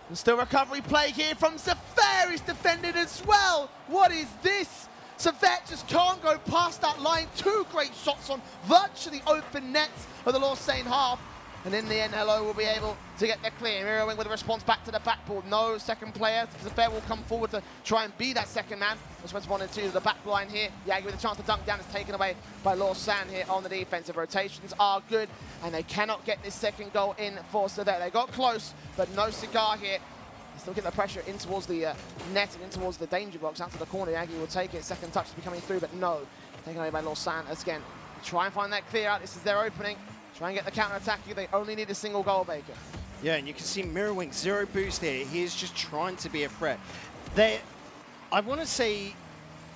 And still recovery play here from Safer. He's defended as well. What is this? Savet just can't go past that line. 2 great shots on virtually open nets for the Lausanne half. And in the end, Hello will be able to get the clear. Mirrorwing with a response back to the backboard. No second player. Safer will come forward to try and be that second man. Just responded to the back line here. Yagi with a chance to dunk down is taken away by Lausanne here on the defensive. Rotations are good, and they cannot get this second goal in for Savet. They got close, but no cigar here. Still get the pressure in towards the net and in towards the danger box. Out to the corner, Yagi will take it. Second touch to be coming through, but no. Taken away by Lausanne again. Try and find that clear out. This is their opening. Try and get the counter-attack here. They only need a single goal, Baker. Yeah, and you can see Mirrorwing, 0 boost here. He is just trying to be a threat. I want to say,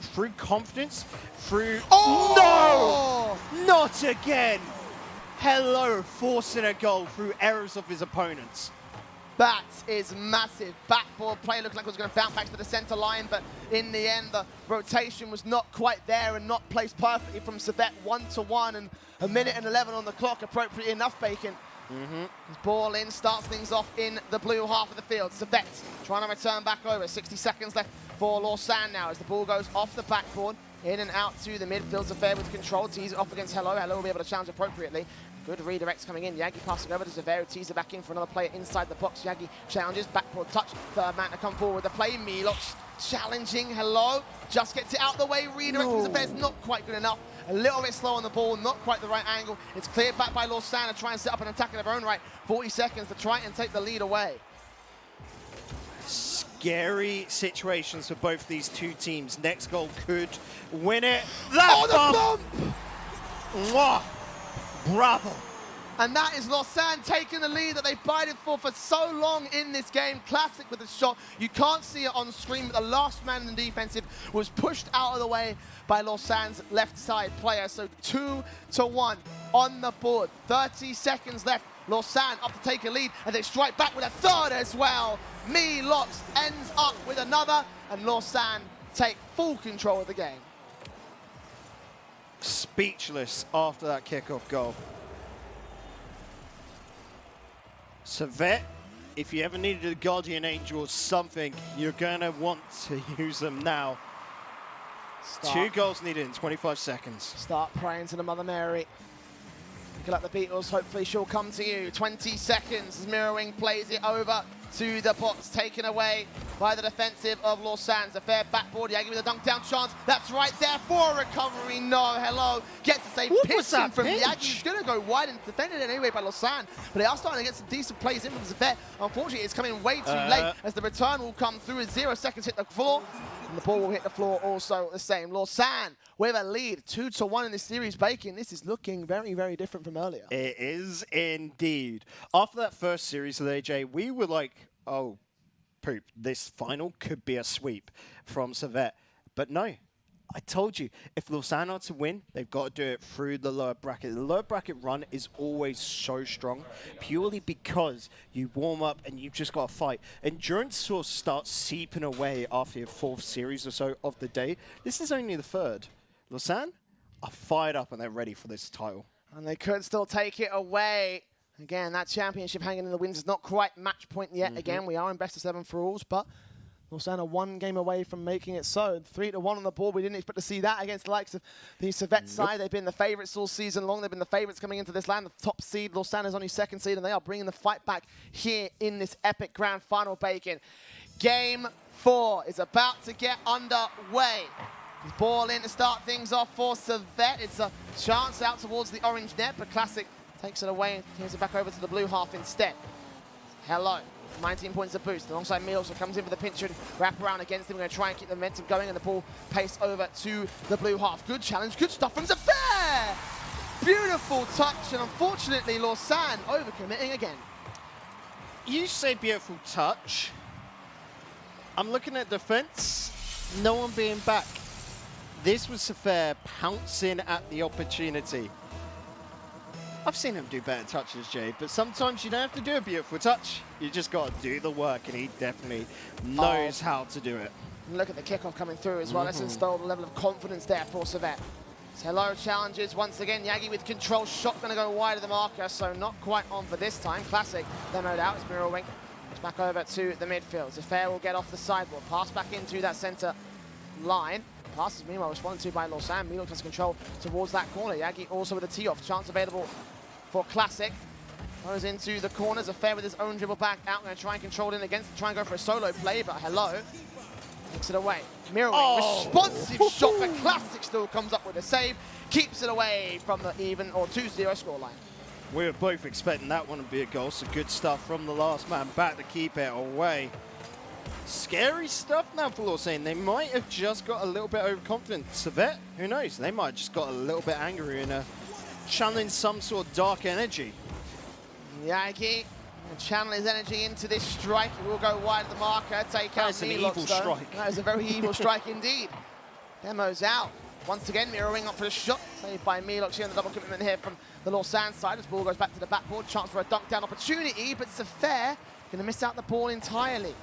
through confidence, through... Oh! No! Not again! Hello, forcing a goal through errors of his opponents. That is massive. Backboard play looked like it was going to bounce back to the center line, but in the end, the rotation was not quite there and not placed perfectly from Savet. 1-1 and a minute and 11 on the clock, appropriate enough, Bacon. His ball in, starts things off in the blue half of the field. Savet trying to return back over. 60 seconds left for Lausanne now as the ball goes off the backboard. In and out to the midfield. Zafir with control. Tease it off against Hello. Hello will be able to challenge appropriately. Good redirects coming in. Yagi passing over to Zafir. Tease it back in for another player inside the box. Yagi challenges. Backboard touch. Third man to come forward with the play. Leauge challenging Hello. Just gets it out the way. Redirect from Zafir's not quite good enough. A little bit slow on the ball. Not quite the right angle. It's cleared back by Lausanne to try and set up an attack in their own right. 40 seconds to try and take the lead away. Scary situations for both these two teams. Next goal could win it. That bump! Mwah! Bravo. And that is Lausanne taking the lead that they bided for so long in this game. Classic with the shot. You can't see it on screen, but the last man in the defensive was pushed out of the way by Lausanne's left side player. So 2-1 on the board. 30 seconds left. Lausanne up to take a lead, and they strike back with a third as well. Leauge ends up with another, and Lausanne take full control of the game. Speechless after that kickoff goal. Servette, if you ever needed a guardian angel or something, you're gonna want to use them now. 2 goals needed in 25 seconds. Start praying to the Mother Mary. Pick up the Beatles, hopefully she'll come to you. 20 seconds as Mirrorwing plays it over to the box, taken away by the defensive of Lausanne. A fair backboard, Yagi with a dunk down chance. That's right there for a recovery. No, Hello gets to say pitching from Yagi. He's going to go wide and defended it anyway by Lausanne. But they are starting to get some decent plays in from Zafir. Unfortunately, it's coming way too late as the return will come through as 0 seconds hit the floor. And the ball will hit the floor also the same. Lausanne with a lead, 2-1 in this series. Bacon, this is looking very, very different from earlier. It is indeed. After that first series of AJ, we were like, oh, poop, this final could be a sweep from Servette. But no, I told you, if Lausanne are to win, they've got to do it through the lower bracket. The lower bracket run is always so strong, purely because you warm up and you've just got to fight. Endurance sort of starts seeping away after your 4th series or so of the day. This is only the 3rd. Lausanne are fired up and they're ready for this title. And they could still take it away. Again, that championship hanging in the wings is not quite match point yet. Again, we are in best of 7 for alls, but Lausanne are 1 game away from making it so. 3-1 on the board. We didn't expect to see that against the likes of the Servette side. They've been the favourites all season long. They've been the favourites coming into this land. The top seed, Lausanne, is only 2nd seed, and they are bringing the fight back here in this epic grand final, Bacon. Game 4 is about to get underway. Ball in to start things off for Servette. It's a chance out towards the orange net, but Classic takes it away and here's it back over to the blue half instead. Hello, 19 points of boost alongside Meals, who comes in for the pinch and wrap around against him. We're going to try and keep the momentum going, and the ball paced over to the blue half. Good challenge, good stuff from Zafir! Beautiful touch, and unfortunately Lausanne overcommitting again. You say beautiful touch. I'm looking at defense, no one being back. This was Zafir pouncing at the opportunity. I've seen him do better touches, Jay, but sometimes you don't have to do a beautiful touch. You just got to do the work, and he definitely knows how to do it. Look at the kickoff coming through as well. Let's install the level of confidence there for Servette. Hello challenges once again. Yagi with control. Shot going to go wide of the marker, so not quite on for this time. Classic demoed out. It's Mirrorwing. It's back over to the midfield. Zafir will get off the sideboard. Pass back into that centre line. Passes meanwhile responded to by Lausanne. Milo has control towards that corner. Yagi also with a tee-off. Chance available for Classic. Goes into the corners. Zafir with his own dribble back out. Going to try and control it in against. Try and go for a solo play, but Hello takes it away. Mirrorwing, responsive shot, but Classic still comes up with a save. Keeps it away from the even or 2-0 scoreline. We were both expecting that one to be a goal, so good stuff from the last man back to keep it away. Scary stuff now for Lausanne. They might have just got a little bit overconfident. Servette, who knows? They might have just got a little bit angry and channeling some sort of dark energy. Yagi channel his energy into this strike. He will go wide of the marker, take out an evil strike. That is a very evil strike indeed. Demo's out. Once again, Mirrorwing up for the shot. Saved by Leauge here on the double commitment here from the Lausanne side. As ball goes back to the backboard. Chance for a dunk down opportunity, but Zafir going to miss out the ball entirely.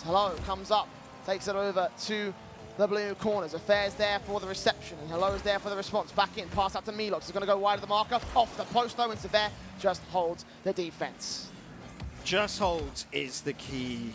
Hello comes up, takes it over to the blue corners. Zafir's there for the reception, and Hello's there for the response. Back in, pass out to Leauge. He's going to go wide of the marker. Off the post though, and Zafir just holds the defense. Just holds is the key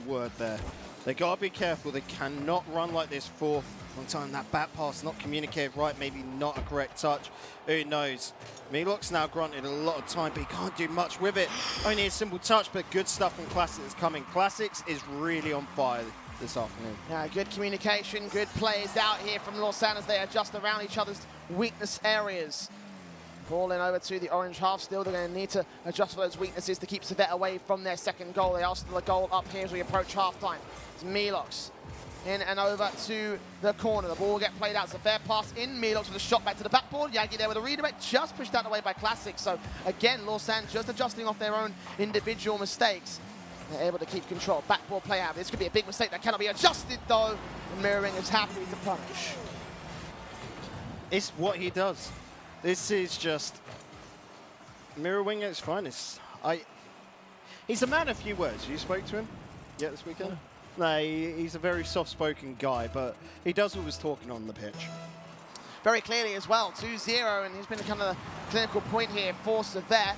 word there. They got to be careful. They cannot run like this for a long time. That back pass not communicated right, maybe not a correct touch. Who knows? Leauge now granted a lot of time, but he can't do much with it. Only a simple touch, but good stuff from Classics coming. Classics is really on fire this afternoon. Yeah, good communication, good plays out here from Lausanne as they adjust around each other's weakness areas. Ball in over to the orange half. Still, they're going to need to adjust for those weaknesses to keep Servette away from their second goal. They are still a goal up here as we approach half-time. It's Leauge in and over to the corner. The ball will get played out. It's a fair pass in. Leauge with a shot back to the backboard. Yagi there with a redirect, just pushed out the way by Classic. So again, Lausanne just adjusting off their own individual mistakes. They're able to keep control. Backboard play out. This could be a big mistake that cannot be adjusted though. And Mirroring is happy to punish. It's what he does. This is just Mirroring at its finest. He's a man of few words. You spoke to him yet this weekend? Yeah. No, he's a very soft-spoken guy, but he does all his talking on the pitch. Very clearly as well, 2-0, and he's been kind of the clinical point here for Servette.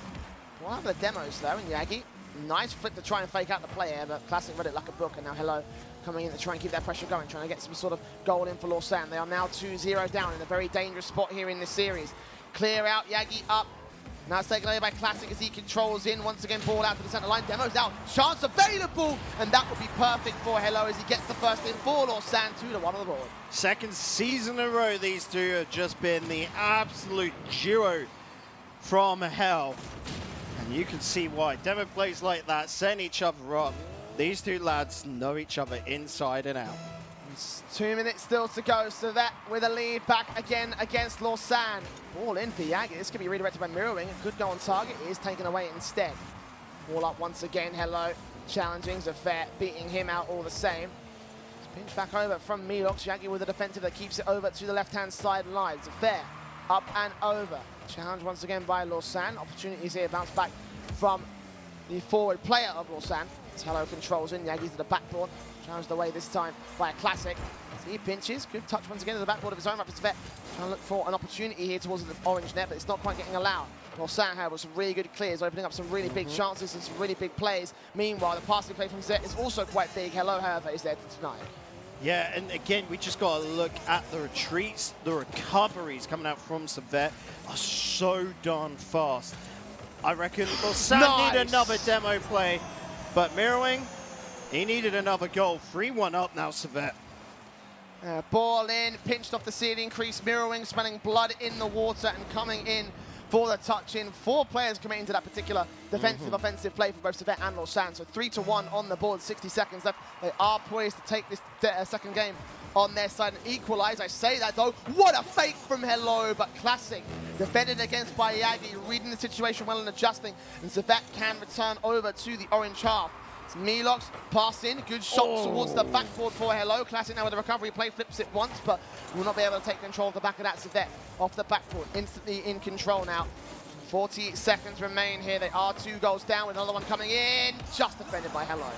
One of the demos though, and Yagi. Nice flip to try and fake out the play here, but Classic read it like a book, and now Hello coming in to try and keep that pressure going, trying to get some sort of goal in for Lausanne. They are now 2-0 down in a very dangerous spot here in this series. Clear out, Yagi up. Now it's taken away by Classic as he controls in. Once again, ball out to the centre line. Demo's out. Chance available. And that would be perfect for Hello as he gets the first in for Lausanne. 2-1 on the board. Second season in a row, these two have just been the absolute duo from hell. And you can see why. Demo plays like that, setting each other up. These two lads know each other inside and out. It's 2 minutes still to go, so that with a lead back again against Lausanne. Ball in for Yagi. This could be redirected by Mirroring. A good go on target is taken away instead. Ball up once again. Hello. Challenging Servette, beating him out all the same. It's pinched back over from Leauge. Yagi with a defensive that keeps it over to the left-hand side line. Servette up and over. Challenge once again by Lausanne. Opportunities here. Bounce back from the forward player of Lausanne. Hello controls in. Yagi to the backboard. Challenged away this time by a Classic. So he pinches. Good touch once again to the backboard of his own right for Servette. Trying to look for an opportunity here towards the orange net, but it's not quite getting allowed. Lausanne had some really good clears, opening up some really big chances and some really big plays. Meanwhile, the passing play from Servette is also quite big. Hello, however, is there to deny. Yeah, and again, we just got to look at the retreats. The recoveries coming out from Servette are so darn fast. I reckon Lausanne need another demo play, but Mirroring, he needed another goal. 3-1 up now, Servette. Ball in, pinched off the ceiling, crease Mirroring, smelling blood in the water and coming in for the touch in. 4 players committing to that particular defensive offensive play for both Servette and Lausanne. So 3-1 on the board, 60 seconds left. They are poised to take this second game on their side and equalize. I say that though, what a fake from Hello, but Classic defended against by Yagi, reading the situation well and adjusting, and Servette can return over to the orange half. Leauge pass in, good shot towards the backboard for Hello. Classic now with a recovery play, flips it once, but will not be able to take control of the back of that. Servette off the backboard, instantly in control now. 40 seconds remain here. They are 2 goals down with another one coming in, just defended by Hello.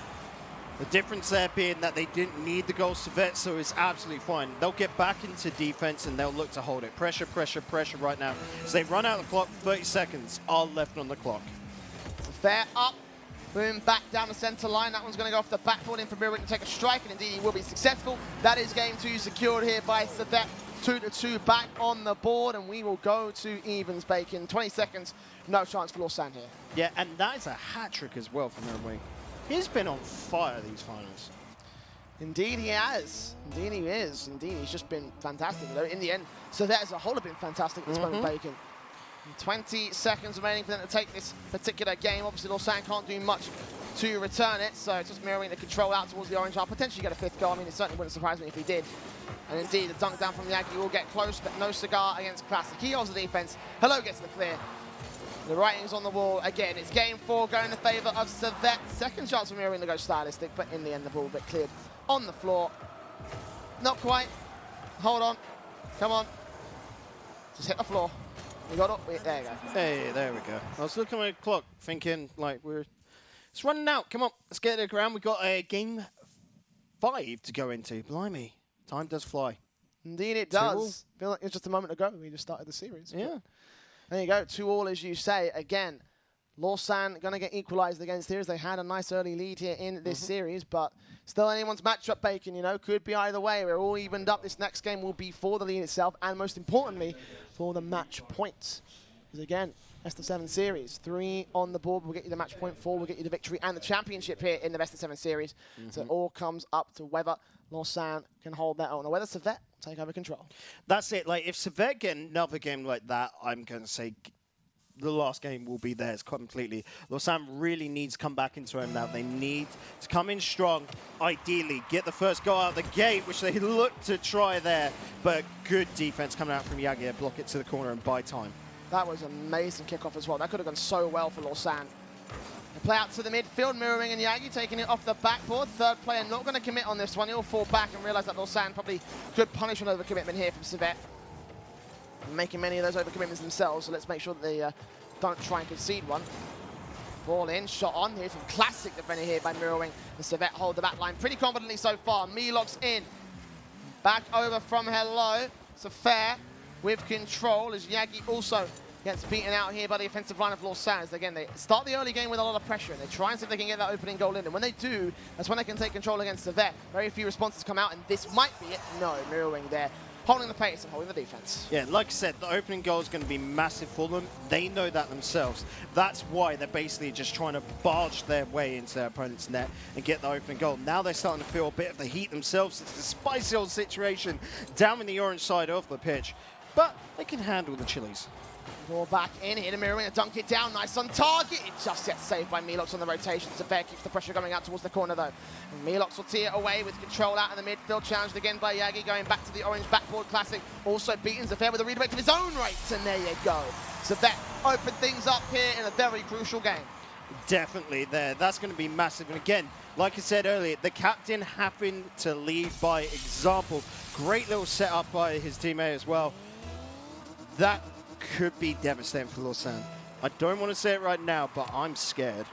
The difference there being that they didn't need the goal Servette, so it's absolutely fine. They'll get back into defense and they'll look to hold it. Pressure, pressure, pressure right now. As they run out the clock, 30 seconds are left on the clock. Fair up. Boom, back down the centre line. That one's going to go off the backboard in for Mirroring to take a strike, and indeed he will be successful. That is game 2 secured here by Servette. 2-2 back on the board, and we will go to evens, Bacon. 20 seconds, no chance for Lausanne here. Yeah, and that is a hat-trick as well for Mirroring. He's been on fire these finals. Indeed he has. Indeed he is. Indeed, he's just been fantastic. Though in the end, Servette as a whole have been fantastic at this moment, Bacon. 20 seconds remaining for them to take this particular game. Obviously, Lausanne can't do much to return it, so it's just Mirroring the control out towards the orange half. Potentially get a 5th goal. I mean, it certainly wouldn't surprise me if he did. And indeed, the dunk down from Yagi will get close, but no cigar against Classic. He holds the defense. Hello gets the clear. The writing's on the wall again. It's game 4 going in favour of Servette. Second chance for Mirroring to go stylistic, but in the end, the ball a bit cleared on the floor. Not quite. Hold on. Come on. Just hit the floor. We got up. There you go. Hey, there we go. I was looking at the clock, thinking, like, it's running out. Come on, let's get it around. We've got a game 5 to go into. Blimey, time does fly. Indeed it does. Feel like it was just a moment ago we just started the series. Yeah. There you go. 2-2 as you say. Again, Lausanne going to get equalized against here as they had a nice early lead here in this series, but still anyone's matchup, Bacon, you know, could be either way. We're all evened up. This next game will be for the lead itself and most importantly, for the match points. Because again, best of 7 series. 3 on the board will get you the match point, 4 will get you the victory and the championship here in the best of 7 series. So it all comes up to whether Lausanne can hold their own or whether Servette take over control. That's it. Like, if Servette get another game like that, I'm going to say the last game will be theirs completely. Lausanne really needs to come back into home now. They need to come in strong, ideally get the first goal out of the gate, which they look to try there. But good defense coming out from Leauge, block it to the corner and buy time. That was an amazing kickoff as well. That could have gone so well for Lausanne. They play out to the midfield, Mirroring and Leauge taking it off the backboard. Third player not going to commit on this one. He'll fall back and realise that Lausanne probably could punish an overcommitment here from Servette. Making many of those overcommitments themselves, so let's make sure that they don't try and concede one. Ball in, shot on. Here's some classic defender here by Mirroring. The Servette hold the back line pretty confidently so far. Leauge in. Back over from Hello. It's a fair with control as Leauge also gets beaten out here by the offensive line of Lausanne. As again, they start the early game with a lot of pressure and they try and see if they can get that opening goal in. And when they do, that's when they can take control against Servette. Very few responses come out and this might be it. No, Mirroring there, holding the pace and holding the defense. Yeah, like I said, the opening goal is going to be massive for them. They know that themselves. That's why they're basically just trying to barge their way into their opponent's net and get the opening goal. Now they're starting to feel a bit of the heat themselves. It's a spicy old situation down in the orange side of the pitch, but they can handle the chilies. Ball back in here to Mirroring and dunk it down. Nice on target. It just gets saved by Leauge on the rotation. Servette keeps the pressure going out towards the corner though. And Leauge will tee it away with control out in the midfield. Challenged again by Leauge going back to the orange backboard classic. Also beaten Servette with a redirect of his own right. And there you go. Servette open things up here in a very crucial game. Definitely there. That's going to be massive. And again, like I said earlier, the captain happened to lead by example. Great little setup by his teammate as well. That could be devastating for Lausanne. I don't want to say it right now, but I'm scared.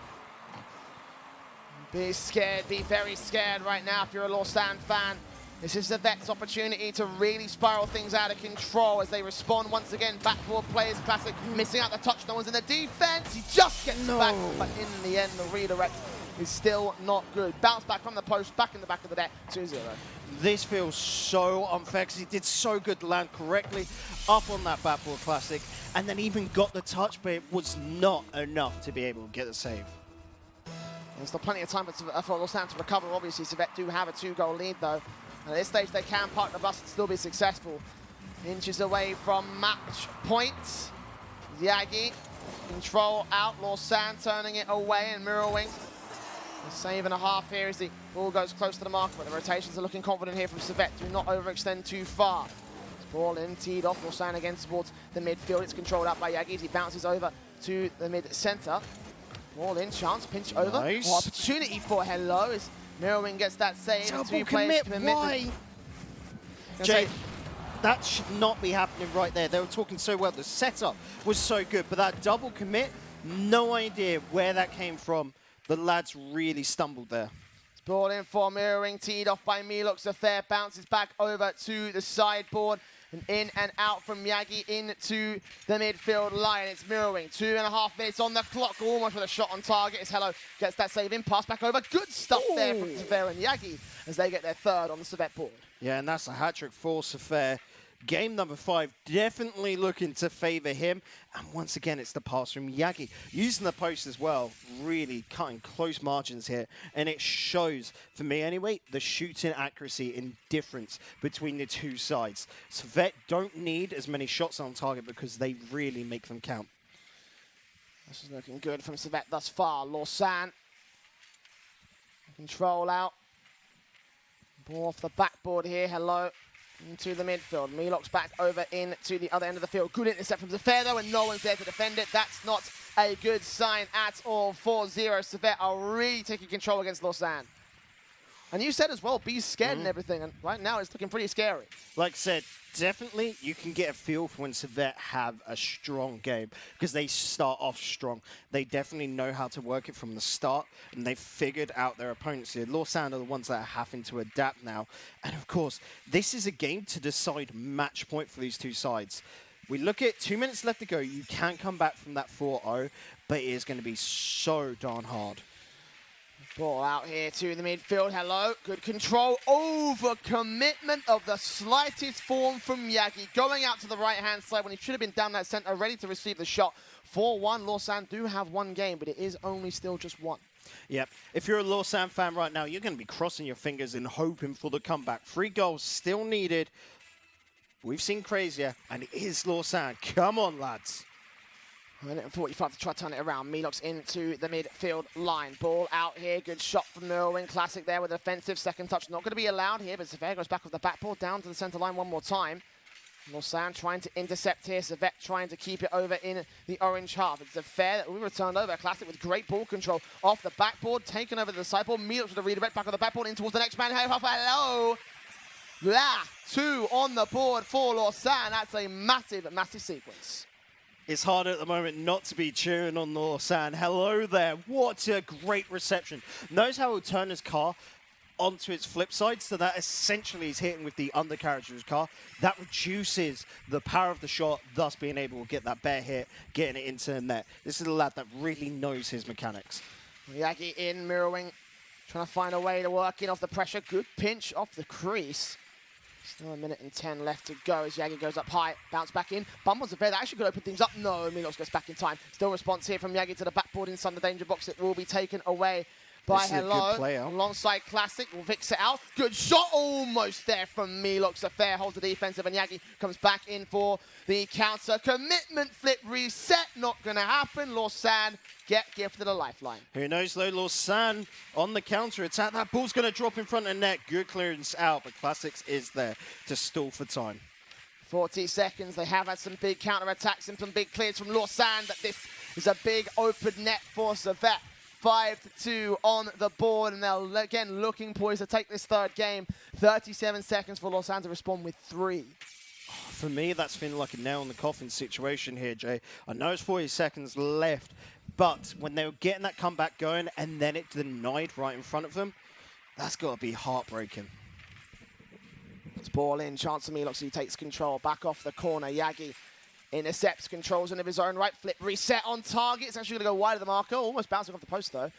Be scared, be very scared right now if you're a Lausanne fan. This is Servette's opportunity to really spiral things out of control as they respond once again. Backboard players, classic, missing out the touch. No one's in the defense. He just gets back, but in the end, the redirect is still not good. Bounce back from the post, back in the back of the net, 2-0. This feels so unfair because he did so good to land correctly up on that backboard classic and then even got the touch, but it was not enough to be able to get the save. There's still plenty of time for Lausanne to recover. Obviously, Servette do have a 2-goal lead, though. And at this stage, they can park the bus and still be successful. Inches away from match point. Leauge, control out. Lausanne turning it away and Mirroring. A save and a half here as the ball goes close to the mark, but the rotations are looking confident here from Servette. Do not overextend too far. Ball in, teed off. Lausanne again towards the midfield. It's controlled out by Leauge. He bounces over to the mid-centre. Ball in, chance, pinch over. Nice. Oh, opportunity for Hello as Mirroring gets that save. Double commit, why? Jay, that should not be happening right there. They were talking so well. The setup was so good, but that double commit, no idea where that came from. The lads really stumbled there. Ball in for Mirroring, teed off by Leauge. The fair bounces back over to the sideboard. And in and out from Leauge into the midfield line. It's Mirroring. 2.5 minutes on the clock, almost with a shot on target. As Hello gets that save in, pass back over. Good stuff there from Servette and Leauge as they get their third on the Servette board. Yeah, and that's a hat-trick for Servette. Game number 5 definitely looking to favour him. And once again, it's the pass from Leauge. Using the post as well, really cutting close margins here. And it shows, for me anyway, the shooting accuracy and difference between the two sides. Servette don't need as many shots on target because they really make them count. This is looking good from Servette thus far. Lausanne. Control out. Ball off the backboard here. Hello. Into the midfield. Leauge back over into the other end of the field. Good intercept from Servette though, and no one's there to defend it. That's not a good sign at all. 4-0. Servette are really taking control against Lausanne. And you said as well, be scared and everything. And right now it's looking pretty scary. Like I said, definitely you can get a feel for when Servette have a strong game because they start off strong. They definitely know how to work it from the start and they've figured out their opponents here. Lausanne are the ones that are having to adapt now. And of course, this is a game to decide match point for these two sides. We look at 2 minutes left to go. You can come back from that 4-0, but it is going to be so darn hard. Ball out here to the midfield. Hello. Good control over commitment of the slightest form from Yagi. Going out to the right-hand side when he should have been down that centre, ready to receive the shot. 4-1. Lausanne do have one game, but it is only still just one. Yep. If you're a Lausanne fan right now, you're going to be crossing your fingers and hoping for the comeback. 3 goals still needed. We've seen crazier, and it is Lausanne. Come on, lads. 1:45 to try to turn it around. Leauge into the midfield line. Ball out here. Good shot from Merwin. Classic there with a defensive second touch. Not going to be allowed here, but Sever goes back off the backboard down to the centre line one more time. Lausanne trying to intercept here. Servet trying to keep it over in the orange half. It's a fair that we returned over. Classic with great ball control off the backboard. Taken over the side ball. Leauge with a redirect back on the backboard in towards the next man. Hello. Blah. 2 on the board for Lausanne. That's a massive, massive sequence. It's hard at the moment not to be cheering on Lausanne. Hello there. What a great reception. Knows how he'll turn his car onto its flip side, so that essentially is hitting with the undercarriage of his car. That reduces the power of the shot, thus being able to get that bare hit, getting it into the net. This is a lad that really knows his mechanics. Yagi in, mirroring, trying to find a way to work in off the pressure. Good pinch off the crease. Still 1:10 left to go as Yagi goes up high, bounce back in. Bumbles a fair that actually could open things up. No, Leauge goes back in time. Still response here from Yagi to the backboard inside the danger box. It will be taken away by Hello. Alongside Classic, will fix it out. Good shot, almost there from Leauge. A fair hold to defensive, and Yagi comes back in for the counter. Commitment flip reset, not going to happen. Lausanne get gifted a lifeline. Who knows though, Lausanne on the counter attack. That ball's going to drop in front of net. Good clearance out, but Classics is there to stall for time. 40 seconds. They have had some big counter attacks and some big clears from Lausanne, but this is a big open net for Servet. 5-2 on the board, and they're again looking poised to take this third game. 37 seconds for Lausanne to respond with 3. For me, that's feeling like a nail in the coffin situation here, Jay. I know it's 40 seconds left, but when they were getting that comeback going and then it denied right in front of them, that's got to be heartbreaking. It's ball in, chance of Leauge, he takes control. Back off the corner, Yagi intercepts, controls in of his own right, flip, reset on target. It's actually going to go wide of the marker, almost bouncing off the post though.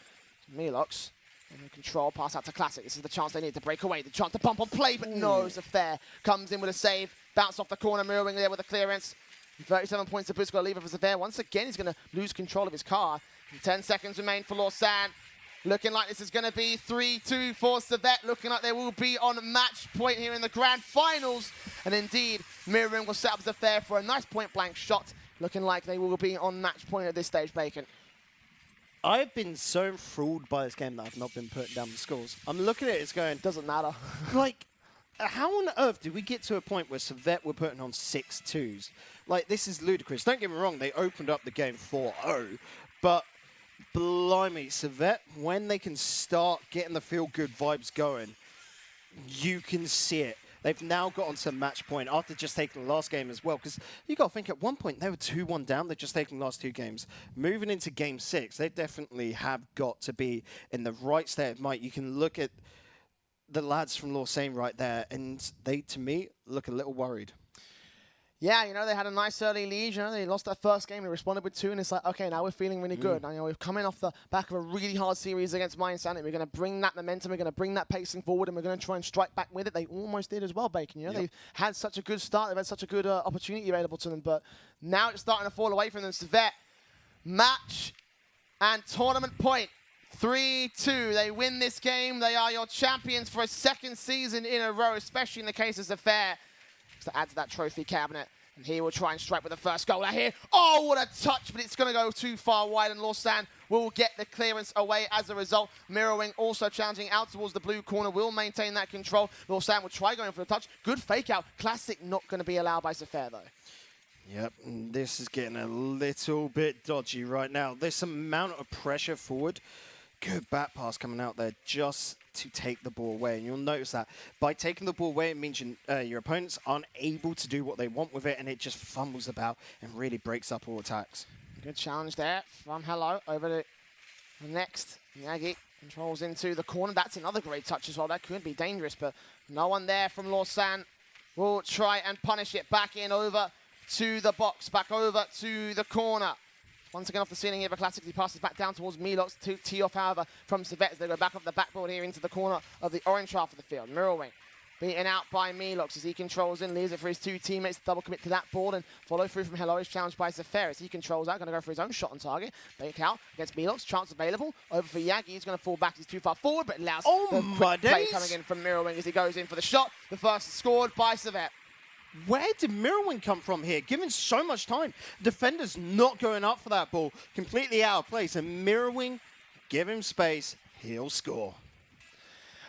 Leauge in control, pass out to Classic. This is the chance they need to break away, the chance to bump on play, but no, it's a fair. Comes in with a save, bounce off the corner, mirroring there with a clearance. 37 points to boost, got to leave it for Sever. Once again, he's going to lose control of his car. 10 seconds remain for Lausanne. Looking like this is going to be 3-2 for Servet. Looking like they will be on match point here in the grand finals. And indeed, Mirroring will set up Sever for a nice point-blank shot. Looking like they will be on match point at this stage, Bacon. I've been so enthralled by this game that I've not been putting down the scores. I'm looking at it, it's going... Doesn't matter. Like, how on earth did we get to a point where Servet were putting on 6-2s? Like, this is ludicrous. Don't get me wrong, they opened up the game 4-0, but... Blimey, Servet, when they can start getting the feel-good vibes going, you can see it. They've now got onto match point after just taking the last game as well. Because you got to think at one point they were 2-1 down. They're just taking the last 2 games. Moving into game 6, they definitely have got to be in the right state of mind. You can look at the lads from Lausanne right there, and they, to me, look a little worried. Yeah, you know, they had a nice early lead. You know, they lost that first game. They responded with 2, and it's like, okay, now we're feeling really good. And, you know, we're coming off the back of a really hard series against Mind Sanity. We're going to bring that momentum. We're going to bring that pacing forward, and we're going to try and strike back with it. They almost did as well, Bacon. You know, they've had such a good start. They've had such a good opportunity available to them, but now it's starting to fall away from them. Servet, match and tournament point. 3-2. They win this game. They are your champions for a 2nd season in a row, especially in the case of Sever. To add to that trophy cabinet. And he will try and strike with the first goal out here. Oh, what a touch, but it's going to go too far wide, and Lausanne will get the clearance away as a result. Mirroring also challenging out towards the blue corner, will maintain that control. Lausanne will try going for the touch. Good fake out. Classic not going to be allowed by Sever, though. Yep, and this is getting a little bit dodgy right now. This amount of pressure forward. Good back pass coming out there just to take the ball away. And you'll notice that by taking the ball away, it means your opponents aren't able to do what they want with it, and it just fumbles about and really breaks up all attacks. Good challenge there from Hello over to the next. Yagi controls into the corner. That's another great touch as well. That could be dangerous, but no one there from Lausanne will try and punish it. Back in over to the box, back over to the corner. Once again off the ceiling here, Classic, he passes back down towards Leauge to tee off, however, from Servette as they go back off the backboard here into the corner of the orange half of the field. Mirrorwing beaten out by Leauge as he controls in, leaves it for his two teammates to double commit to that board and follow through from Hello is challenged by Zafir as he controls out, going to go for his own shot on target. Bake out against Leauge, chance available, over for Yagi, he's going to fall back, he's too far forward, but allows the quick play coming in from Mirrorwing as he goes in for the shot. The first is scored by Servette. Where did Mirrorwing come from here? Given so much time, defenders not going up for that ball, completely out of place, and Mirrorwing, give him space, he'll score.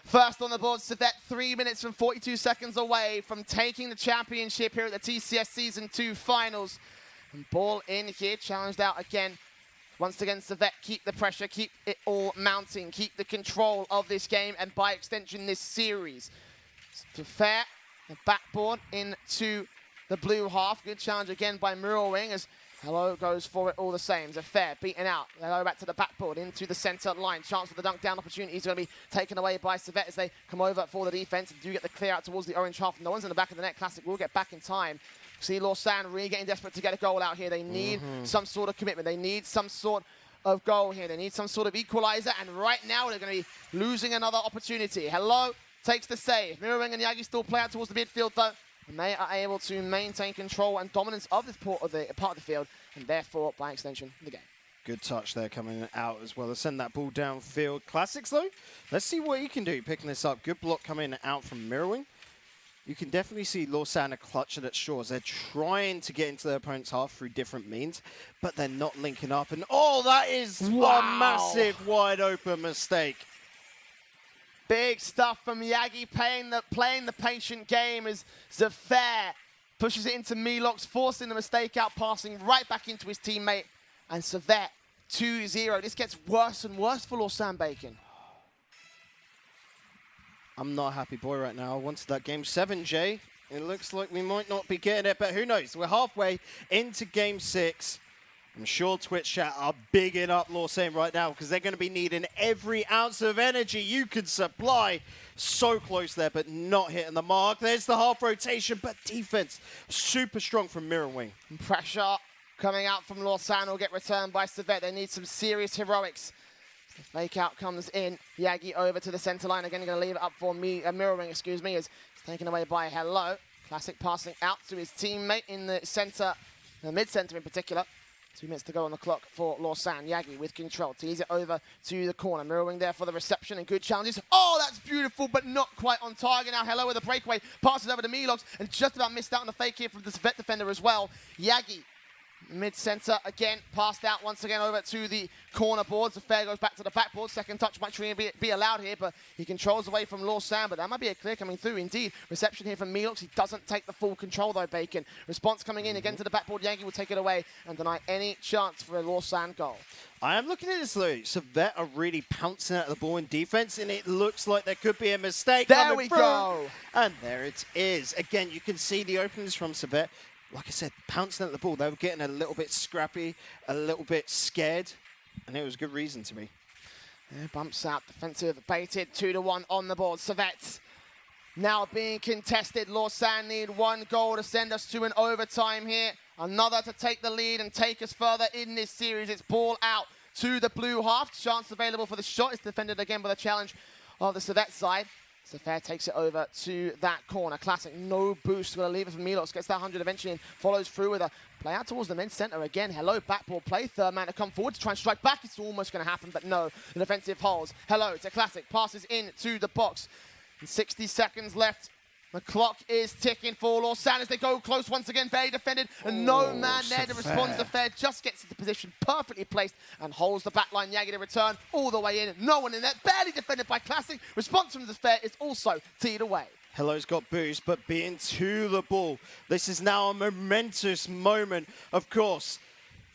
First on the board, Servette 3 minutes and 42 seconds away from taking the championship here at the TCS Season 2 Finals. And ball in here, challenged out again. Once again, Servette keep the pressure, keep it all mounting, keep the control of this game, and by extension, this series. To fair, the backboard into the blue half. Good challenge again by Mirrorwing as Hello goes for it all the same. Zafir beaten out. Hello back to the backboard into the center line. Chance for the dunk down opportunity is going to be taken away by Servette as they come over for the defense and do get the clear out towards the orange half. No one's in the back of the net. Classic will get back in time. See Lausanne really getting desperate to get a goal out here. They need some sort of commitment. They need some sort of goal here. They need some sort of equalizer. And right now they're going to be losing another opportunity. Hello takes the save. Mirrorwing and Yagi still play out towards the midfield though. And they are able to maintain control and dominance of this part of the field, and therefore, by extension, the game. Good touch there coming out as well to send that ball downfield. Classics, though, let's see what he can do picking this up. Good block coming out from Mirrorwing. You can definitely see Lausanne clutching at shores. They're trying to get into their opponent's half through different means, but they're not linking up. And, oh, that is a massive wide open mistake. Big stuff from Yagi playing the patient game as Zafir pushes it into Leauge, forcing the mistake out, passing right back into his teammate. And Servette 2-0. This gets worse and worse for Lausanne Bacon. I'm not a happy boy right now. I wanted that game 7, Jay. It looks like we might not be getting it, but who knows? We're halfway into game 6. I'm sure Twitch chat are bigging up Lausanne right now because they're going to be needing every ounce of energy you can supply. So close there, but not hitting the mark. There's the half rotation, but defense super strong from Mirrorwing. Pressure coming out from Lausanne will get returned by Servette. They need some serious heroics. The fake out comes in. Yagi over to the center line. Again, going to leave it up for Mirrorwing, as it's taken away by Hello. Classic passing out to his teammate in the center, the mid-center in particular. 2 minutes to go on the clock for Lausanne. Yagi with control. Tease it over to the corner. Mirrorwing there for the reception and good challenges. Oh, that's beautiful, but not quite on target. Now Hello with a breakaway. Passes over to Leauge and just about missed out on the fake here from the Servette defender as well. Yagi, mid-center again. Passed out once again over to the corner boards. The fair goes back to the backboard. Second touch might be allowed here, but he controls away from Lausanne. But that might be a clear coming through indeed. Reception here from Leauge. He doesn't take the full control though, Bacon. Response coming in again to the backboard. Yagi will take it away and deny any chance for a Lausanne goal. I am looking at this though. Servette are really pouncing at the ball in defense, and it looks like there could be a mistake. There we go. And there it is. Again, you can see the openings from Servette. Like I said, pouncing at the ball. They were getting a little bit scrappy, a little bit scared, and it was good reason to be. Yeah, bumps out, defensive baited, 2-1 on the board. Servette now being contested. Lausanne need 1 goal to send us to an overtime here. Another to take the lead and take us further in this series. It's ball out to the blue half. Chance available for the shot. It's defended again by the challenge of the Servette side. Zafir takes it over to that corner. Classic, no boost. Going to leave it for Leauge. Gets that 100 eventually and follows through with a play out towards the men's centre again. Hello, backboard play. Third man to come forward to try and strike back. It's almost going to happen, but no. The defensive holds. Hello, it's a Classic. Passes into the box. And 60 seconds left. The clock is ticking for Lausanne as they go close once again. Barely defended, and no man there to respond. Zafir just gets into position, perfectly placed, and holds the back line. Yagi to return all the way in. No one in there. Barely defended by Classic. Response from Zafir is also teed away. Hello's got boost, but being to the ball. This is now a momentous moment, of course.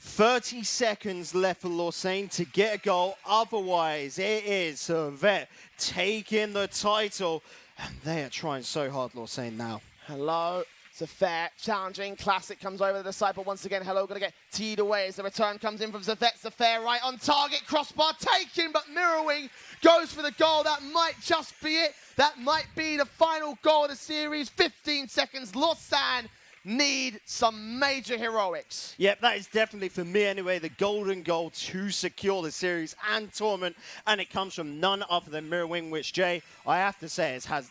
30 seconds left for Lausanne to get a goal. Otherwise, it is Servette taking the title. And they are trying so hard, Lausanne, now. Hello, Zafir challenging. Classic comes over to the side, but once again, Hello going to get teed away as the return comes in from Zafir. Zafir right on target, crossbar taken, but Mirrorwing goes for the goal. That might just be it. That might be the final goal of the series. 15 seconds. Lausanne need some major heroics. Yep, that is definitely, for me anyway, the golden goal to secure the series and tournament. And it comes from none other than Mirrorwing, which, Jay, I have to say, has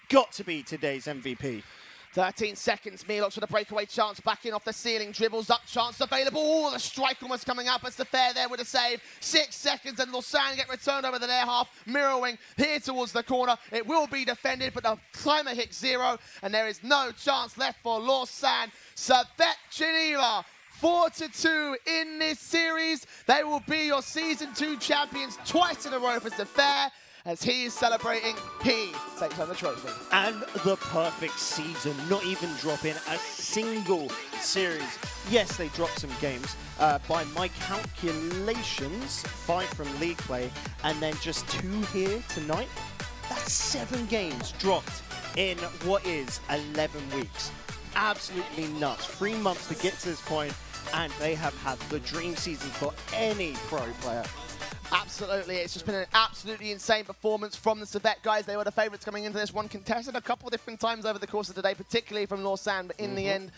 got to be today's MVP. 13 seconds, Leauge with a breakaway chance, backing off the ceiling, dribbles up, chance available. Oh, the strike almost coming up, but Fair there with a save. 6 seconds, and Lausanne get returned over the their half. Mirrorwing here towards the corner. It will be defended, but the timer hits 0, and there is no chance left for Lausanne. Servette Geneva 4-2 in this series. They will be your Season 2 champions twice in a row for Fair. As he is celebrating, he takes home the trophy. And the perfect season, not even dropping a single series. Yes, they dropped some games. By my calculations, 5 from league play, and then just 2 here tonight. That's 7 games dropped in what is 11 weeks. Absolutely nuts. 3 months to get to this point, and they have had the dream season for any pro player. Absolutely, it's just been an absolutely insane performance from the Servette guys. They were the favourites coming into this one, contested a couple of different times over the course of the day, particularly from Lausanne, but in the end,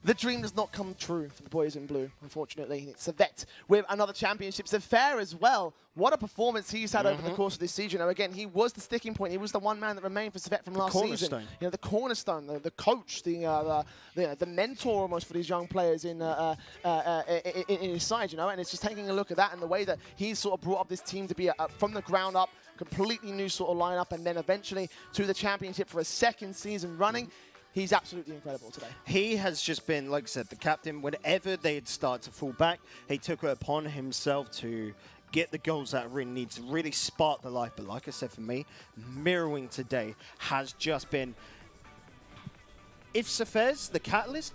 the dream does not come true for the boys in blue, unfortunately. It's Servette with another championship. Fair as well. What a performance he's had over the course of this season. Now, again, he was the sticking point. He was the one man that remained for Servette from last season. You know, the cornerstone, the coach, the mentor almost for these young players in his side, you know. And it's just taking a look at that and the way that he's sort of brought up this team to be from the ground up, completely new sort of lineup, and then eventually to the championship for a second season running. He's absolutely incredible today. He has just been, like I said, the captain. Whenever they'd start to fall back, he took it upon himself to get the goals that really need to really spark the life. But like I said, for me, Mirrorwing today has just been, if Safez, the catalyst,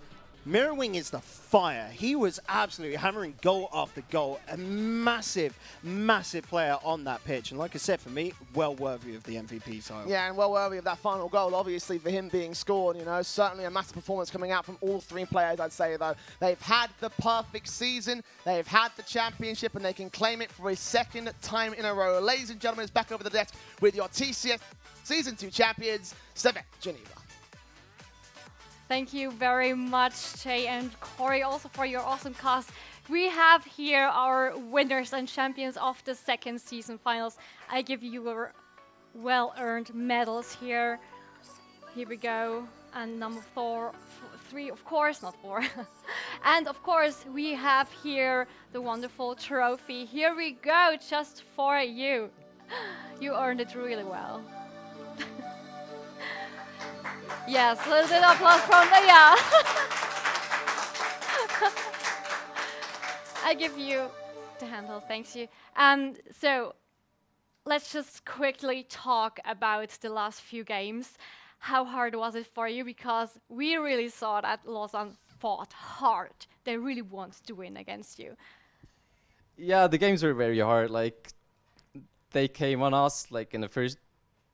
Mirrorwing is the fire. He was absolutely hammering goal after goal. A massive, massive player on that pitch. And like I said, for me, well worthy of the MVP title. Yeah, and well worthy of that final goal, obviously, for him being scored. You know, certainly a massive performance coming out from all 3 players, I'd say, though. They've had the perfect season. They've had the championship, and they can claim it for a second time in a row. Ladies and gentlemen, it's back over the desk with your TCS Season 2 champions, Servette Geneva. Thank you very much, Jay and Corey, also for your awesome cast. We have here our winners and champions of the second season finals. I give you your well-earned medals here. Here we go. And number 3, of course, not 4. And of course, we have here the wonderful trophy. Here we go, just for you. You earned it really well. Yes, a little bit of applause from the, yeah. I give you the handle, thanks you. So, let's just quickly talk about the last few games. How hard was it for you? Because we really saw that Lausanne fought hard. They really want to win against you. Yeah, the games were very hard. Like, they came on us, like, in the first...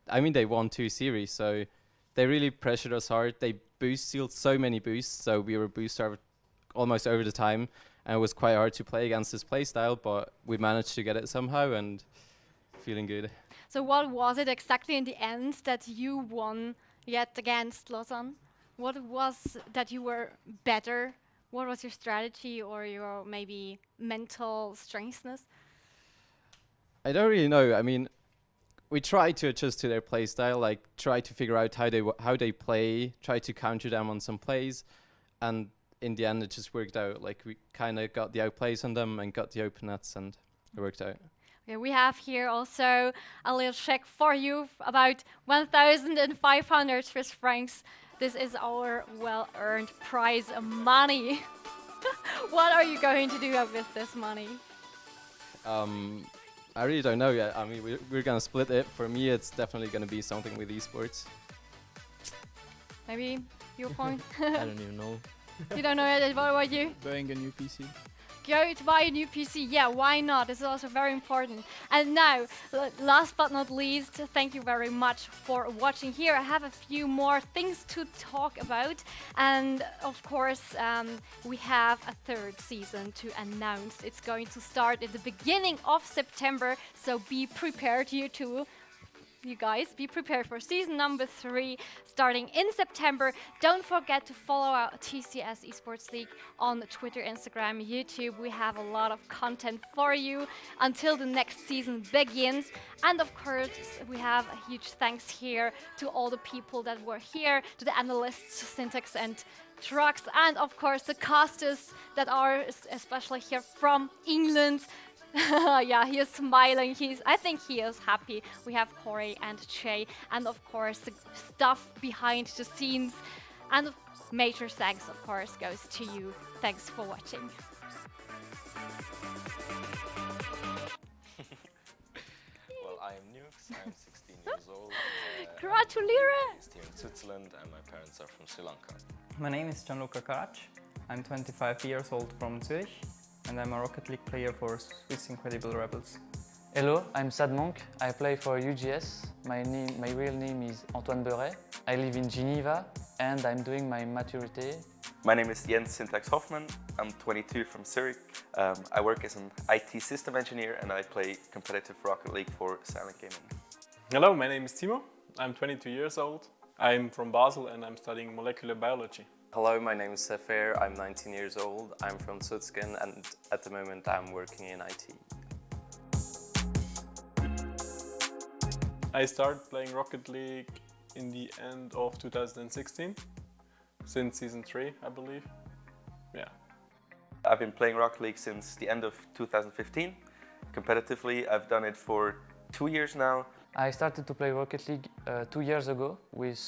I mean, they won 2 series, so... They really pressured us hard. They sealed so many boosts, so we were boost almost over the time, and it was quite hard to play against this playstyle, but we managed to get it somehow, and feeling good. So what was it exactly in the end that you won yet against Lausanne? What was that you were better? What was your strategy or your maybe mental strengthness? I don't really know. I mean, we tried to adjust to their play style, like try to figure out how they play, try to counter them on some plays, and in the end it just worked out. Like we kind of got the outplays on them and got the open nets, and it worked out. Okay, we have here also a little check for you, about 1,500 Swiss francs. This is our well-earned prize money. What are you going to do with this money? I really don't know yet. I mean, we're going to split it. For me, it's definitely going to be something with eSports. Maybe your point? I don't even know. You don't know yet. What about you? Buying a new PC. Go to buy a new PC. Yeah, why not? This is also very important. And now, last but not least, thank you very much for watching here. I have a few more things to talk about. And of course, we have a 3rd season to announce. It's going to start at the beginning of September. So be prepared, you two. you guys. Be prepared for season number 3 starting in September. Don't forget to follow our TCS Esports League on Twitter, Instagram, YouTube. We have a lot of content for you until the next season begins. And of course, we have a huge thanks here to all the people that were here, to the analysts, Syntax and Trucks, and of course the casters that are especially here from England. Yeah, he is smiling. I think he is happy. We have Corey and Che, and of course the stuff behind the scenes. And major thanks, of course, goes to you. Thanks for watching. Well, I am Nukes. I'm 16 years old. Gratuliere! Based here in Switzerland, and my parents are from Sri Lanka. My name is Gianluca Karac. I'm 25 years old from Zurich, and I'm a Rocket League player for Swiss Incredible Rebels. Hello, I'm Sad Monk. I play for UGS. My real name is Antoine Beuret. I live in Geneva and I'm doing my maturité. My name is Jens Syntax Hoffman. I'm 22 from Zurich. I work as an IT system engineer and I play competitive Rocket League for Silent Gaming. Hello, my name is Timo. I'm 22 years old. I'm from Basel and I'm studying molecular biology. Hello, my name is Sefer. I'm 19 years old. I'm from Sutzken and at the moment I'm working in IT. I started playing Rocket League in the end of 2016, since season 3, I believe. Yeah. I've been playing Rocket League since the end of 2015. Competitively, I've done it for 2 years now. I started to play Rocket League 2 years ago with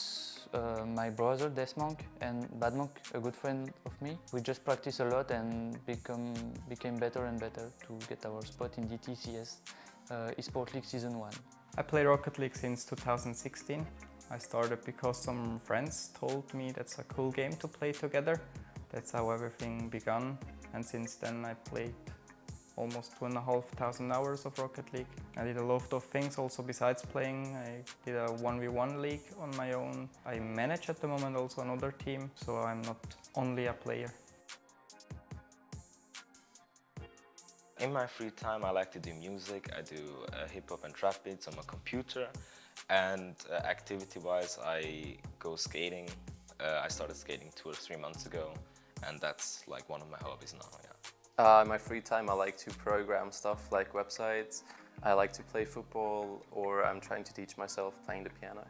my brother Desmonk and Badmonk, a good friend of me. We just practiced a lot and became better and better to get our spot in the TCS eSports League Season 1. I play Rocket League since 2016. I started because some friends told me that's a cool game to play together. That's how everything began, and since then I played almost 2,500 hours of Rocket League. I did a lot of things also besides playing. I did a 1v1 league on my own. I manage at the moment also another team, so I'm not only a player. In my free time, I like to do music. I do hip-hop and trap beats on my computer. And activity-wise, I go skating. I started skating 2 or 3 months ago, and that's like one of my hobbies now, yeah. In my free time I like to program stuff like websites. I like to play football, or I'm trying to teach myself playing the piano.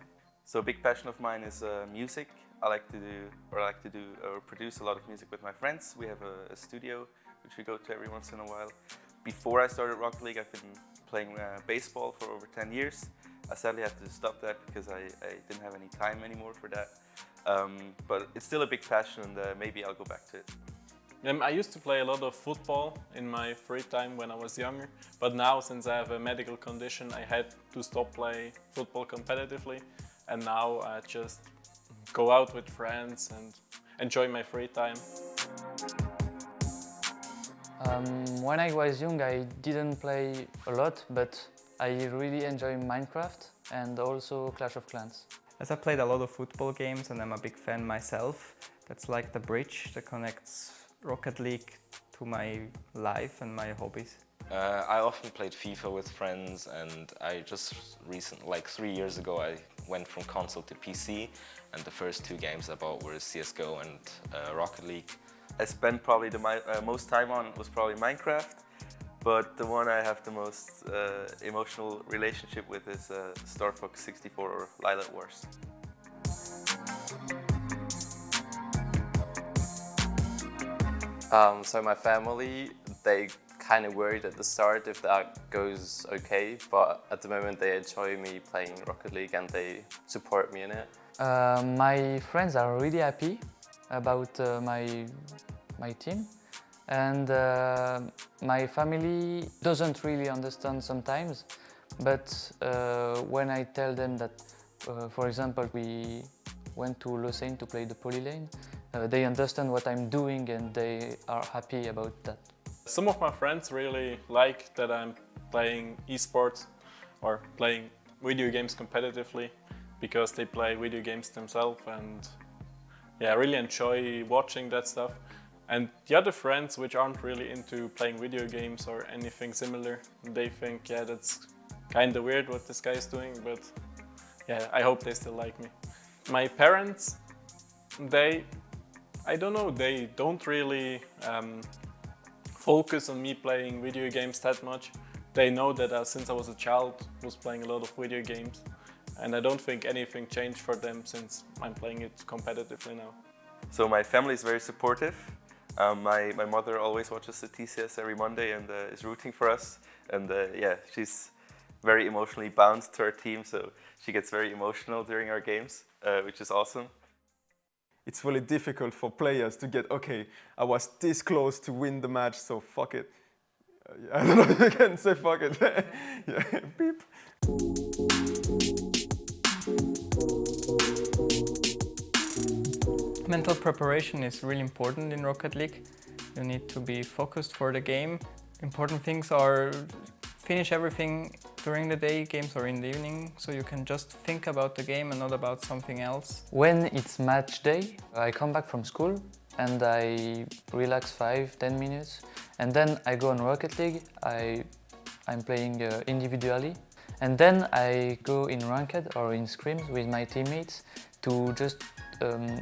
So a big passion of mine is music. I like to produce a lot of music with my friends. We have a studio which we go to every once in a while. Before I started Rocket League, I've been playing baseball for over 10 years. I sadly had to stop that because I didn't have any time anymore for that. But it's still a big passion, and maybe I'll go back to it. I used to play a lot of football in my free time when I was younger, but now since I have a medical condition, I had to stop playing football competitively, and now I just go out with friends and enjoy my free time. When I was young, I didn't play a lot, but I really enjoy Minecraft and also Clash of Clans. As I played a lot of football games and I'm a big fan myself, that's like the bridge that connects Rocket League to my life and my hobbies. I often played FIFA with friends, and I just like 3 years ago, I went from console to PC, and the first 2 games I bought were CSGO and Rocket League. I spent probably the most time on was probably Minecraft, but the one I have the most emotional relationship with is Star Fox 64 or Leauge Wars. So my family, they kind of worried at the start if that goes okay, but at the moment they enjoy me playing Rocket League and they support me in it. My friends are really happy about my team, and my family doesn't really understand sometimes, but when I tell them that, for example, we went to Leauge to play the poly lane, they understand what I'm doing and they are happy about that. Some of my friends really like that I'm playing eSports or playing video games competitively because they play video games themselves, and yeah, I really enjoy watching that stuff. And the other friends which aren't really into playing video games or anything similar, they think, yeah, that's kind of weird what this guy is doing, but yeah, I hope they still like me. My parents, I don't know, they don't really focus on me playing video games that much. They know that since I was a child, I was playing a lot of video games, and I don't think anything changed for them since I'm playing it competitively now. So my family is very supportive. My mother always watches the TCS every Monday and is rooting for us. And yeah, she's very emotionally bound to our team, so she gets very emotional during our games, which is awesome. It's really difficult for players to get, okay, I was this close to win the match, so fuck it. I don't know if you can say fuck it. Yeah, beep. Mental preparation is really important in Rocket League. You need to be focused for the game. Important things are finish everything during the day, games are in the evening, so you can just think about the game and not about something else. When it's match day, I come back from school and I relax 5-10 minutes, and then I go on Rocket League. I'm playing individually, and then I go in ranked or in scrims with my teammates to just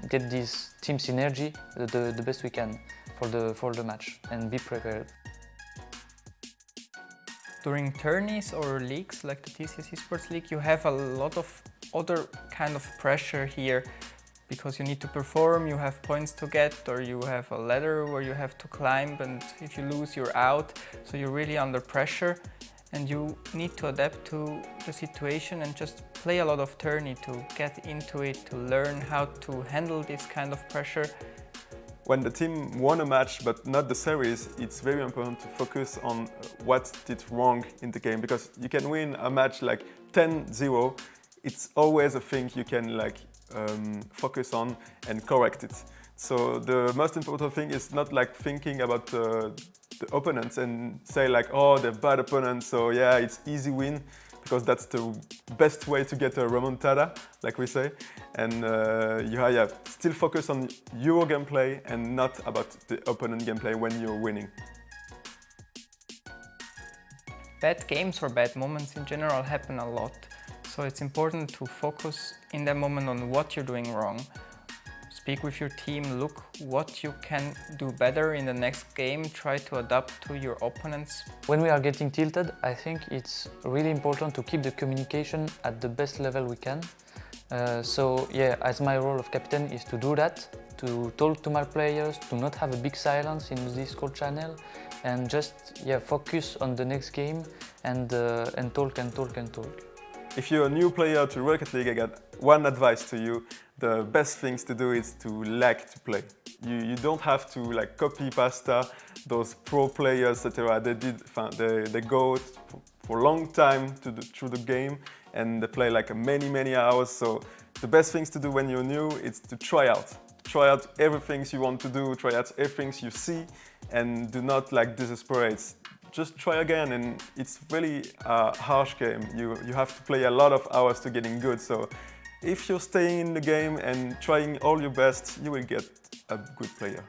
get this team synergy the best we can for the match and be prepared. During tourneys or leagues like the TCS eSports League, you have a lot of other kind of pressure here because you need to perform, you have points to get, or you have a ladder where you have to climb, and if you lose, you're out. So you're really under pressure and you need to adapt to the situation and just play a lot of tourney to get into it, to learn how to handle this kind of pressure. When the team won a match but not the series, it's very important to focus on what did wrong in the game, because you can win a match like 10-0. It's always a thing you can focus on and correct it. So the most important thing is not like thinking about the opponents and say like, oh, they're bad opponents, so yeah, it's easy win, because that's the best way to get a remontada, like we say. And yeah, still focus on your gameplay and not about the opponent gameplay when you're winning. Bad games or bad moments in general happen a lot. So it's important to focus in that moment on what you're doing wrong. Speak with your team, look what you can do better in the next game, try to adapt to your opponents. When we are getting tilted, I think it's really important to keep the communication at the best level we can. So yeah, as my role of captain is to do that, to talk to my players, to not have a big silence in the Discord channel, and just focus on the next game and talk and talk and talk. If you're a new player to Rocket League, I got one advice to you. The best things to do is to like to play. You don't have to like copy pasta those pro players, etc. They go for a long time through the game and they play like many hours. So the best things to do when you're new is to try out. Try out everything you want to do, try out everything you see, and do not like desperate. Just try again, and it's really a harsh game. You have to play a lot of hours to getting good. So if you're staying in the game and trying all your best, you will get a good player.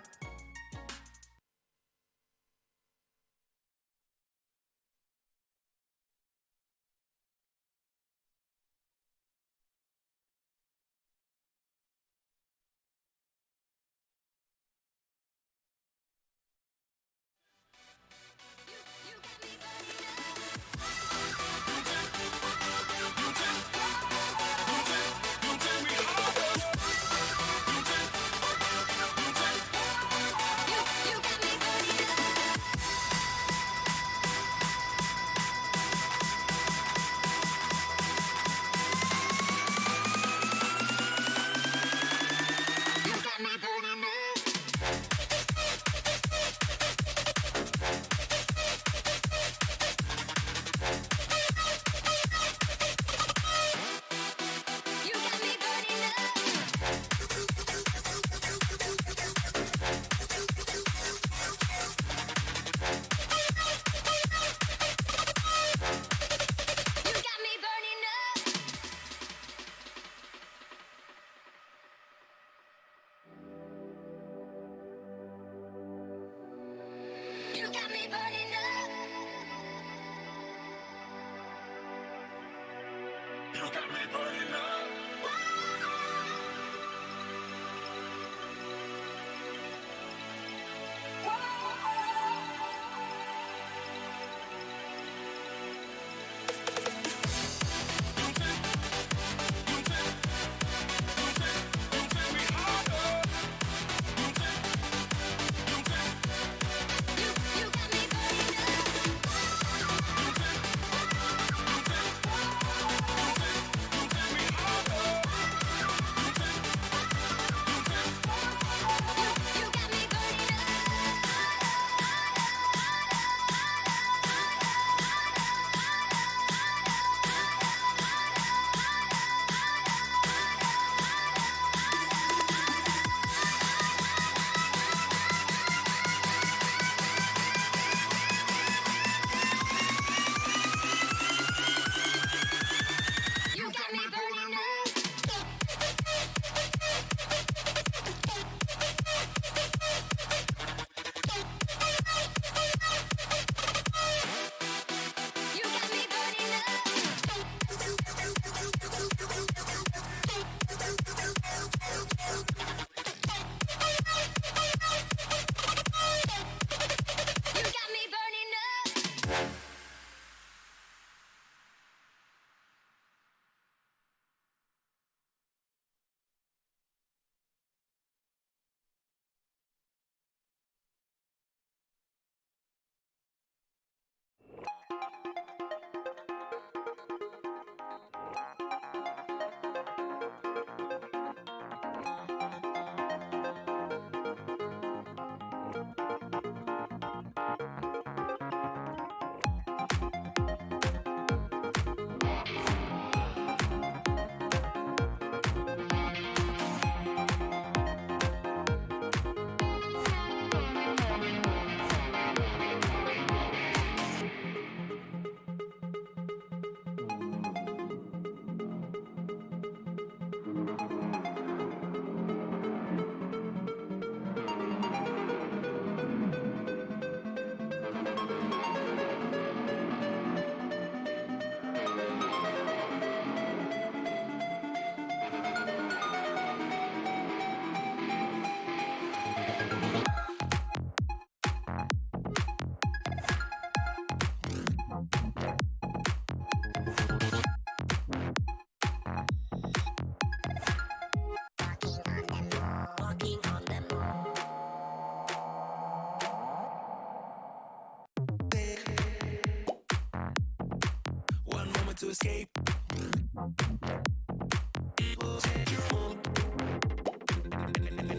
to escape.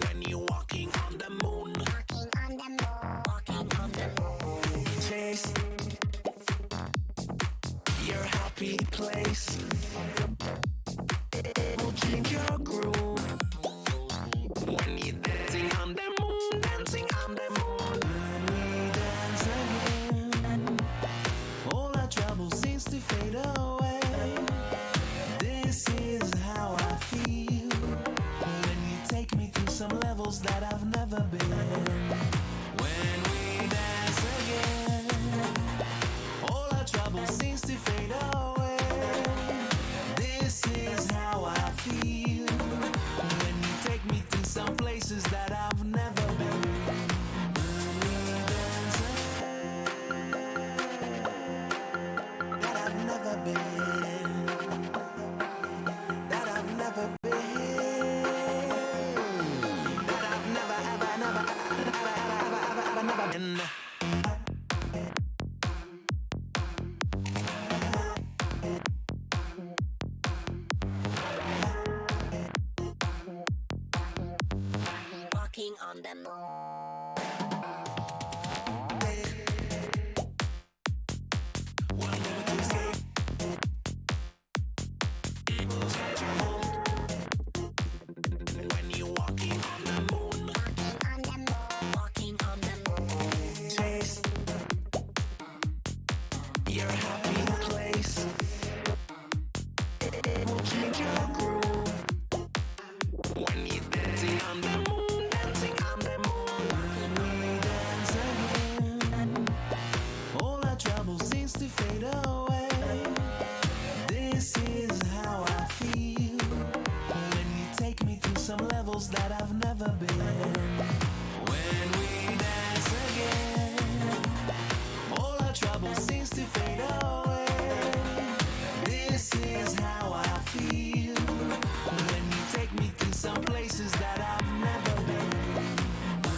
When you're walking on the moon, walking on the moon, chase your happy place. Will change your groove when you're dancing on the moon, dancing on the moon. When we dance again, all our trouble seems to fade away. This is how I feel when you take me to some levels that I've never been. When we dance again, all our trouble seems to fade away. This is how I feel when you take me to some places that I've never been. When we dance again, that I've never been, that I've never been, that I've never, ever, never, ever, never been. Walking on the moon.